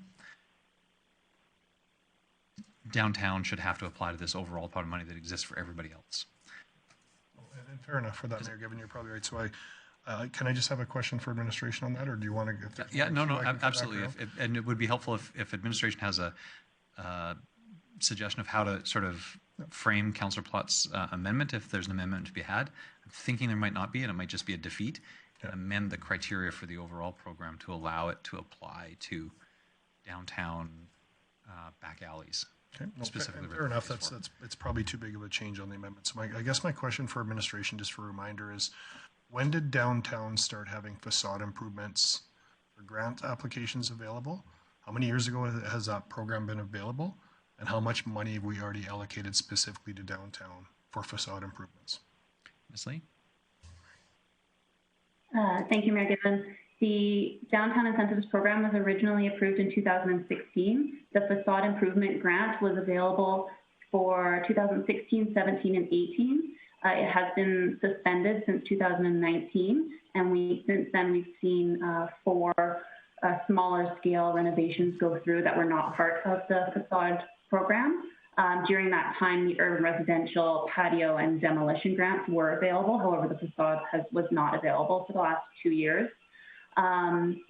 Downtown should have to apply to this overall pot of money that exists for everybody else. And fair enough for that, Mayor Gibbon, you're probably right. So can I just have a question for administration on that, or do you want to? Yeah, no, absolutely. And it would be helpful if administration has a suggestion of how to sort of frame Councillor Pilat's amendment, if there's an amendment to be had. I'm thinking there might not be, and it might just be a defeat. And amend the criteria for the overall program to allow it to apply to downtown back alleys. Okay, specifically. Fair enough. It's probably too big of a change on the amendment. So I guess my question for administration, just for a reminder, is when did downtown start having facade improvements for grant applications available? How many years ago has that program been available? And how much money have we already allocated specifically to downtown for facade improvements? Ms. Lee? Thank you, Mayor Gibbon. The Downtown Incentives Program was originally approved in 2016. The facade improvement grant was available for 2016, 17, and 18. It has been suspended since 2019, and since then we've seen 4 smaller scale renovations go through that were not part of the facade program. During that time, the urban residential patio and demolition grants were available. However, the facade was not available for the last 2 years.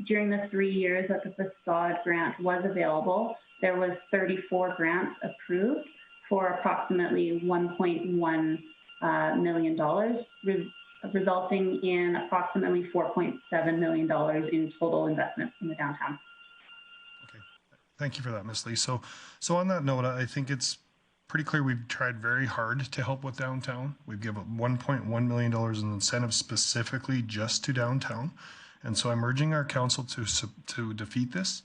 During the 3 years that the facade grant was available, there was 34 grants approved for approximately $1.1 million, resulting in approximately $4.7 million in total investment in the downtown. Thank you for that, Ms. Lee. So on that note, I think it's pretty clear we've tried very hard to help with downtown. We've given $1.1 million in incentives specifically just to downtown. And so I'm urging our council to defeat this.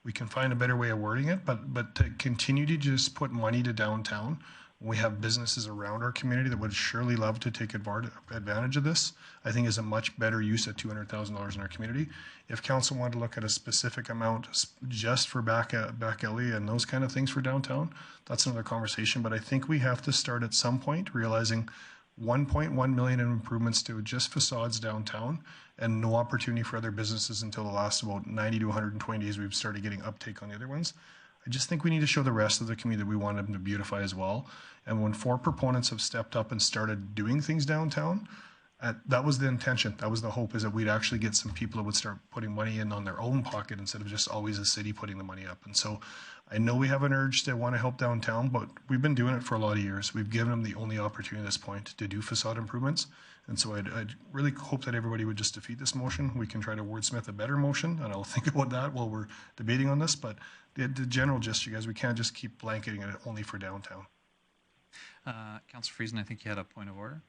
We can find a better way of wording it, but to continue to just put money to downtown, we have businesses around our community that would surely love to take advantage of this, I think is a much better use of $200,000 in our community. If council wanted to look at a specific amount just for back alley and those kind of things for downtown, that's another conversation. But I think we have to start at some point realizing 1.1 million in improvements to just facades downtown and no opportunity for other businesses until the last about 90 to 120 days we've started getting uptake on the other ones. I just think we need to show the rest of the community that we want them to beautify as well. And when 4 proponents have stepped up and started doing things downtown, that was the intention. That was the hope, is that we'd actually get some people that would start putting money in on their own pocket instead of just always the city putting the money up. And so I know we have an urge to want to help downtown, but we've been doing it for a lot of years. We've given them the only opportunity at this point to do facade improvements. And so I'd really hope that everybody would just defeat this motion. We can try to wordsmith a better motion, and I'll think about that while we're debating on this. But the general gist, you guys, we can't just keep blanketing it only for downtown. Councillor Friesen, I think you had a point of order.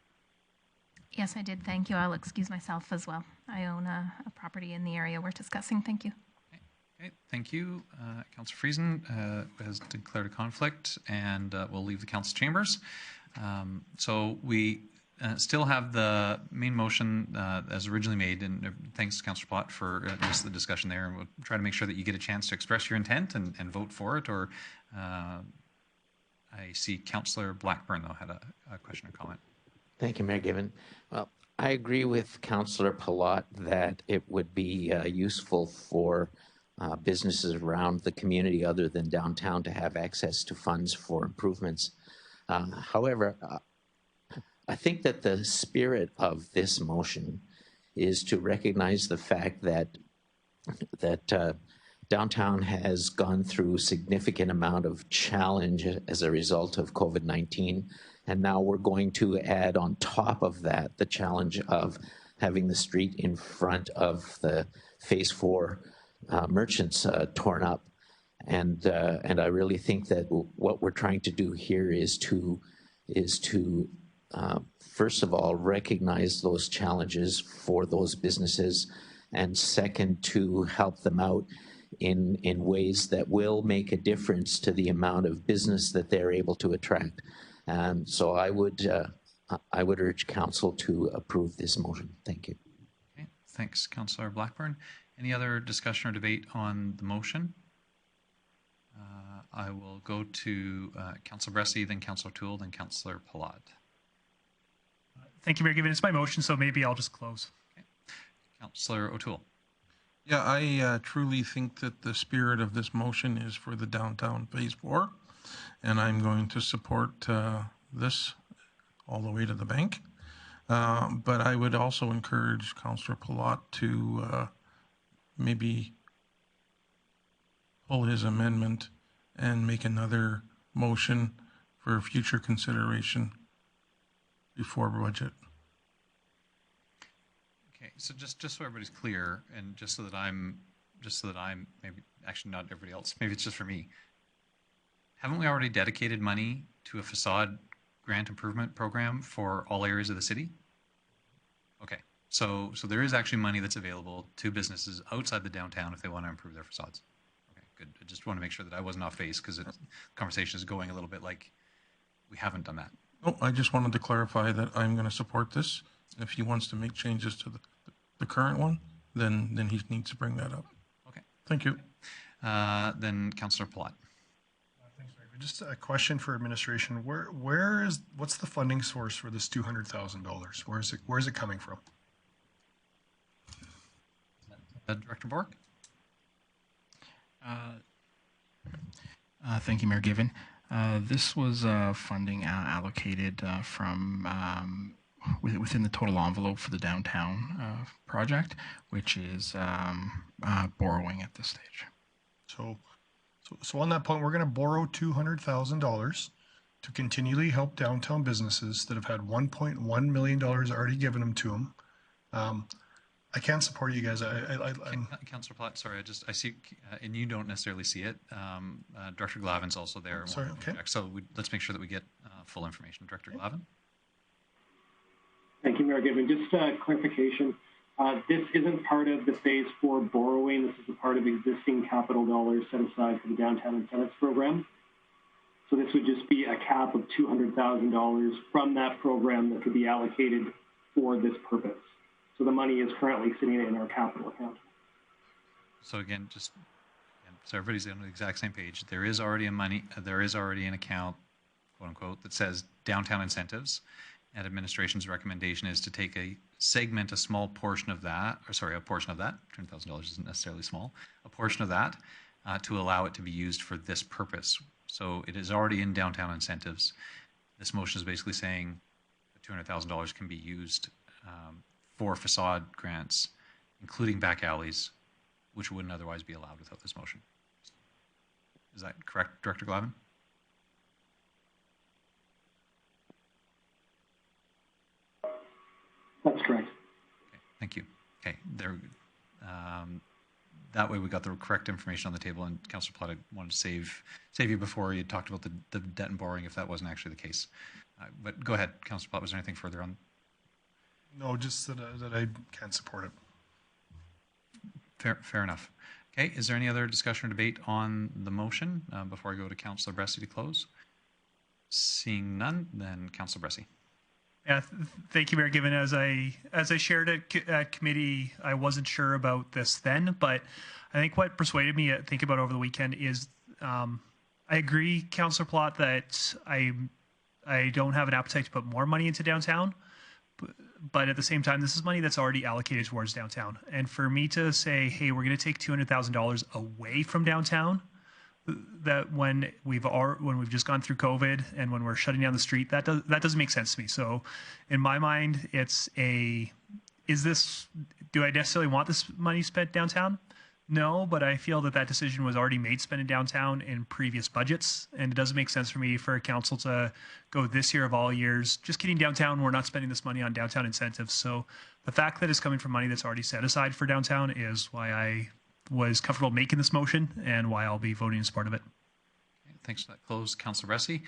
Yes, I did. Thank you. I'll excuse myself as well. I own a property in the area we're discussing. Thank you. Okay, thank you. Councillor Friesen has declared a conflict, and we'll leave the council chambers. So we still have the main motion as originally made, and thanks, Councillor Pilat, for just the discussion there. And we'll try to make sure that you get a chance to express your intent and vote for it. Or I see Councillor Blackburn, though, had a question or comment. Thank you, Mayor Given. Well, I agree with Councillor Pilat that it would be useful for businesses around the community other than downtown to have access to funds for improvements. However, I think that the spirit of this motion is to recognize the fact that downtown has gone through a significant amount of challenge as a result of COVID-19. And now we're going to add on top of that the challenge of having the street in front of the Phase 4 merchants torn up. And I really think that what we're trying to do here is to first of all, recognize those challenges for those businesses, and second, to help them out in ways that will make a difference to the amount of business that they're able to attract. So I would urge council to approve this motion. Thank you. Okay, thanks, Councillor Blackburn. Any other discussion or debate on the motion? I will go to Councillor Bressey, then Councillor Toole, then Councillor Pilat. Thank you, Mayor Given. It's my motion, so maybe I'll just close. Okay. Councillor O'Toole. Yeah, I truly think that the spirit of this motion is for the downtown Phase 4, and I'm going to support this all the way to the bank. But I would also encourage Councillor Pilat to maybe pull his amendment and make another motion for future consideration before budget. Okay, so just so everybody's clear, and just so that I'm maybe actually not everybody else, maybe it's just for me. Haven't we already dedicated money to a facade grant improvement program for all areas of the city? Okay, so there is actually money that's available to businesses outside the downtown if they want to improve their facades. Okay, good. I just want to make sure that I wasn't off base, because the conversation is going a little bit like we haven't done that. Oh, I just wanted to clarify that I'm going to support this. If he wants to make changes to the current one, then he needs to bring that up. Okay. Thank you. Then Councillor Pilat. Thanks, Mayor. Just a question for administration. What's the funding source for this $200,000? Where is it coming from? Director Bork. Thank you, Mayor Given. This was funding allocated from within the total envelope for the downtown project, which is borrowing at this stage. So on that point, we're going to borrow $200,000 to continually help downtown businesses that have had $1.1 million already given them to them. I can't support you guys. Councillor Pilat, sorry, I see, and you don't necessarily see it. Director Glavin's also there. Sorry, okay. So let's make sure that we get full information. Director Glavin. Thank you, Mayor Given. Just clarification. This isn't part of the Phase 4 borrowing. This is a part of existing capital dollars set aside for the Downtown Incentives Program. So this would just be a cap of $200,000 from that program that could be allocated for this purpose. So the money is currently sitting in our capital account. So again, so everybody's on the exact same page. There is already an account, quote unquote, that says downtown incentives, and administration's recommendation is to take a small portion of that, a portion of that, $200,000 isn't necessarily small, a portion of that to allow it to be used for this purpose. So it is already in downtown incentives. This motion is basically saying that $200,000 can be used for facade grants, including back alleys, which wouldn't otherwise be allowed without this motion. Is that correct, Director Glavin? correct. Okay, thank you. Okay, there. That way we got the correct information on the table, and Councillor Pilat, I wanted to save you before you talked about the debt and borrowing if that wasn't actually the case. But go ahead, Councillor Pilat, was there anything further on? No, just that I can't support it. Fair enough. Okay, is there any other discussion or debate on the motion before I go to Councillor Bressey to close? Seeing none, then Councillor Bressey. Yeah, thank you, Mayor Given. As I shared at committee, I wasn't sure about this then, but I think what persuaded me to think about over the weekend is I agree, Councillor Pilat, that I don't have an appetite to put more money into downtown, but at the same time, this is money that's already allocated towards downtown. And for me to say, hey, we're going to take $200,000 away from downtown, that when we've just gone through COVID and when we're shutting down the street, that doesn't make sense to me. So in my mind, do I necessarily want this money spent downtown? No, but I feel that decision was already made spending downtown in previous budgets, and it doesn't make sense for me for a council to go this year of all years, just kidding, downtown, we're not spending this money on downtown incentives. So the fact that it's coming from money that's already set aside for downtown is why I was comfortable making this motion and why I'll be voting in support of it. Okay, thanks for that close, Councillor Bressey.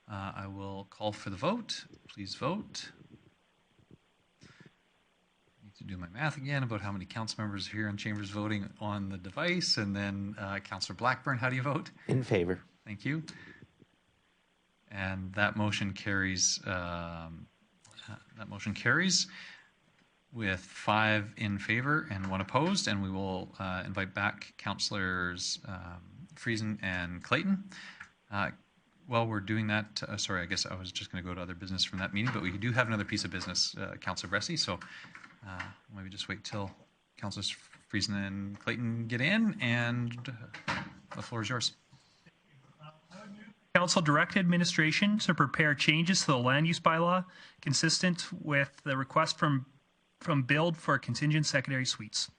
I will call for the vote. Please vote. To do my math again about how many council members here in chambers voting on the device, and then Councillor Blackburn, how do you vote? In favor. Thank you. And that motion carries. With 5 in favor and 1 opposed, and we will invite back Councillors Friesen and Clayton. While we're doing that, sorry, I guess I was just going to go to other business from that meeting, but we do have another piece of business, Councillor Bressey, so maybe just wait till Councillors Friesen and Clayton get in, and the floor is yours. Council direct administration to prepare changes to the land use bylaw consistent with the request from Build for contingent secondary suites.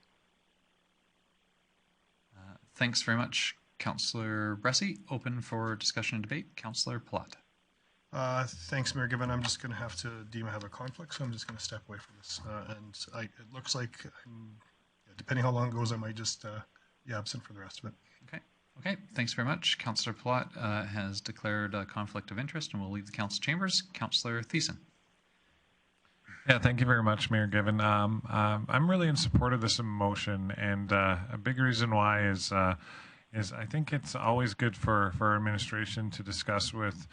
Thanks very much, Councillor Bressey. Open for discussion and debate. Councillor Pilat. Thanks, Mayor Given. I'm just going to have to deem I have a conflict, so I'm just going to step away from this. It looks like, depending how long it goes, I might just be absent for the rest of it. Okay, thanks very much. Councillor Pilat has declared a conflict of interest and will leave the council chambers. Councillor Thiessen. Yeah, thank you very much, Mayor Given. I'm really in support of this motion, and a big reason why is I think it's always good for our administration to discuss with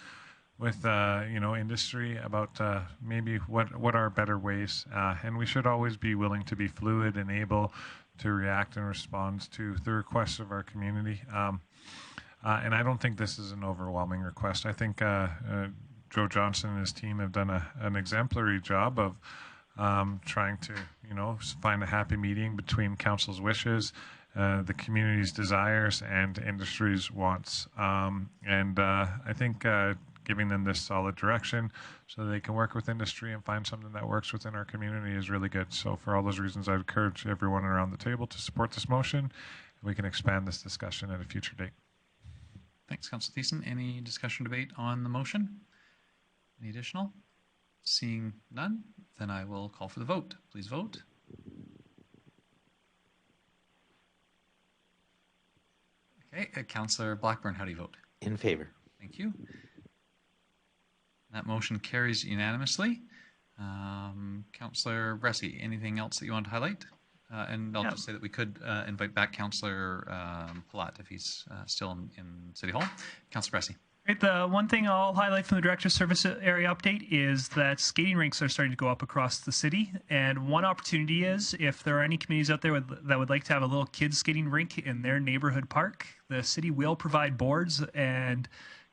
industry about maybe what are better ways, and we should always be willing to be fluid and able to react and respond to the requests of our community. And I don't think this is an overwhelming request. I think Joe Johnson and his team have done an exemplary job of trying to, find a happy medium between council's wishes, the community's desires, and industry's wants. I think giving them this solid direction so they can work with industry and find something that works within our community is really good. So for all those reasons, I'd encourage everyone around the table to support this motion. We can expand this discussion at a future date. Thanks, Councillor Thiessen. Any discussion or debate on the motion? Any additional? Seeing none, then I will call for the vote. Please vote. Okay, Councillor Blackburn, how do you vote? In favor. Thank you. That motion carries unanimously. Councillor Bressey, anything else that you want to highlight? And I'll just say that we could invite back Councillor Pilat if he's still in City Hall. Councillor Bressey. Right, the one thing I'll highlight from the Director's Service Area Update is that skating rinks are starting to go up across the city. And one opportunity is, if there are any communities out there that would like to have a little kids skating rink in their neighborhood park, the city will provide boards and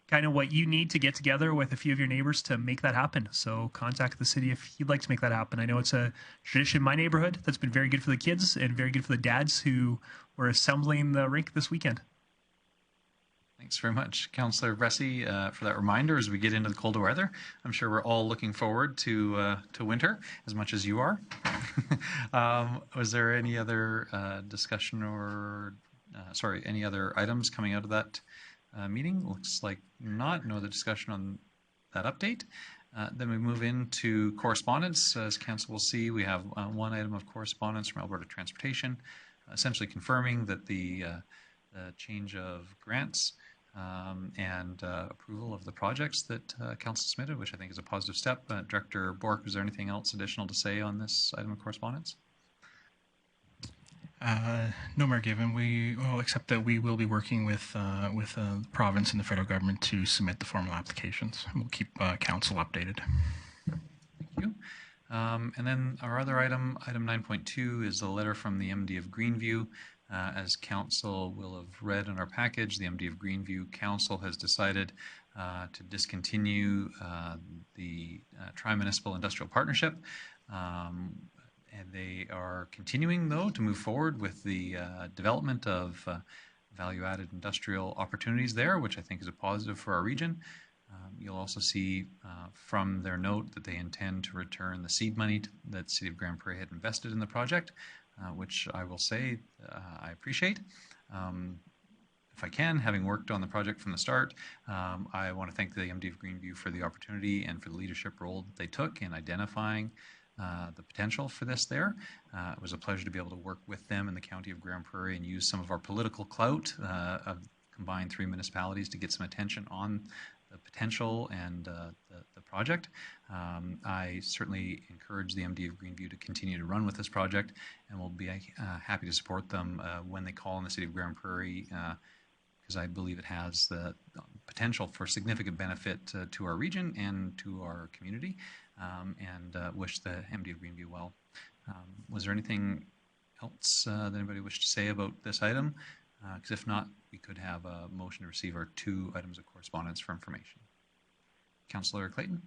kind of what you need to get together with a few of your neighbors to make that happen. So contact the city if you'd like to make that happen. I know it's a tradition in my neighborhood that's been very good for the kids and very good for the dads who were assembling the rink this weekend. Thanks very much, Councillor Bressey, for that reminder as we get into the colder weather. I'm sure we're all looking forward to winter as much as you are. Was there any other discussion or, any other items coming out of that meeting? Looks like not. No other discussion on that update. Then we move into correspondence. As council will see, we have one item of correspondence from Alberta Transportation, essentially confirming that the change of grants and approval of the projects that council submitted, which I think is a positive step. Director Bork, is there anything else additional to say on this item of correspondence? No, Mayor Given. Except that we will be working with the province and the federal government to submit the formal applications. We'll keep council updated. Thank you. And then our other item 9.2, is a letter from the MD of Greenview. As council will have read in our package, the MD of Greenview Council has decided to discontinue the Tri-Municipal Industrial Partnership. And they are continuing, though, to move forward with the development of value-added industrial opportunities there, which I think is a positive for our region. You'll also see from their note that they intend to return the seed money that City of Grande Prairie had invested in the project, which I will say I appreciate. If I can, having worked on the project from the start, I want to thank the MD of Greenview for the opportunity and for the leadership role that they took in identifying the potential for this there. It was a pleasure to be able to work with them in the County of Grande Prairie and use some of our political clout of combined 3 municipalities to get some attention on the potential and the project. I certainly encourage the MD of Greenview to continue to run with this project, and we'll be happy to support them when they call on the City of Grande Prairie, because I believe it has the potential for significant benefit to our region and to our community, and wish the MD of Greenview well. Was there anything else that anybody wished to say about this item? Because if not, we could have a motion to receive our 2 items of correspondence for information. Councillor Clayton.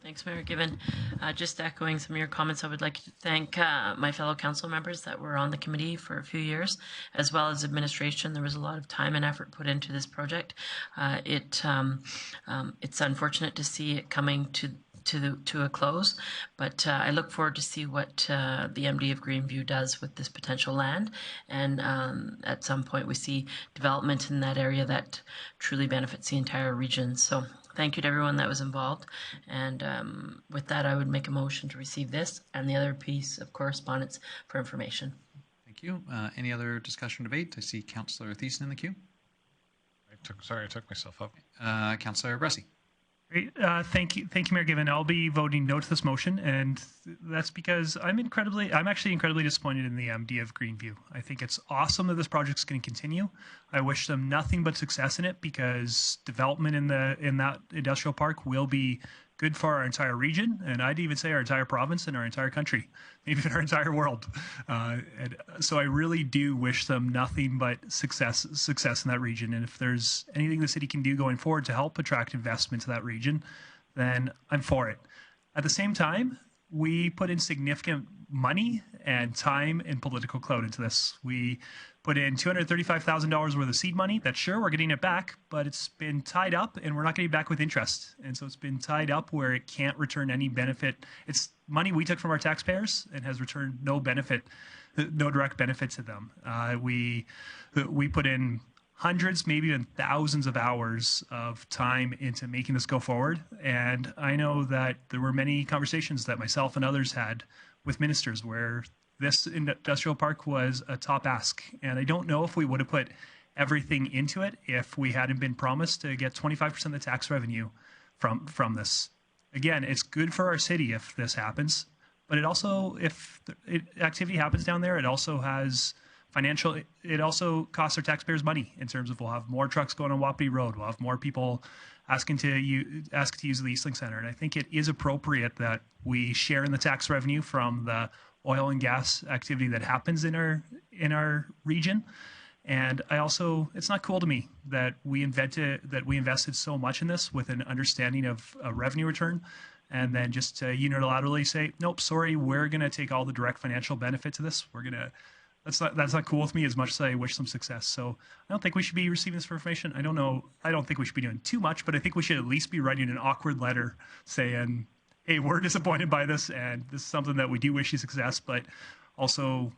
Thanks, Mayor Given. Just echoing some of your comments, I would like to thank my fellow council members that were on the committee for a few years, as well as administration. There was a lot of time and effort put into this project. It's unfortunate to see it coming to a close, but I look forward to see what the MD of Greenview does with this potential land, and at some point we see development in that area that truly benefits the entire region. So thank you to everyone that was involved, and with that I would make a motion to receive this and the other piece of correspondence for information. Thank you. Any other discussion or debate? I see Councillor Thiessen in the queue. I took myself up. Councillor Bressey. Great. Thank you, Mayor Given. I'll be voting no to this motion, and that's because I'm actually incredibly disappointed in the MD of Greenview. I think it's awesome that this project's going to continue. I wish them nothing but success in it, because development in that industrial park will be good for our entire region, and I'd even say our entire province and our entire country, maybe even our entire world. And so I really do wish them nothing but success in that region. And if there's anything the city can do going forward to help attract investment to that region, then I'm for it. At the same time, we put in significant money and time and political clout into this. We put in $235,000 worth of seed money. That's sure, we're getting it back, but it's been tied up and we're not getting it back with interest. And so it's been tied up where it can't return any benefit. It's money we took from our taxpayers and has returned no benefit, no direct benefit to them. We put in hundreds, maybe even thousands of hours of time into making this go forward. And I know that there were many conversations that myself and others had with ministers where this industrial park was a top ask. And I don't know if we would have put everything into it if we hadn't been promised to get 25% of the tax revenue from this. Again, it's good for our city if this happens, but it also, if activity happens down there, it also has it also costs our taxpayers money in terms of we'll have more trucks going on Wapiti Road. We'll have more people asking to use the Eastlink Center. And I think it is appropriate that we share in the tax revenue from the oil and gas activity that happens in our region. And I also, it's not cool to me that we invested so much in this with an understanding of a revenue return, and then just unilaterally say, nope, sorry, we're going to take all the direct financial benefit to this. That's not cool with me, as much as I wish them success. So I don't think we should be receiving this for information. I don't think we should be doing too much, but I think we should at least be writing an awkward letter saying, hey, we're disappointed by this, and this is something that we do wish you success, but also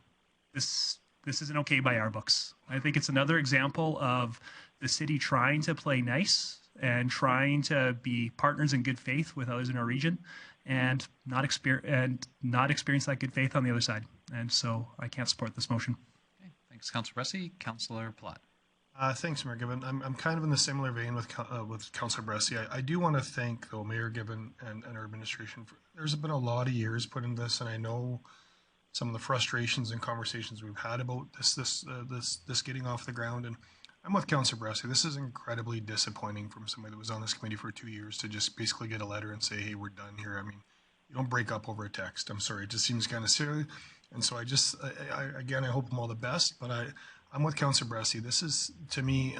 this isn't okay by our books. I think it's another example of the city trying to play nice and trying to be partners in good faith with others in our region, and not experience that good faith on the other side. And so I can't support this motion. Okay. Thanks, Councillor Bressey. Councillor Pilat. Thanks, Mayor Gibbon. I'm kind of in the similar vein with Councillor Bressey. I do want to thank, though, Mayor Gibbon and our administration. There's been a lot of years put into this, and I know some of the frustrations and conversations we've had about this getting off the ground. And I'm with Councillor Bressey. This is incredibly disappointing from somebody that was on this committee for 2 years to just basically get a letter and say, hey, we're done here. I mean, you don't break up over a text. I'm sorry. It just seems kind of silly. And so again, I hope them all the best, but I'm with Councillor Bressey. This is, to me,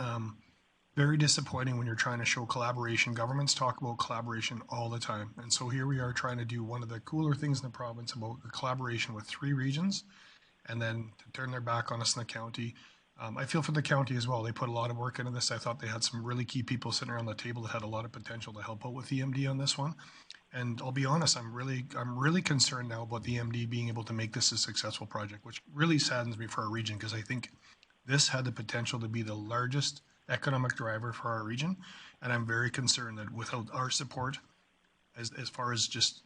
very disappointing when you're trying to show collaboration. Governments talk about collaboration all the time. And so here we are trying to do one of the cooler things in the province about the collaboration with 3 regions, and then to turn their back on us in the county. I feel for the county as well. They put a lot of work into this. I thought they had some really key people sitting around the table that had a lot of potential to help out with the MD on this one. And I'll be honest, I'm really concerned now about the MD being able to make this a successful project, which really saddens me for our region, because I think this had the potential to be the largest economic driver for our region. And I'm very concerned that without our support, as far as just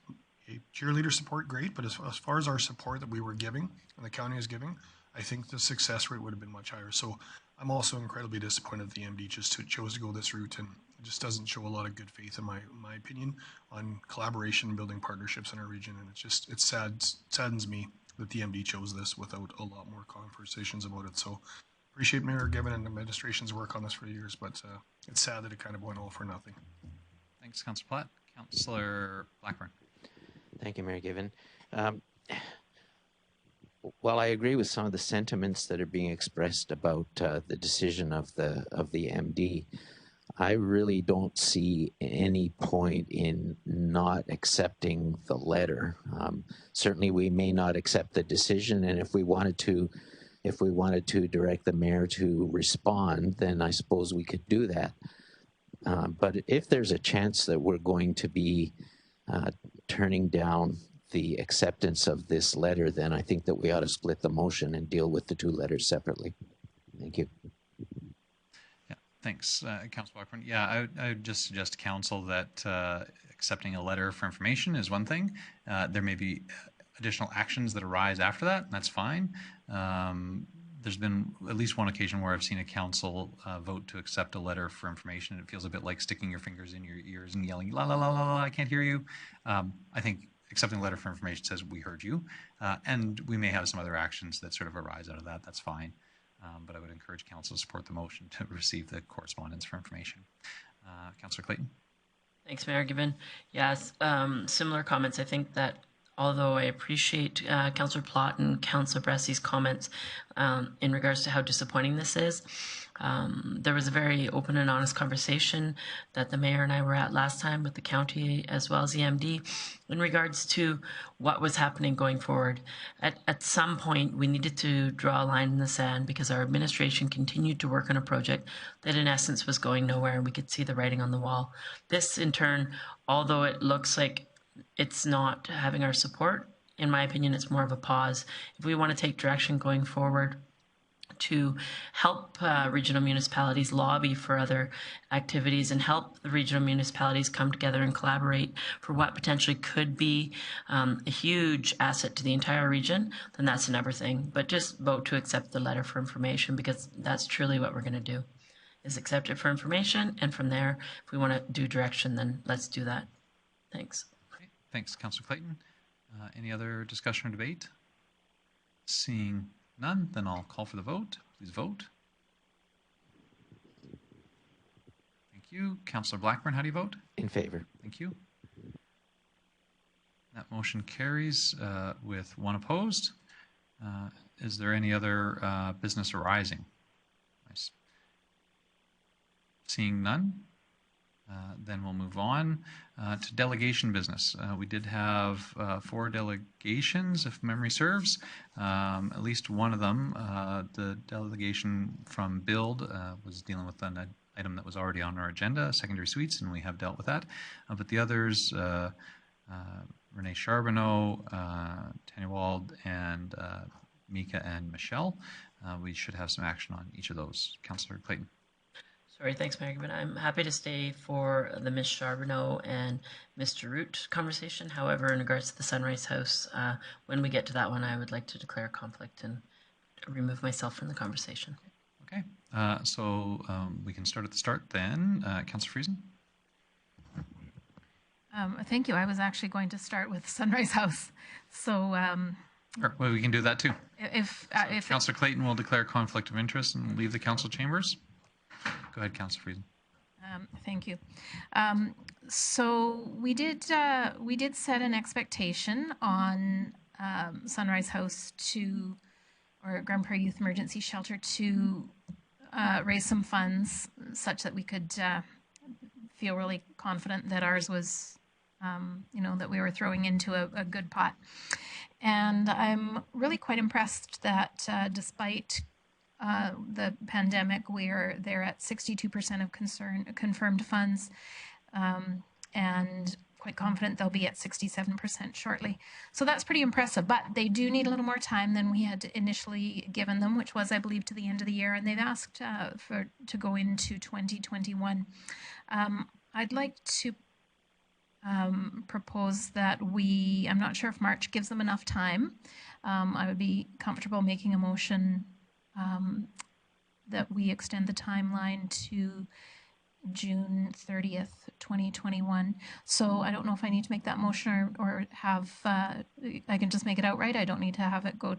a cheerleader support, great, but as far as our support that we were giving and the county is giving, I think the success rate would have been much higher. So I'm also incredibly disappointed that the MD just chose to go this route, and it just doesn't show a lot of good faith, in my opinion, on collaboration and building partnerships in our region. And it saddens me that the MD chose this without a lot more conversations about it. So appreciate Mayor Gibbon and the administration's work on this for years, but it's sad that it kind of went all for nothing. Thanks, Councillor Platt. Councillor Blackburn. Thank you, Mayor Gibbon. While I agree with some of the sentiments that are being expressed about the decision of the MD, I really don't see any point in not accepting the letter. Certainly, we may not accept the decision, and if we wanted to direct the mayor to respond, then I suppose we could do that. But if there's a chance that we're going to be turning down the acceptance of this letter, then I think that we ought to split the motion and deal with the 2 letters separately. Thank you. Yeah, thanks, Councillor Blackburn. Yeah, I would just suggest to council that accepting a letter for information is one thing. There may be additional actions that arise after that, and that's fine. There's been at least one occasion where I've seen a council vote to accept a letter for information, and it feels a bit like sticking your fingers in your ears and yelling, la, la, la, la, la, I can't hear you. I think accepting a letter for information says we heard you, and we may have some other actions that sort of arise out of that. That's fine. But I would encourage council to support the motion to receive the correspondence for information. Councillor Clayton. Thanks, Mayor Gibbon. Yes, similar comments. I think that although I appreciate Councillor Plott and Councillor Bressey's comments in regards to how disappointing this is, there was a very open and honest conversation that the mayor and I were at last time with the county as well as the MD in regards to what was happening going forward. At some point, we needed to draw a line in the sand because our administration continued to work on a project that in essence was going nowhere, and we could see the writing on the wall. This, in turn, although it looks like it's not having our support, in my opinion, it's more of a pause. If we want to take direction going forward to help regional municipalities lobby for other activities and help the regional municipalities come together and collaborate for what potentially could be a huge asset to the entire region, then that's another thing. But just vote to accept the letter for information, because that's truly what we're going to do, is accept it for information. And from there, if we want to do direction, then let's do that. Thanks. Okay. Thanks, Councillor Clayton. Any other discussion or debate? Seeing none, then I'll call for the vote. Please vote. Thank you. Councillor Blackburn, how do you vote? In favor. Thank you. That motion carries with 1 opposed. Is there any other business arising? Nice. Seeing none, then we'll move on to delegation business. We did have 4 delegations, if memory serves. At least one of them, the delegation from Build, was dealing with an item that was already on our agenda, secondary suites, and we have dealt with that. But the others, Renee Charbonneau, Tanya Wald, and Mika and Michelle, we should have some action on each of those. Councillor Clayton. Sorry, thanks, Mayor Gibbon. I'm happy to stay for the Ms. Charbonneau and Mr. Root conversation. However, in regards to the Sunrise House, when we get to that one, I would like to declare a conflict and remove myself from the conversation. Okay, so we can start at the start then. Councillor Friesen? Thank you. I was actually going to start with Sunrise House. So well, we can do that too. If Councillor Clayton will declare conflict of interest and leave the council chambers. Go ahead, Councillor Friesen. Thank you. So we did set an expectation on Sunrise House or Grande Prairie Youth Emergency Shelter to raise some funds such that we could feel really confident that ours was, that we were throwing into a good pot. And I'm really quite impressed that despite the pandemic, we're there at 62% of confirmed funds, and quite confident they'll be at 67% shortly. So that's pretty impressive, but they do need a little more time than we had initially given them, which was, I believe, to the end of the year, and they've asked to go into 2021. I'd like to propose that I'm not sure if March gives them enough time. I would be comfortable making a motion that we extend the timeline to June 30th, 2021. So I don't know if I need to make that motion or have, I can just make it outright. I don't need to have it go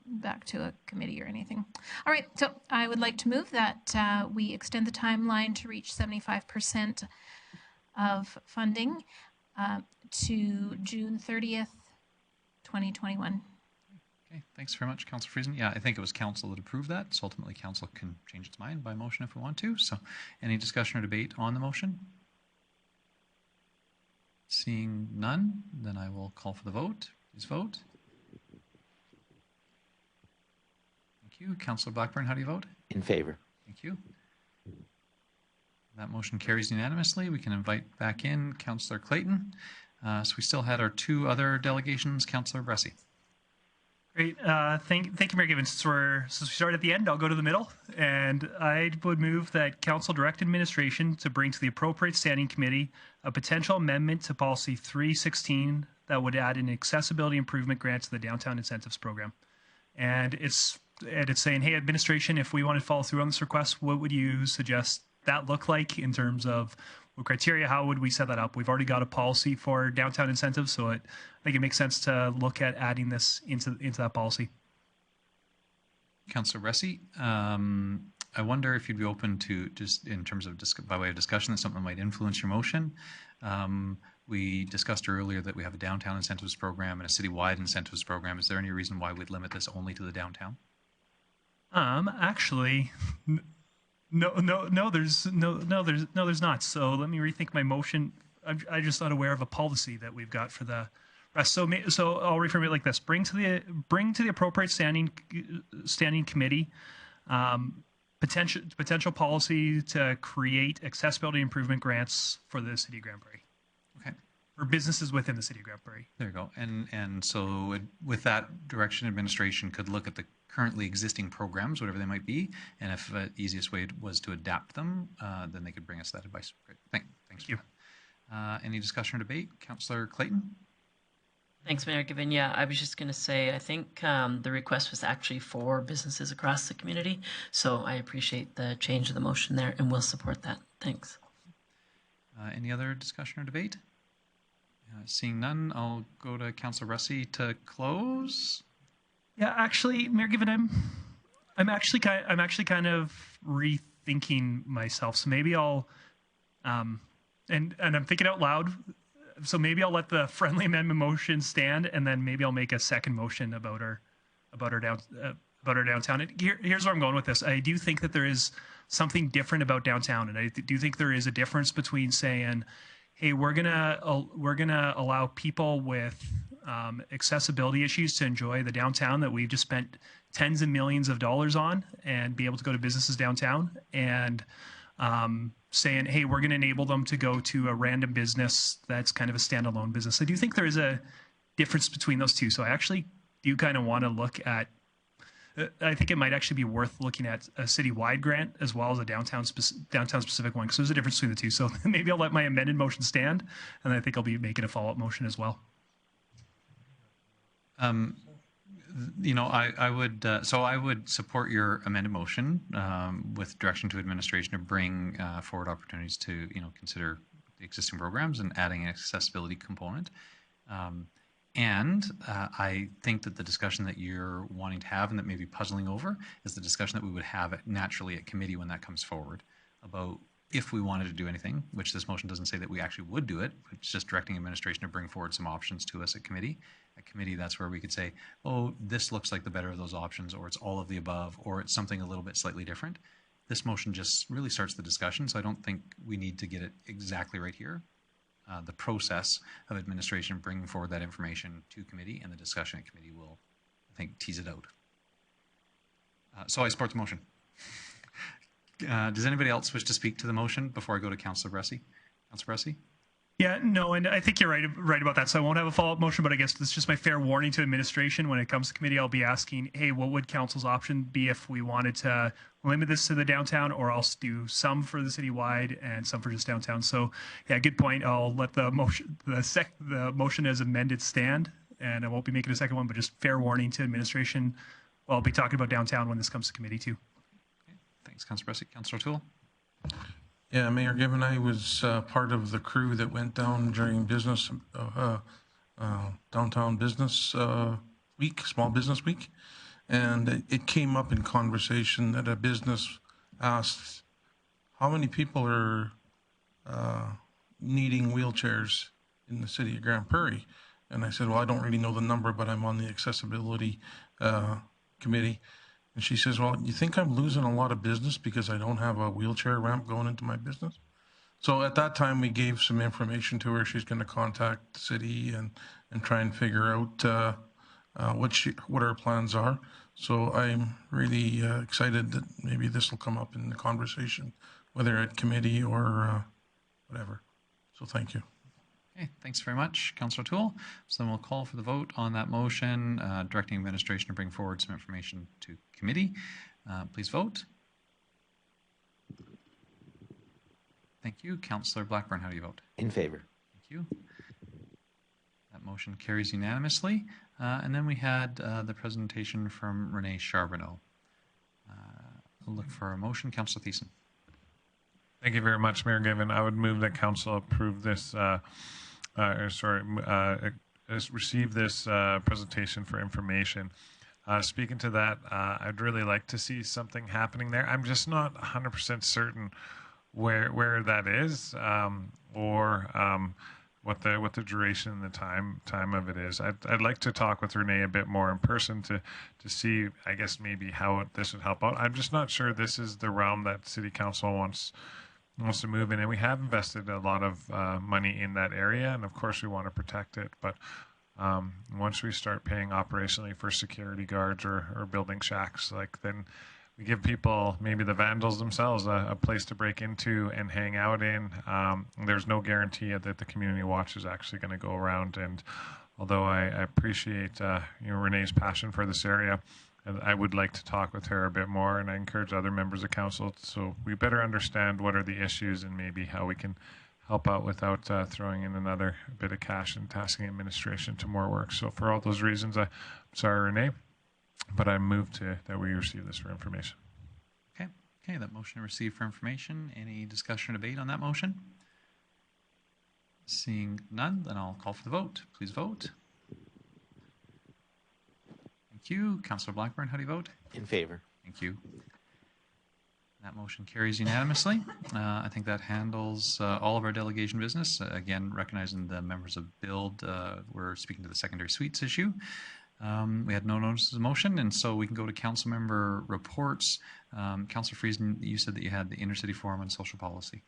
back to a committee or anything. All right, so I would like to move that we extend the timeline to reach 75% of funding to June 30th, 2021. Okay, thanks very much, Councillor Friesen. Yeah, I think it was council that approved that, so ultimately council can change its mind by motion if we want to. So any discussion or debate on the motion? Seeing none, then I will call for the vote. Please vote. Thank you. Councillor Blackburn, how do you vote? In favor. Thank you. That motion carries unanimously. We can invite back in Councillor Clayton. So we still had our two other delegations. Councillor Bressey. Great. Thank you, Mayor Gibbons. Since we started at the end, I'll go to the middle. And I would move that Council direct administration to bring to the appropriate standing committee a potential amendment to Policy 316 that would add an accessibility improvement grant to the Downtown Incentives Program. And it's saying, hey, administration, if we want to follow through on this request, what would you suggest that look like in terms of what criteria? How would we set that up? We've already got a policy for downtown incentives, so I think it makes sense to look at adding this into that policy. Councillor Bressey, I wonder if you'd be open to, just in terms of by way of discussion, that something might influence your motion. We discussed earlier that we have a downtown incentives program and a citywide incentives program. Is there any reason why we'd limit this only to the downtown? Actually, no, there's not. So let me rethink my motion. I'm just not aware of a policy that we've got for the rest. So I'll reframe it like this: bring to the appropriate standing committee potential policy to create accessibility improvement grants for the city of Grande Prairie. Okay. For businesses within the city of Grande Prairie. There you go. And so with that direction, administration could look at the currently existing programs, whatever they might be, and if the easiest way was to adapt them, then they could bring us that advice. Great. Thanks you. Any discussion or debate? Councillor Clayton? Thanks, Mayor Gibbon. Yeah, I was just going to say, I think the request was actually for businesses across the community, so I appreciate the change of the motion there, and will support that. Thanks. Any other discussion or debate? Seeing none, I'll go to Councillor Bressey to close. Yeah, actually, Mayor Gibbon, I'm actually kind of rethinking myself. So maybe I'll, and I'm thinking out loud. So maybe I'll let the friendly amendment motion stand, and then maybe I'll make a second motion about our downtown. Here's where I'm going with this. I do think that there is something different about downtown, and I do think there is a difference between saying, hey, we're gonna allow people with accessibility issues to enjoy the downtown that we've just spent tens of millions of dollars on, and be able to go to businesses downtown, and saying, hey, we're going to enable them to go to a random business that's kind of a standalone business. I do think there is a difference between those two. So I actually do kind of want to look at, I think it might actually be worth looking at a citywide grant as well as a downtown specific one, because there's a difference between the two. So maybe I'll let my amended motion stand, and I think I'll be making a follow-up motion as well. You know, I would support your amended motion with direction to administration to bring forward opportunities to, you know, consider the existing programs and adding an accessibility component. I think that the discussion that you're wanting to have and that may be puzzling over is the discussion that we would have naturally at committee when that comes forward about if we wanted to do anything, which this motion doesn't say that we actually would do it, it's just directing administration to bring forward some options to us at committee. At committee, that's where we could say, oh, this looks like the better of those options, or it's all of the above, or it's something a little bit slightly different. This motion just really starts the discussion, so I don't think we need to get it exactly right here. The process of administration bringing forward that information to committee and the discussion at committee will, I think, tease it out. So I support the motion. Does anybody else wish to speak to the motion before I go to Councillor Bressey? Councillor Bressey? Yeah, no, and I think you're right about that. So I won't have a follow-up motion, but I guess this is just my fair warning to administration. When it comes to committee, I'll be asking, hey, what would council's option be if we wanted to limit this to the downtown, or else do some for the citywide and some for just downtown? So yeah, good point. I'll let the motion as amended stand, and I won't be making a second one, but just fair warning to administration. Well, I'll be talking about downtown when this comes to committee too. Okay. Thanks, Councillor Bressey. Councillor O'Toole? Yeah, Mayor Given, I was part of the crew that went down during business, downtown business week, small business week. And it came up in conversation that a business asked, how many people are needing wheelchairs in the city of Grande Prairie? And I said, well, I don't really know the number, but I'm on the accessibility committee. And she says, well, you think I'm losing a lot of business because I don't have a wheelchair ramp going into my business? So at that time, we gave some information to her. She's going to contact the city and try and figure out what her plans are. So I'm really excited that maybe this will come up in the conversation, whether at committee or whatever. So thank you. Okay, thanks very much, Councillor O'Toole. So then we'll call for the vote on that motion, directing administration to bring forward some information to committee. Please vote. Thank you. Councillor Blackburn, how do you vote? In favor. Thank you. That motion carries unanimously. And then we had the presentation from Renee Charbonneau. We'll look for a motion. Councillor Thiessen. Thank you very much, Mayor Given. I would move that council approve this, receive this presentation for information. Speaking to that, I'd really like to see something happening there. I'm just not 100% certain where that is, or what the duration and the time of it is. I'd like to talk with Renee a bit more in person to see, I guess, maybe how this would help out. I'm just not sure this is the realm that City Council wants to move in, and we have invested a lot of money in that area, and of course we want to protect it, but once we start paying operationally for security guards or building shacks, like, then we give people, maybe the vandals themselves, a place to break into and hang out in. There's no guarantee that the community watch is actually going to go around, and although I appreciate Renee's passion for this area, I would like to talk with her a bit more, and I encourage other members of council so we better understand what are the issues and maybe how we can help out without throwing in another bit of cash and tasking administration to more work. So for all those reasons, I'm sorry, Renee, but I move that we receive this for information. Okay, that motion received for information. Any discussion or debate on that motion? Seeing none, then I'll call for the vote. Please vote. Thank you. Councillor Blackburn, how do you vote? In favor. Thank you. That motion carries unanimously. I think that handles all of our delegation business. Again, recognizing the members of BUILD, we're speaking to the secondary suites issue. We had no notice of the motion, and so we can go to council member reports. Councillor Friesen, you said that you had the Intercity Forum on Social Policy.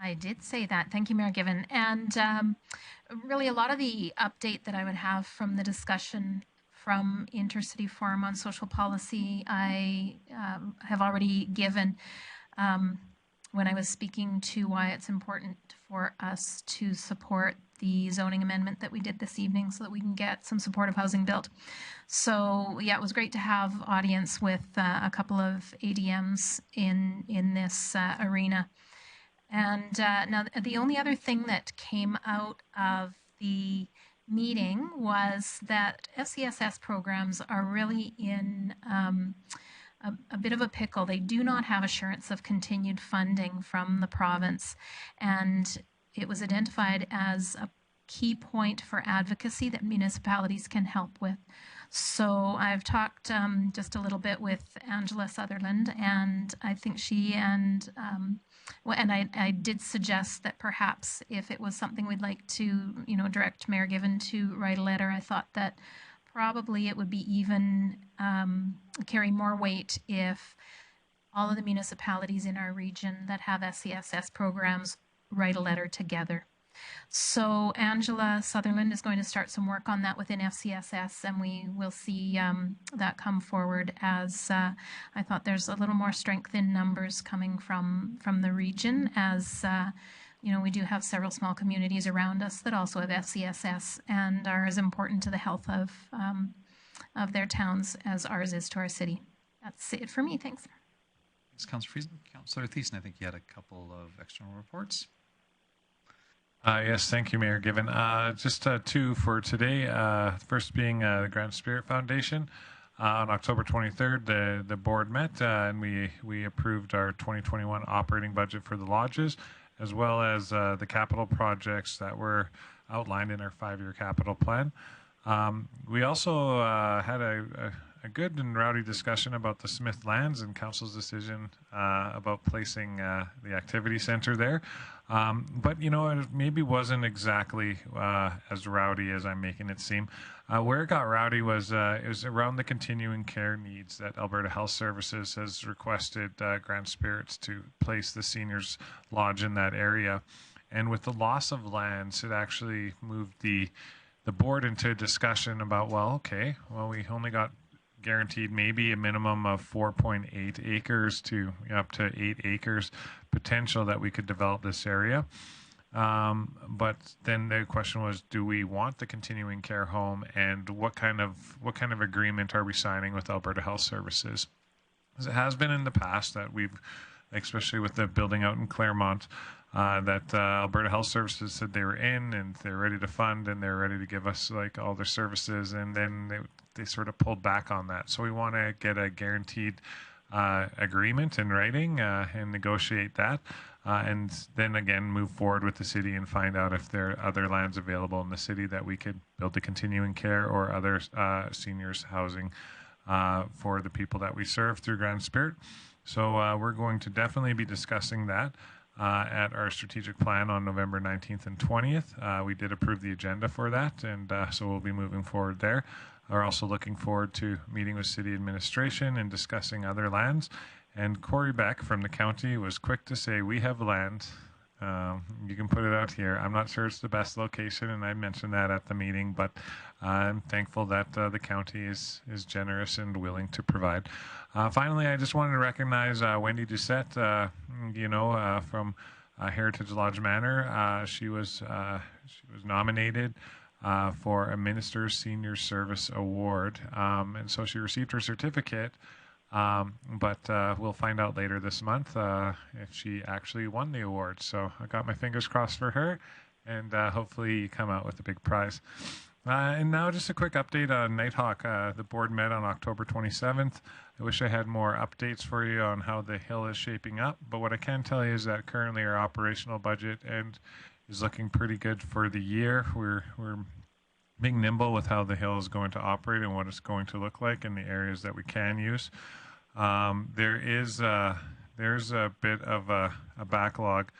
I did say that. Thank you, Mayor Given. And really a lot of the update that I would have from the discussion from Intercity Forum on Social Policy, I have already given when I was speaking to why it's important for us to support the zoning amendment that we did this evening so that we can get some supportive housing built. So yeah, it was great to have audience with a couple of ADMs in this arena. And now the only other thing that came out of the meeting was that SCSS programs are really in a bit of a pickle. They do not have assurance of continued funding from the province, and it was identified as a key point for advocacy that municipalities can help with. So I've talked just a little bit with Angela Sutherland, and I think she and I did suggest that perhaps if it was something we'd like to, direct Mayor Given to write a letter, I thought that probably it would be even carry more weight if all of the municipalities in our region that have SCSS programs write a letter together. So Angela Sutherland is going to start some work on that within FCSS, and we will see that come forward as I thought there's a little more strength in numbers coming from the region, as we do have several small communities around us that also have FCSS and are as important to the health of their towns as ours is to our city. That's it for me. Thanks. Thanks, Councillor Friesen. Councillor Thiessen, I think you had a couple of external reports. Yes, thank you, Mayor Given. Just two for today. First being the Grand Spirit Foundation. On October 23rd, the board met and we approved our 2021 operating budget for the lodges, as well as the capital projects that were outlined in our 5-year capital plan. We also had a good and rowdy discussion about the Smith lands and Council's decision about placing the activity center there. But, it maybe wasn't exactly as rowdy as I'm making it seem. Where it got rowdy was it was around the continuing care needs that Alberta Health Services has requested Grand Spirits to place the seniors lodge in that area. And with the loss of lands, it actually moved the board into a discussion about, we only got guaranteed maybe a minimum of 4.8 acres to up to 8 acres potential that we could develop this area. But then the question was, do we want the continuing care home, and what kind of agreement are we signing with Alberta Health Services? As it has been in the past that we've, especially with the building out in Claremont, that Alberta Health Services said they were in and they're ready to fund and they're ready to give us all their services, and then they sort of pulled back on that. So we want to get a guaranteed agreement in writing and negotiate that, and then again move forward with the city and find out if there are other lands available in the city that we could build the continuing care or other seniors housing for the people that we serve through Grand Spirit. So we're going to definitely be discussing that at our strategic plan on November 19th and 20th. We did approve the agenda for that, and so we'll be moving forward there. We're also looking forward to meeting with city administration and discussing other lands. And Corey Beck from the county was quick to say, we have land. You can put it out here. I'm not sure it's the best location, and I mentioned that at the meeting, but I'm thankful that the county is generous and willing to provide. Finally, I just wanted to recognize Wendy Doucette, from Heritage Lodge Manor. She was nominated for a Minister's Senior Service Award, and so she received her certificate. But we'll find out later this month if she actually won the award. So I got my fingers crossed for her, and hopefully you come out with a big prize. And now just a quick update on Nighthawk. The board met on October 27th. I wish I had more updates for you on how the hill is shaping up, but what I can tell you is that currently our operational budget is looking pretty good for the year. We're being nimble with how the hill is going to operate and what it's going to look like in the areas that we can use. There's a bit of a backlog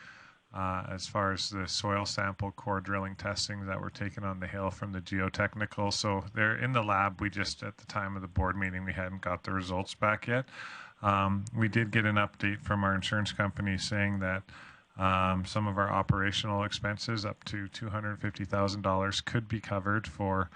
as far as the soil sample core drilling testing that were taken on the hill from the geotechnical. So they're in the lab. We just, at the time of the board meeting, we hadn't got the results back yet. We did get an update from our insurance company saying that some of our operational expenses up to $250,000 could be covered for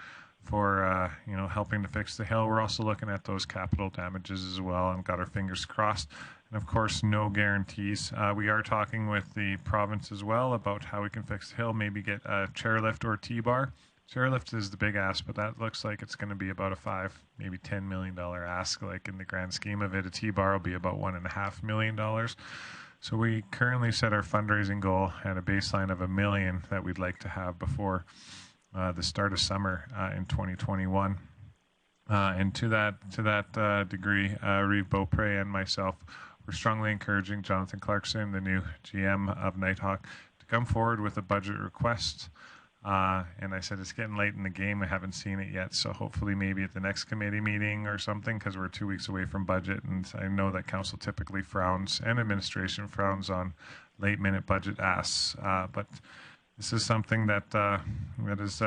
for helping to fix the hill. We're also looking at those capital damages as well and got our fingers crossed. And of course, no guarantees. We are talking with the province as well about how we can fix the hill, maybe get a chairlift or T-bar. Chairlift is the big ask, but that looks like it's going to be about a $5, maybe $10 million ask. Like in the grand scheme of it, a T-bar will be about $1.5 million. So we currently set our fundraising goal at a baseline of $1 million that we'd like to have before the start of summer in 2021. And to that degree, Reeve Beaupre and myself were strongly encouraging Jonathan Clarkson, the new GM of Nighthawk, to come forward with a budget request. And I said, it's getting late in the game. I haven't seen it yet. So hopefully maybe at the next committee meeting or something, because we're 2 weeks away from budget. And I know that council typically frowns and administration frowns on late minute budget asks. But this is something that is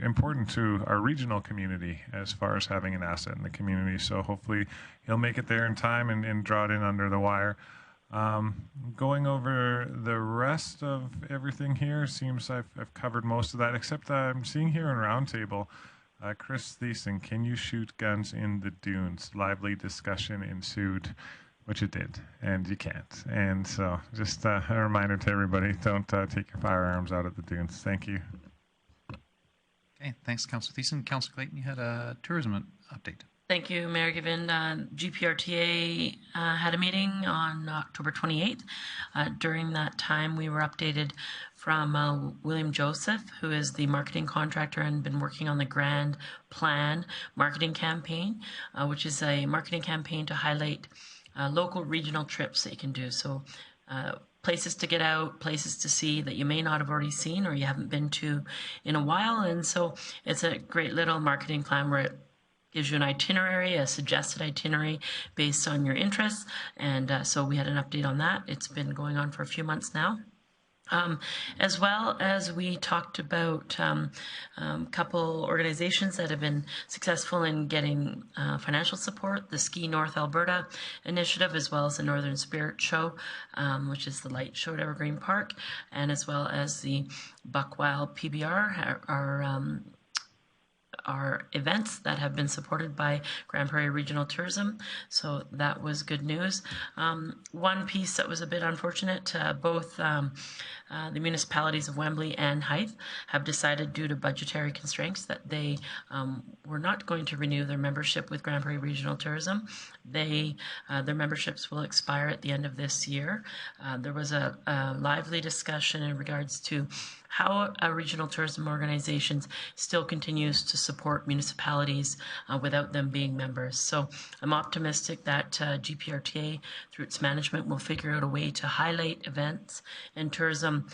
important to our regional community as far as having an asset in the community. So hopefully he'll make it there in time and draw it in under the wire. Going over the rest of everything here, seems I've covered most of that, except I'm seeing here in Roundtable, Chris Thiessen, can you shoot guns in the dunes? Lively discussion ensued, which it did, and you can't. And so just a reminder to everybody, don't take your firearms out at the dunes. Thank you. Okay, thanks, Councillor Thiessen. Councillor Clayton, you had a tourism update. Thank you, Mayor Given. GPRTA had a meeting on October 28th. During that time, we were updated from William Joseph, who is the marketing contractor and been working on the Grand Plan marketing campaign, which is a marketing campaign to highlight local regional trips that you can do. So places to get out, places to see that you may not have already seen or you haven't been to in a while. And so it's a great little marketing plan where it gives you an itinerary, a suggested itinerary based on your interests. And so we had an update on that. It's been going on for a few months now. As well as we talked about a couple organizations that have been successful in getting financial support, the Ski North Alberta initiative, as well as the Northern Spirit Show, which is the light show at Evergreen Park, and as well as the Buckwild PBR, our events that have been supported by Grande Prairie Regional Tourism. So that was good news. One piece that was a bit unfortunate, both the municipalities of Wembley and Hythe have decided due to budgetary constraints that they were not going to renew their membership with Grande Prairie Regional Tourism. Their memberships will expire at the end of this year. There was a lively discussion in regards to how a regional tourism organization still continues to support municipalities without them being members. So I'm optimistic that GPRTA, through its management, will figure out a way to highlight events and tourism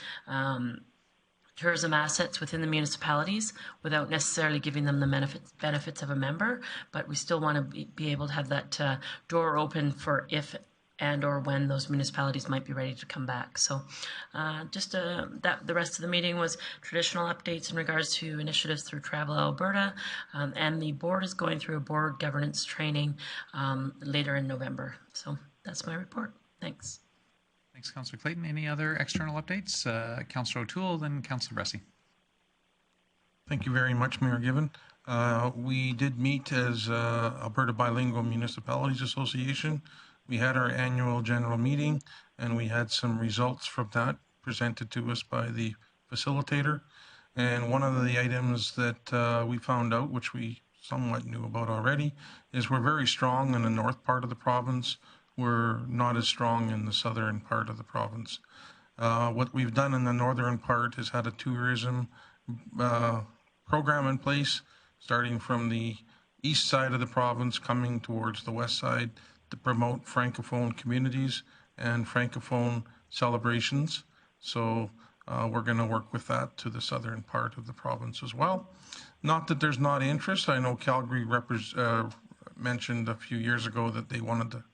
assets within the municipalities without necessarily giving them the benefits of a member, but we still want to be able to have that door open for if and or when those municipalities might be ready to come back. So the rest of the meeting was traditional updates in regards to initiatives through Travel Alberta, and the board is going through a board governance training later in November. So that's my report. Thanks. Thanks, Councillor Clayton. Any other external updates? Councillor O'Toole, then Councillor Bressey. Thank you very much, Mayor Given. We did meet as Alberta Bilingual Municipalities Association. We had our annual general meeting, and we had some results from that presented to us by the facilitator. And one of the items that we found out, which we somewhat knew about already, is we're very strong in the north part of the province. We're not as strong in the southern part of the province. What we've done in the northern part is had a tourism program in place, starting from the east side of the province, coming towards the west side, to promote Francophone communities and Francophone celebrations. So we're going to work with that to the southern part of the province as well. Not that there's not interest. I know Calgary mentioned a few years ago that they wanted to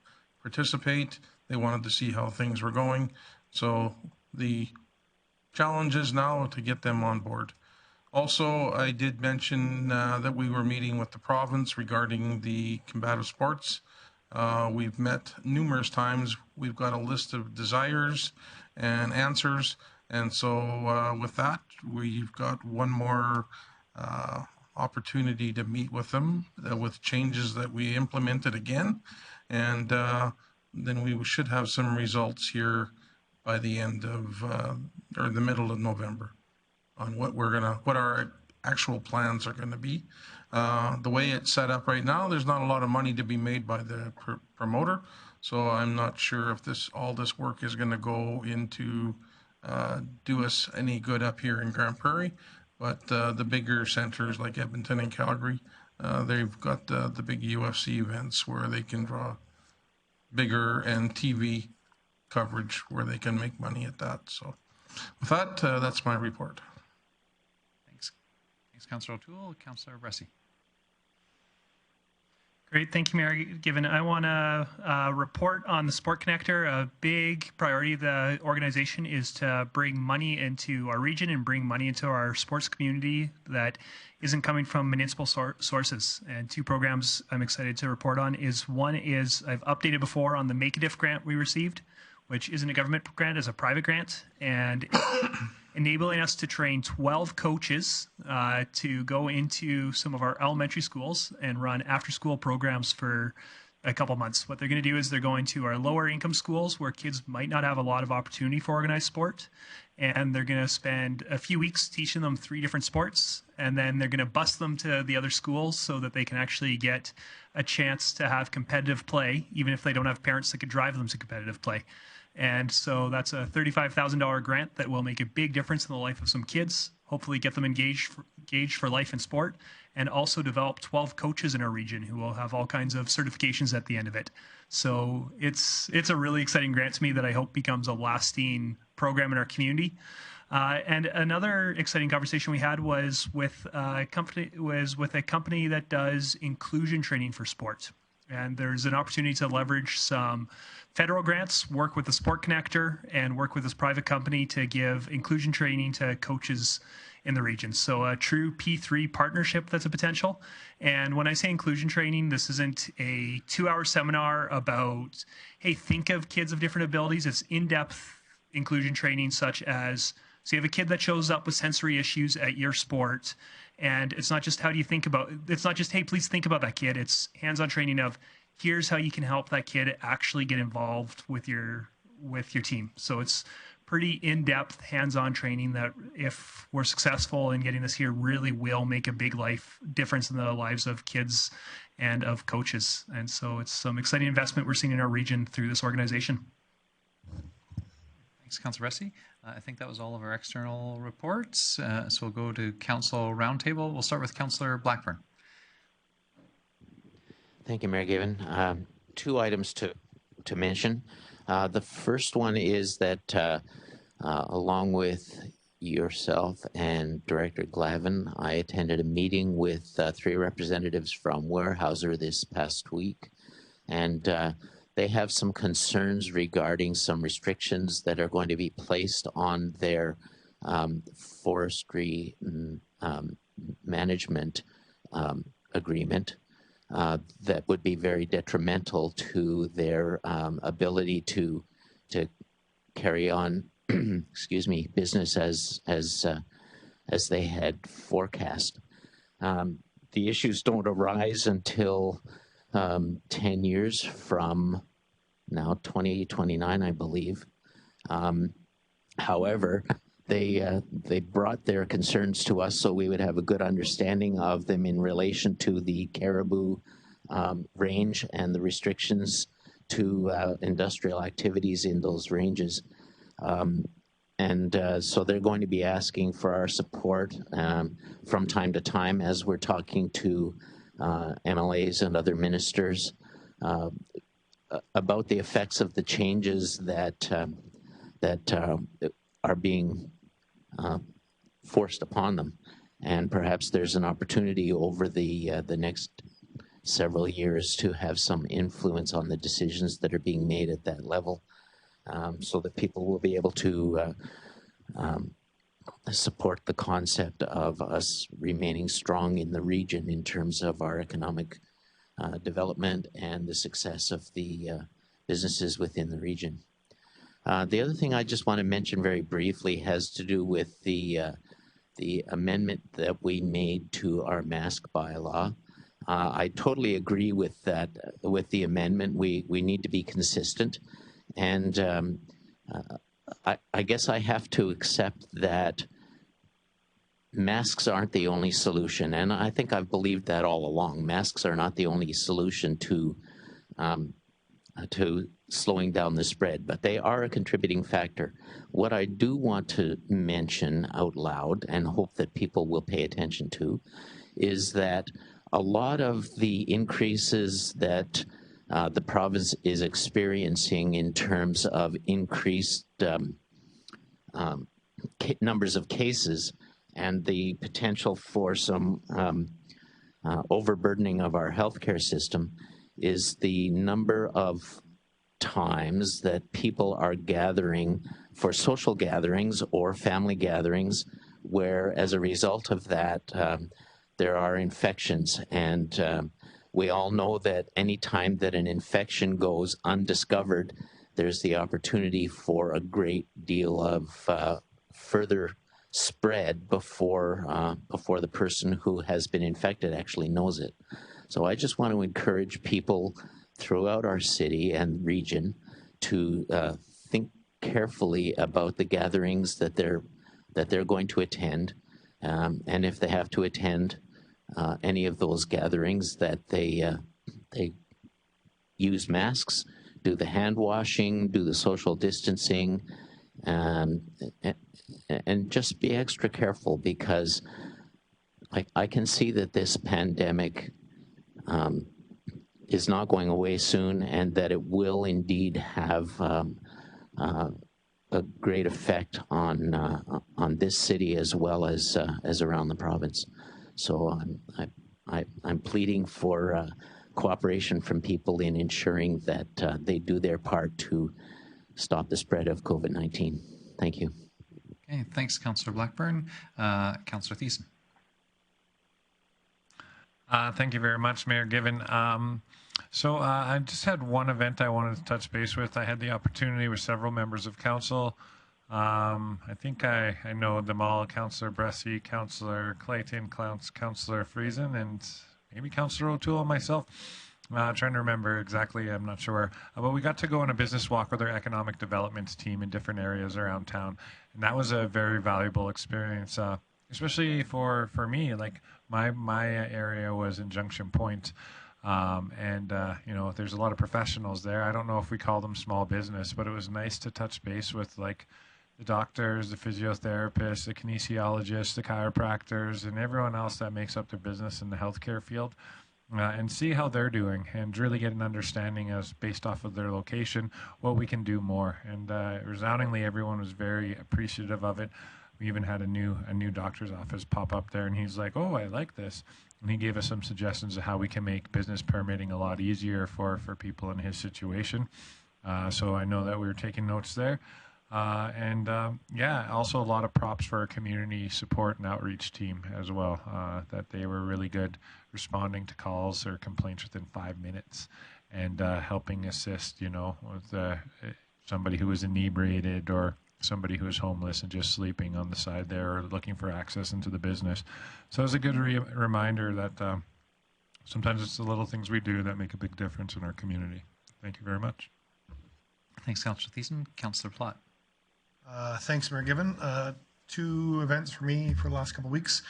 participate. They wanted to see how things were going. So the challenge is now to get them on board. Also, I did mention that we were meeting with the province regarding the combative sports. We've met numerous times. We've got a list of desires and answers. And so with that, we've got one more opportunity to meet with them with changes that we implemented again. And then we should have some results here by the end of, or the middle of November on what our actual plans are gonna be. The way it's set up right now, there's not a lot of money to be made by the promoter. So I'm not sure if all this work is gonna go into do us any good up here in Grande Prairie. But the bigger centers like Edmonton and Calgary, they've got the big UFC events where they can draw bigger and TV coverage where they can make money at that. So with that, that's my report. Thanks, Councillor O'Toole. Councillor Bressey. Great, thank you, Mayor Given. I want to report on the Sport Connector. A big priority of the organization is to bring money into our region and bring money into our sports community that isn't coming from municipal sources. And two programs I'm excited to report on is one is I've updated before on the Make a Diff grant we received, which isn't a government grant, it's a private grant, and enabling us to train 12 coaches to go into some of our elementary schools and run after-school programs for a couple months. What they're going to do is they're going to our lower income schools where kids might not have a lot of opportunity for organized sport, and they're going to spend a few weeks teaching them 3 different sports, and then they're going to bus them to the other schools so that they can actually get a chance to have competitive play, even if they don't have parents that could drive them to competitive play. And so that's a $35,000 grant that will make a big difference in the life of some kids, hopefully get them engaged for life in sport, and also develop 12 coaches in our region who will have all kinds of certifications at the end of it. So it's a really exciting grant to me that I hope becomes a lasting program in our community. And another exciting conversation we had was with a company that does inclusion training for sport. And there's an opportunity to leverage some federal grants, work with the Sport Connector, and work with this private company to give inclusion training to coaches in the region. So a true P3 partnership that's a potential. And when I say inclusion training, this isn't a 2-hour seminar about, hey, think of kids of different abilities. It's in-depth inclusion training such as, so you have a kid that shows up with sensory issues at your sport, and it's not just how do you think about, it's not just, hey, please think about that kid. It's hands-on training of, here's how you can help that kid actually get involved with your team. So it's pretty in-depth, hands-on training that, if we're successful in getting this here, really will make a big life difference in the lives of kids and of coaches. And so it's some exciting investment we're seeing in our region through this organization. Thanks, Councillor Bressey. I think that was all of our external reports. So we'll go to Council Roundtable. We'll start with Councillor Blackburn. Thank you, Mayor Given. 2 items to mention. The first one is that along with yourself and Director Glavin, I attended a meeting with 3 representatives from Weyerhaeuser this past week, and they have some concerns regarding some restrictions that are going to be placed on their forestry management agreement that would be very detrimental to their ability to carry on, excuse me, business as they had forecast. The issues don't arise until 10 years from now, 2029, I believe. However, they brought their concerns to us so we would have a good understanding of them in relation to the caribou range and the restrictions to industrial activities in those ranges. So they're going to be asking for our support from time to time as we're talking to MLAs and other ministers about the effects of the changes that are being forced upon them. And perhaps there's an opportunity over the next several years to have some influence on the decisions that are being made at that level, so that people will be able to support the concept of us remaining strong in the region in terms of our economic development and the success of the businesses within the region. The other thing I just want to mention very briefly has to do with the the amendment that we made to our mask bylaw. I totally agree with that, with the amendment. We need to be consistent. And I guess I have to accept that masks aren't the only solution. And I think I've believed that all along. Masks are not the only solution to slowing down the spread, but they are a contributing factor. What I do want to mention out loud and hope that people will pay attention to is that a lot of the increases that the province is experiencing in terms of increased numbers of cases and the potential for some overburdening of our healthcare system is the number of times that people are gathering for social gatherings or family gatherings where as a result of that there are infections. And we all know that any time that an infection goes undiscovered, there's the opportunity for a great deal of further spread before the person who has been infected actually knows it. So I just want to encourage people throughout our city and region to think carefully about the gatherings that they're going to attend, and if they have to attend any of those gatherings, that they use masks, do the hand washing, do the social distancing, and just be extra careful, because I can see that this pandemic is not going away soon, and that it will indeed have a great effect on this city as well as around the province. So I'm pleading for cooperation from people in ensuring that they do their part to stop the spread of COVID-19. Thank you. Okay, thanks, Councillor Blackburn. Councillor Thiessen. Thank you very much, Mayor Given. So I just had one event I wanted to touch base with. I had the opportunity with several members of council. I think I know them all: Councillor Bressey, Councillor Clayton, Councillor Friesen, and maybe Councillor O'Toole and myself. Trying to remember exactly, I'm not sure. But we got to go on a business walk with our economic development team in different areas around town. And that was a very valuable experience, especially for me. Like my area was in Junction Point. You know, there's a lot of professionals there. I don't know if we call them small business, but it was nice to touch base with like the doctors, the physiotherapists, the kinesiologists, the chiropractors, and everyone else that makes up their business in the healthcare field. And see how they're doing, and really get an understanding as based off of their location what we can do more. And resoundingly, everyone was very appreciative of it. We even had a new doctor's office pop up there, and he's like, "Oh, I like this," and he gave us some suggestions of how we can make business permitting a lot easier for people in his situation. So I know that we were taking notes there. Yeah, also a lot of props for our community support and outreach team as well, that they were really good responding to calls or complaints within 5 minutes, and helping assist, you know, with somebody who was inebriated or somebody who was homeless and just sleeping on the side there, or looking for access into the business. So it was a good reminder that sometimes it's the little things we do that make a big difference in our community. Thank you very much. Thanks, Councillor Thiessen. Councillor Pilat. Thanks, Mayor Given. 2 events for me for the last couple of weeks.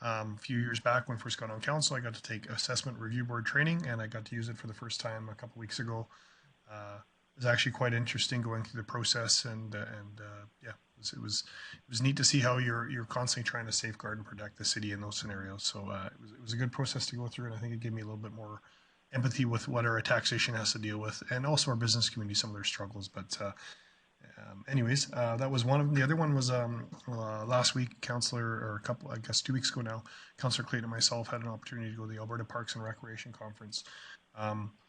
A few years back when I first got on council, I got to take assessment review board training, and I got to use it for the first time a couple of weeks ago. It was actually quite interesting going through the process, and yeah, it was neat to see how you're constantly trying to safeguard and protect the city in those scenarios. So it was a good process to go through, and I think it gave me a little bit more empathy with what our taxation has to deal with, and also our business community, some of their struggles. But anyways, that was one of them. The other one was last week, Councillor, or a couple, I guess 2 weeks ago now, Councillor Clayton and myself had an opportunity to go to the Alberta Parks and Recreation Conference.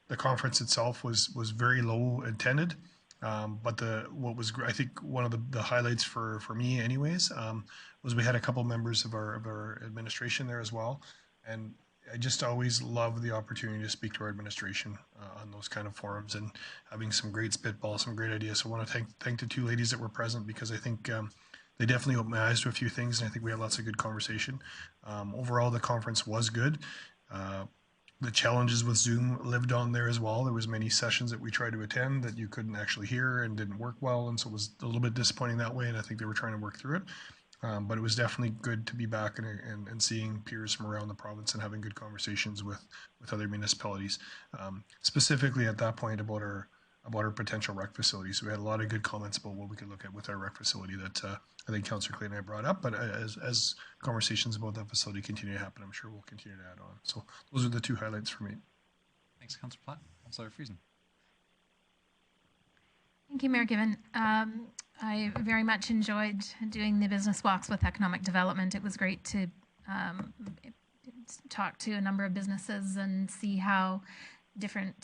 The conference itself was very low attended, but what was I think one of the highlights for me anyways, was we had a couple members of our administration there as well, and I just always love the opportunity to speak to our administration on those kind of forums, and having some great spitballs, some great ideas. So I want to thank the 2 ladies that were present, because I think they definitely opened my eyes to a few things, and I think we had lots of good conversation. Overall, the conference was good. The challenges with Zoom lived on there as well. There was many sessions that we tried to attend that you couldn't actually hear and didn't work well, and so it was a little bit disappointing that way, and I think they were trying to work through it. But it was definitely good to be back and seeing peers from around the province and having good conversations with other municipalities, specifically at that point about our potential rec facility. So we had a lot of good comments about what we could look at with our rec facility that I think Councillor Clyde and I brought up. But as conversations about that facility continue to happen, I'm sure we'll continue to add on. So those are the two highlights for me. Thanks, Councillor Pilat. Councillor Friesen. Thank you, Mayor Given. I very much enjoyed doing the business walks with economic development. It was great to talk to a number of businesses and see how different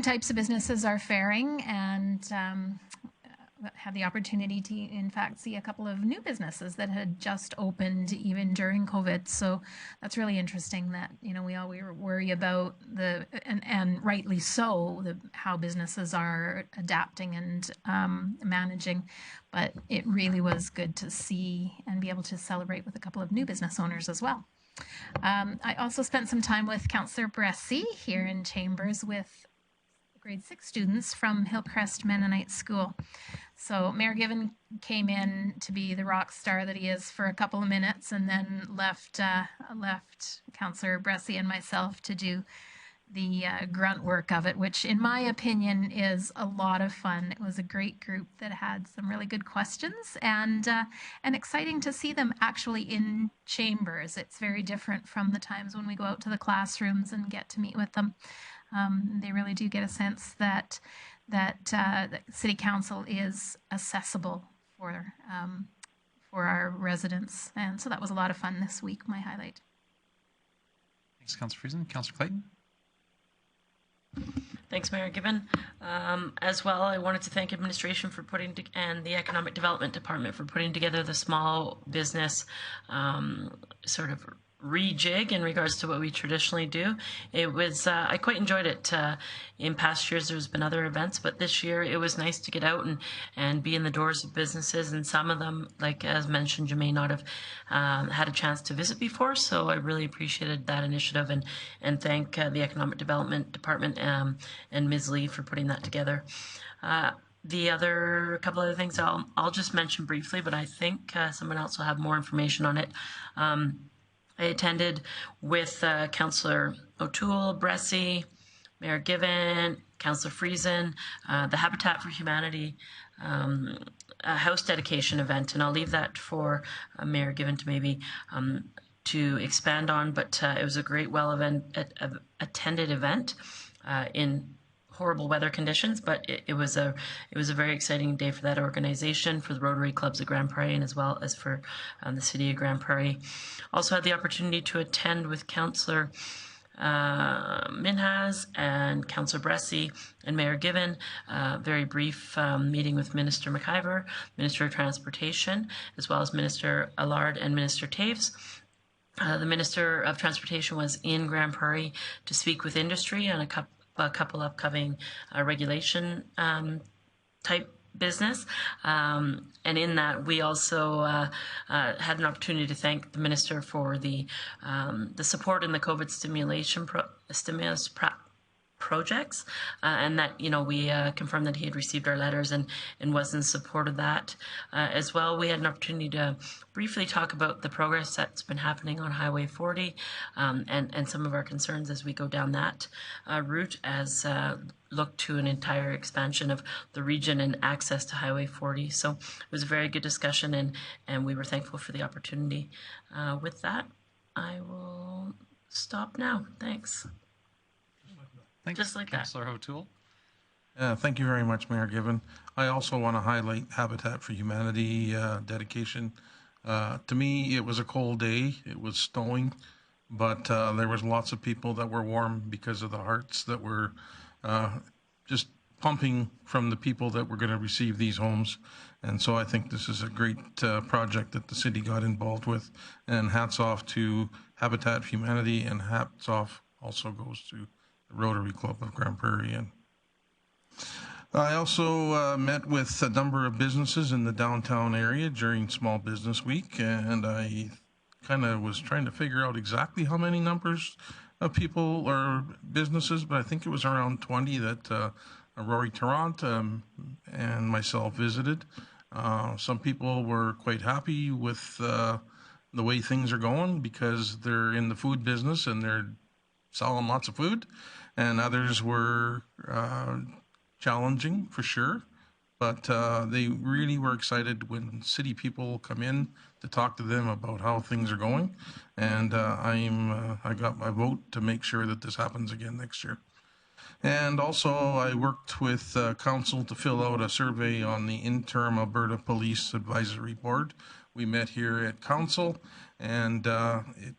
types of businesses are faring, and had the opportunity to, in fact, see a couple of new businesses that had just opened even during COVID. So that's really interesting that, you know, we worry about and rightly so, how businesses are adapting and managing. But it really was good to see and be able to celebrate with a couple of new business owners as well. I also spent some time with Councillor Bressey here in Chambers with grade 6 students from Hillcrest Mennonite School. So Mayor Given came in to be the rock star that he is for a couple of minutes, and then left Councillor Bressey and myself to do the grunt work of it, which in my opinion is a lot of fun. It was a great group that had some really good questions, and exciting to see them actually in Chambers. It's very different from the times when we go out to the classrooms and get to meet with them. They really do get a sense that City Council is accessible for our residents, and so that was a lot of fun this week. My highlight. Thanks, Councillor Friesen. Councillor Clayton. Thanks, Mayor Given. As well, I wanted to thank administration for and the Economic Development Department for putting together the small business sort of rejig in regards to what we traditionally do. It was, I quite enjoyed it. In past years, there's been other events, but this year it was nice to get out and be in the doors of businesses. And some of them, like as mentioned, you may not have had a chance to visit before. So I really appreciated that initiative and thank the Economic Development Department and Ms. Lee for putting that together. The other couple other things I'll just mention briefly, but I think someone else will have more information on it. I attended with Councillor O'Toole, Bressey, Mayor Given, Councillor Friesen, the Habitat for Humanity house dedication event, and I'll leave that for Mayor Given to maybe to expand on, but it was a great, attended event in horrible weather conditions, but it was a very exciting day for that organization, for the Rotary Clubs of Grande Prairie, and as well as for the City of Grande Prairie. Also had the opportunity to attend with Councillor Minhas and Councillor Bressey and Mayor Given, very brief meeting with Minister McIver, Minister of Transportation, as well as Minister Allard and Minister Taves. The Minister of Transportation was in Grande Prairie to speak with industry on a couple upcoming regulation type business, and in that we also had an opportunity to thank the minister for the support in the COVID stimulus projects, and that, you know, we confirmed that he had received our letters and was in support of that. As well, we had an opportunity to briefly talk about the progress that's been happening on Highway 40 and some of our concerns as we go down that route, as look to an entire expansion of the region and access to Highway 40. So it was a very good discussion, and we were thankful for the opportunity. With that, I will stop now. Thanks. Thanks, just like Councillor O'Toole. Thank you very much, Mayor Given. I also want to highlight Habitat for Humanity dedication. To me, it was a cold day. It was snowing, but there was lots of people that were warm because of the hearts that were just pumping from the people that were going to receive these homes. And so I think this is a great project that the city got involved with. And hats off to Habitat for Humanity, and hats off also goes to the Rotary Club of Grande Prairie. And I also met with a number of businesses in the downtown area during Small Business Week, and I kind of was trying to figure out exactly how many numbers of people or businesses, but I think it was around 20 that Rory Tarrant and myself visited. Some people were quite happy with the way things are going because they're in the food business and they're selling lots of food, and others were challenging for sure, but they really were excited when city people come in to talk to them about how things are going, and I got my vote to make sure that this happens again next year. And also I worked with council to fill out a survey on the interim Alberta Police Advisory Board. We met here at council, and it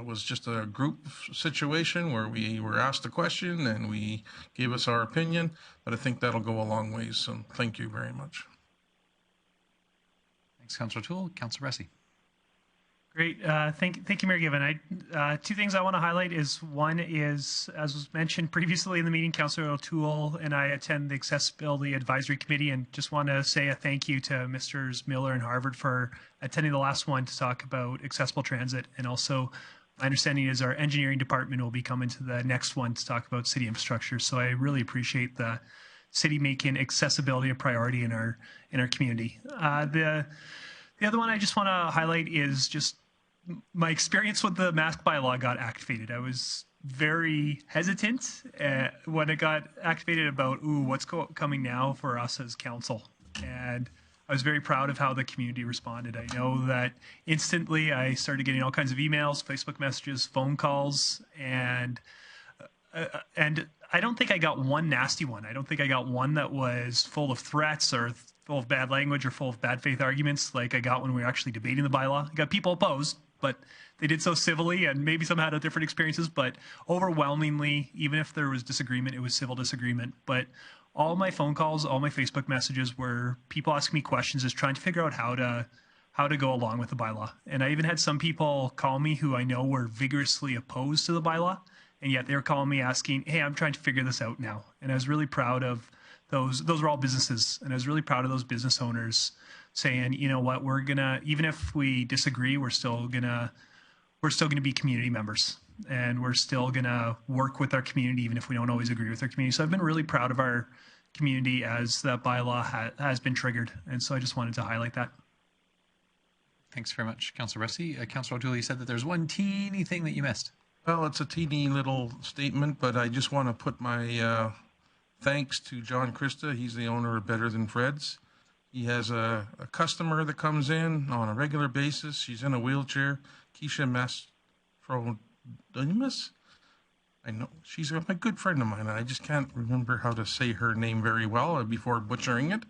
was just a group situation where we were asked a question and we gave us our opinion, but I think that'll go a long way. So thank you very much. Thanks, Councillor Toole. Councillor Bressey. Great. Thank you, Mayor Given. Two things I want to highlight is one is, as was mentioned previously in the meeting, Councillor O'Toole and I attend the Accessibility Advisory Committee, and just want to say a thank you to Mr. Miller and Harvard for attending the last one to talk about accessible transit. And also, my understanding is our engineering department will be coming to the next one to talk about city infrastructure. So I really appreciate the city making accessibility a priority in our community. The other one I just want to highlight is just my experience with the mask bylaw got activated. I was very hesitant when it got activated about, what's coming now for us as council. And I was very proud of how the community responded. I know that instantly I started getting all kinds of emails, Facebook messages, phone calls, and I don't think I got one nasty one. I don't think I got one that was full of threats or full of bad language or full of bad faith arguments like I got when we were actually debating the bylaw. I got people opposed, but they did so civilly, and maybe some had different experiences, but overwhelmingly, even if there was disagreement, it was civil disagreement. But all my phone calls, all my Facebook messages were people asking me questions, just trying to figure out how to go along with the bylaw. And I even had some people call me who I know were vigorously opposed to the bylaw, and yet they were calling me asking, hey, I'm trying to figure this out now. And I was really proud of those were all businesses, and I was really proud of those business owners saying, you know what, we're gonna, even if we disagree, we're still gonna be community members, and we're still gonna work with our community even if we don't always agree with our community. So I've been really proud of our community as that bylaw has been triggered, and so I just wanted to highlight that. Thanks very much, Councillor Bressey. Councillor O'Toole, you said that there's one teeny thing that you missed. Well, it's a teeny little statement, but I just want to put my thanks to John Christa. He's the owner of Better Than Fred's. He has a customer that comes in on a regular basis. She's in a wheelchair. Keisha Mastrodomus. I know she's a good friend of mine. I just can't remember how to say her name very well before butchering it.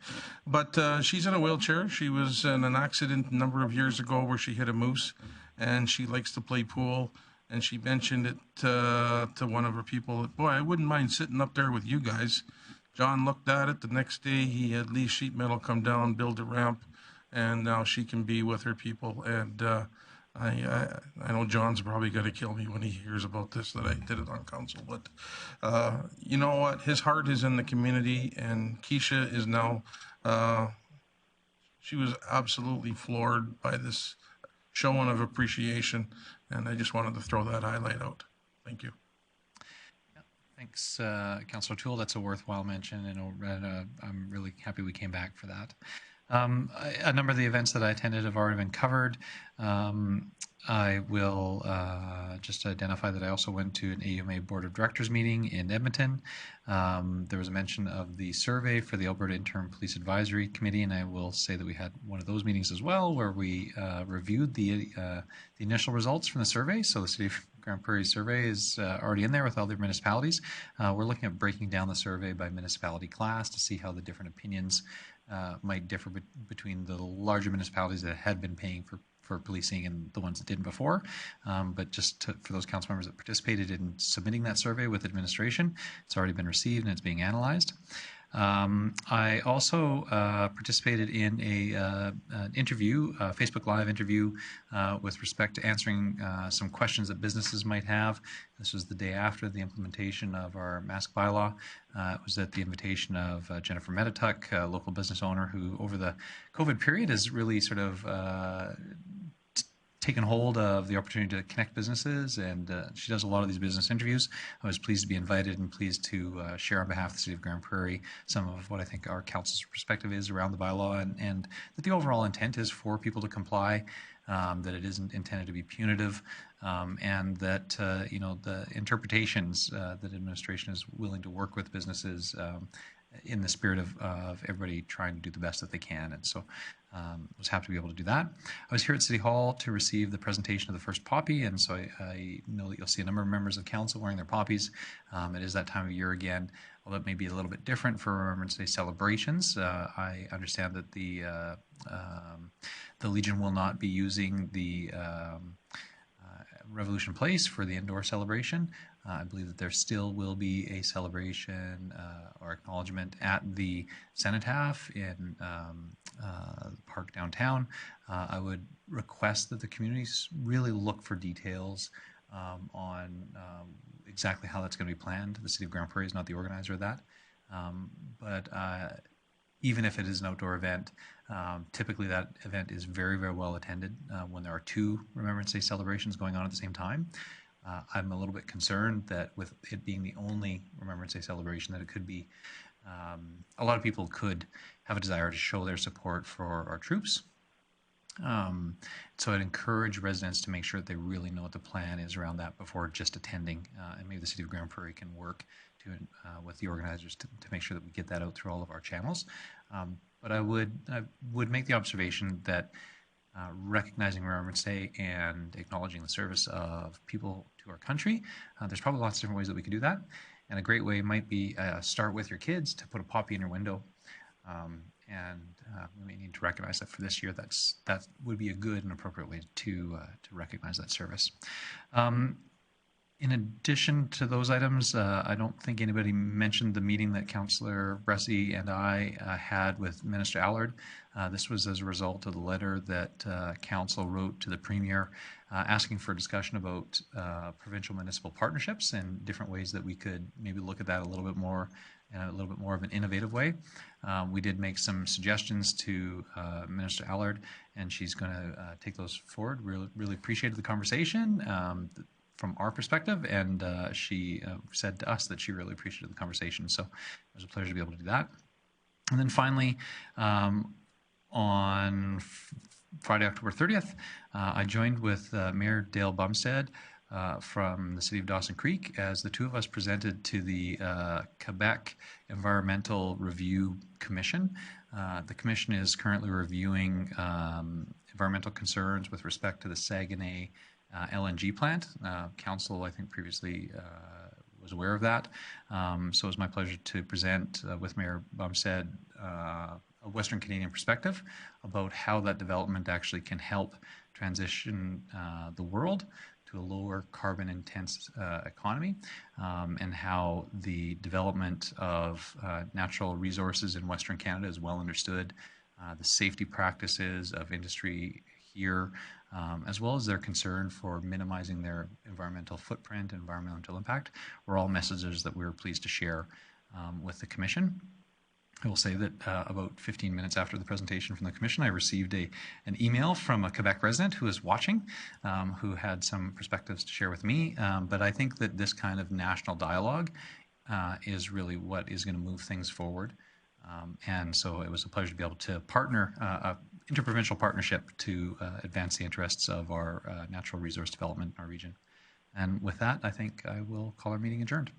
But she's in a wheelchair. She was in an accident a number of years ago where she hit a moose, and she likes to play pool. And she mentioned it to one of her people. Boy, I wouldn't mind sitting up there with you guys. John looked at it. The next day, he had Lee Sheet Metal come down, build a ramp, and now she can be with her people. And I know John's probably going to kill me when he hears about this, that I did it on council. But you know what? His heart is in the community, and Keisha is now, she was absolutely floored by this showing of appreciation, and I just wanted to throw that highlight out. Thank you. Thanks, Councillor Toole. That's a worthwhile mention, and I'm really happy we came back for that. A number of the events that I attended have already been covered. I will just identify that I also went to an AUMA Board of Directors meeting in Edmonton. There was a mention of the survey for the Alberta Interim Police Advisory Committee, and I will say that we had one of those meetings as well, where we reviewed the initial results from the survey. So the City of Grande Prairie survey is already in there with other municipalities. We're looking at breaking down the survey by municipality class to see how the different opinions might differ between the larger municipalities that had been paying for policing and the ones that didn't before. But just for those council members that participated in submitting that survey with administration, it's already been received and it's being analyzed. I also participated in an interview, a Facebook Live interview, with respect to answering some questions that businesses might have. This was the day after the implementation of our mask bylaw. It was at the invitation of Jennifer Medituck, a local business owner who, over the COVID period, has really sort of taken hold of the opportunity to connect businesses, and she does a lot of these business interviews. I was pleased to be invited and pleased to share on behalf of the City of Grande Prairie some of what I think our council's perspective is around the bylaw, and that the overall intent is for people to comply, that it isn't intended to be punitive, and that you know, the interpretations that administration is willing to work with businesses in the spirit of everybody trying to do the best that they can. And so I was happy to be able to do that. I was here at City Hall to receive the presentation of the first poppy, and so I know that you'll see a number of members of council wearing their poppies. It is that time of year again, although it may be a little bit different for Remembrance Day celebrations. I understand that the Legion will not be using the Revolution Place for the indoor celebration. I believe that there still will be a celebration or acknowledgement at the Cenotaph in the park downtown. I would request that the communities really look for details on exactly how that's going to be planned. The City of Grande Prairie is not the organizer of that. But even if it is an outdoor event, typically that event is very, very well attended when there are two Remembrance Day celebrations going on at the same time. I'm a little bit concerned that with it being the only Remembrance Day celebration, that it could be, a lot of people could have a desire to show their support for our troops. So I'd encourage residents to make sure that they really know what the plan is around that before just attending, and maybe the City of Grande Prairie can work to, with the organizers to make sure that we get that out through all of our channels. But I would make the observation that recognizing Remembrance Day and acknowledging the service of people to our country, there's probably lots of different ways that we could do that. And a great way might be start with your kids to put a poppy in your window. We may need to recognize that for this year. That would be a good and appropriate way to recognize that service. In addition to those items, I don't think anybody mentioned the meeting that Councillor Bressey and I had with Minister Allard. This was as a result of the letter that Council wrote to the Premier asking for a discussion about provincial municipal partnerships and different ways that we could maybe look at that a little bit more in a little bit more of an innovative way. We did make some suggestions to Minister Allard, and she's going to take those forward. Really appreciated the conversation from our perspective, and she said to us that she really appreciated the conversation. So it was a pleasure to be able to do that. And then finally, on Friday, October 30th, I joined with Mayor Dale Bumstead from the City of Dawson Creek as the two of us presented to the Quebec Environmental Review Commission. The commission is currently reviewing environmental concerns with respect to the Saguenay LNG plant. Council, I think, previously was aware of that. So it was my pleasure to present with Mayor Bumstead a Western Canadian perspective about how that development actually can help transition the world to a lower carbon intense economy, and how the development of natural resources in Western Canada is well understood, the safety practices of industry here, as well as their concern for minimizing their environmental footprint and environmental impact, were all messages that we were pleased to share with the Commission. I will say that about 15 minutes after the presentation from the Commission, I received an email from a Quebec resident who is watching, who had some perspectives to share with me. But I think that this kind of national dialogue is really what is going to move things forward. And so it was a pleasure to be able to partner, interprovincial partnership to advance the interests of our natural resource development in our region. And with that, I think I will call our meeting adjourned.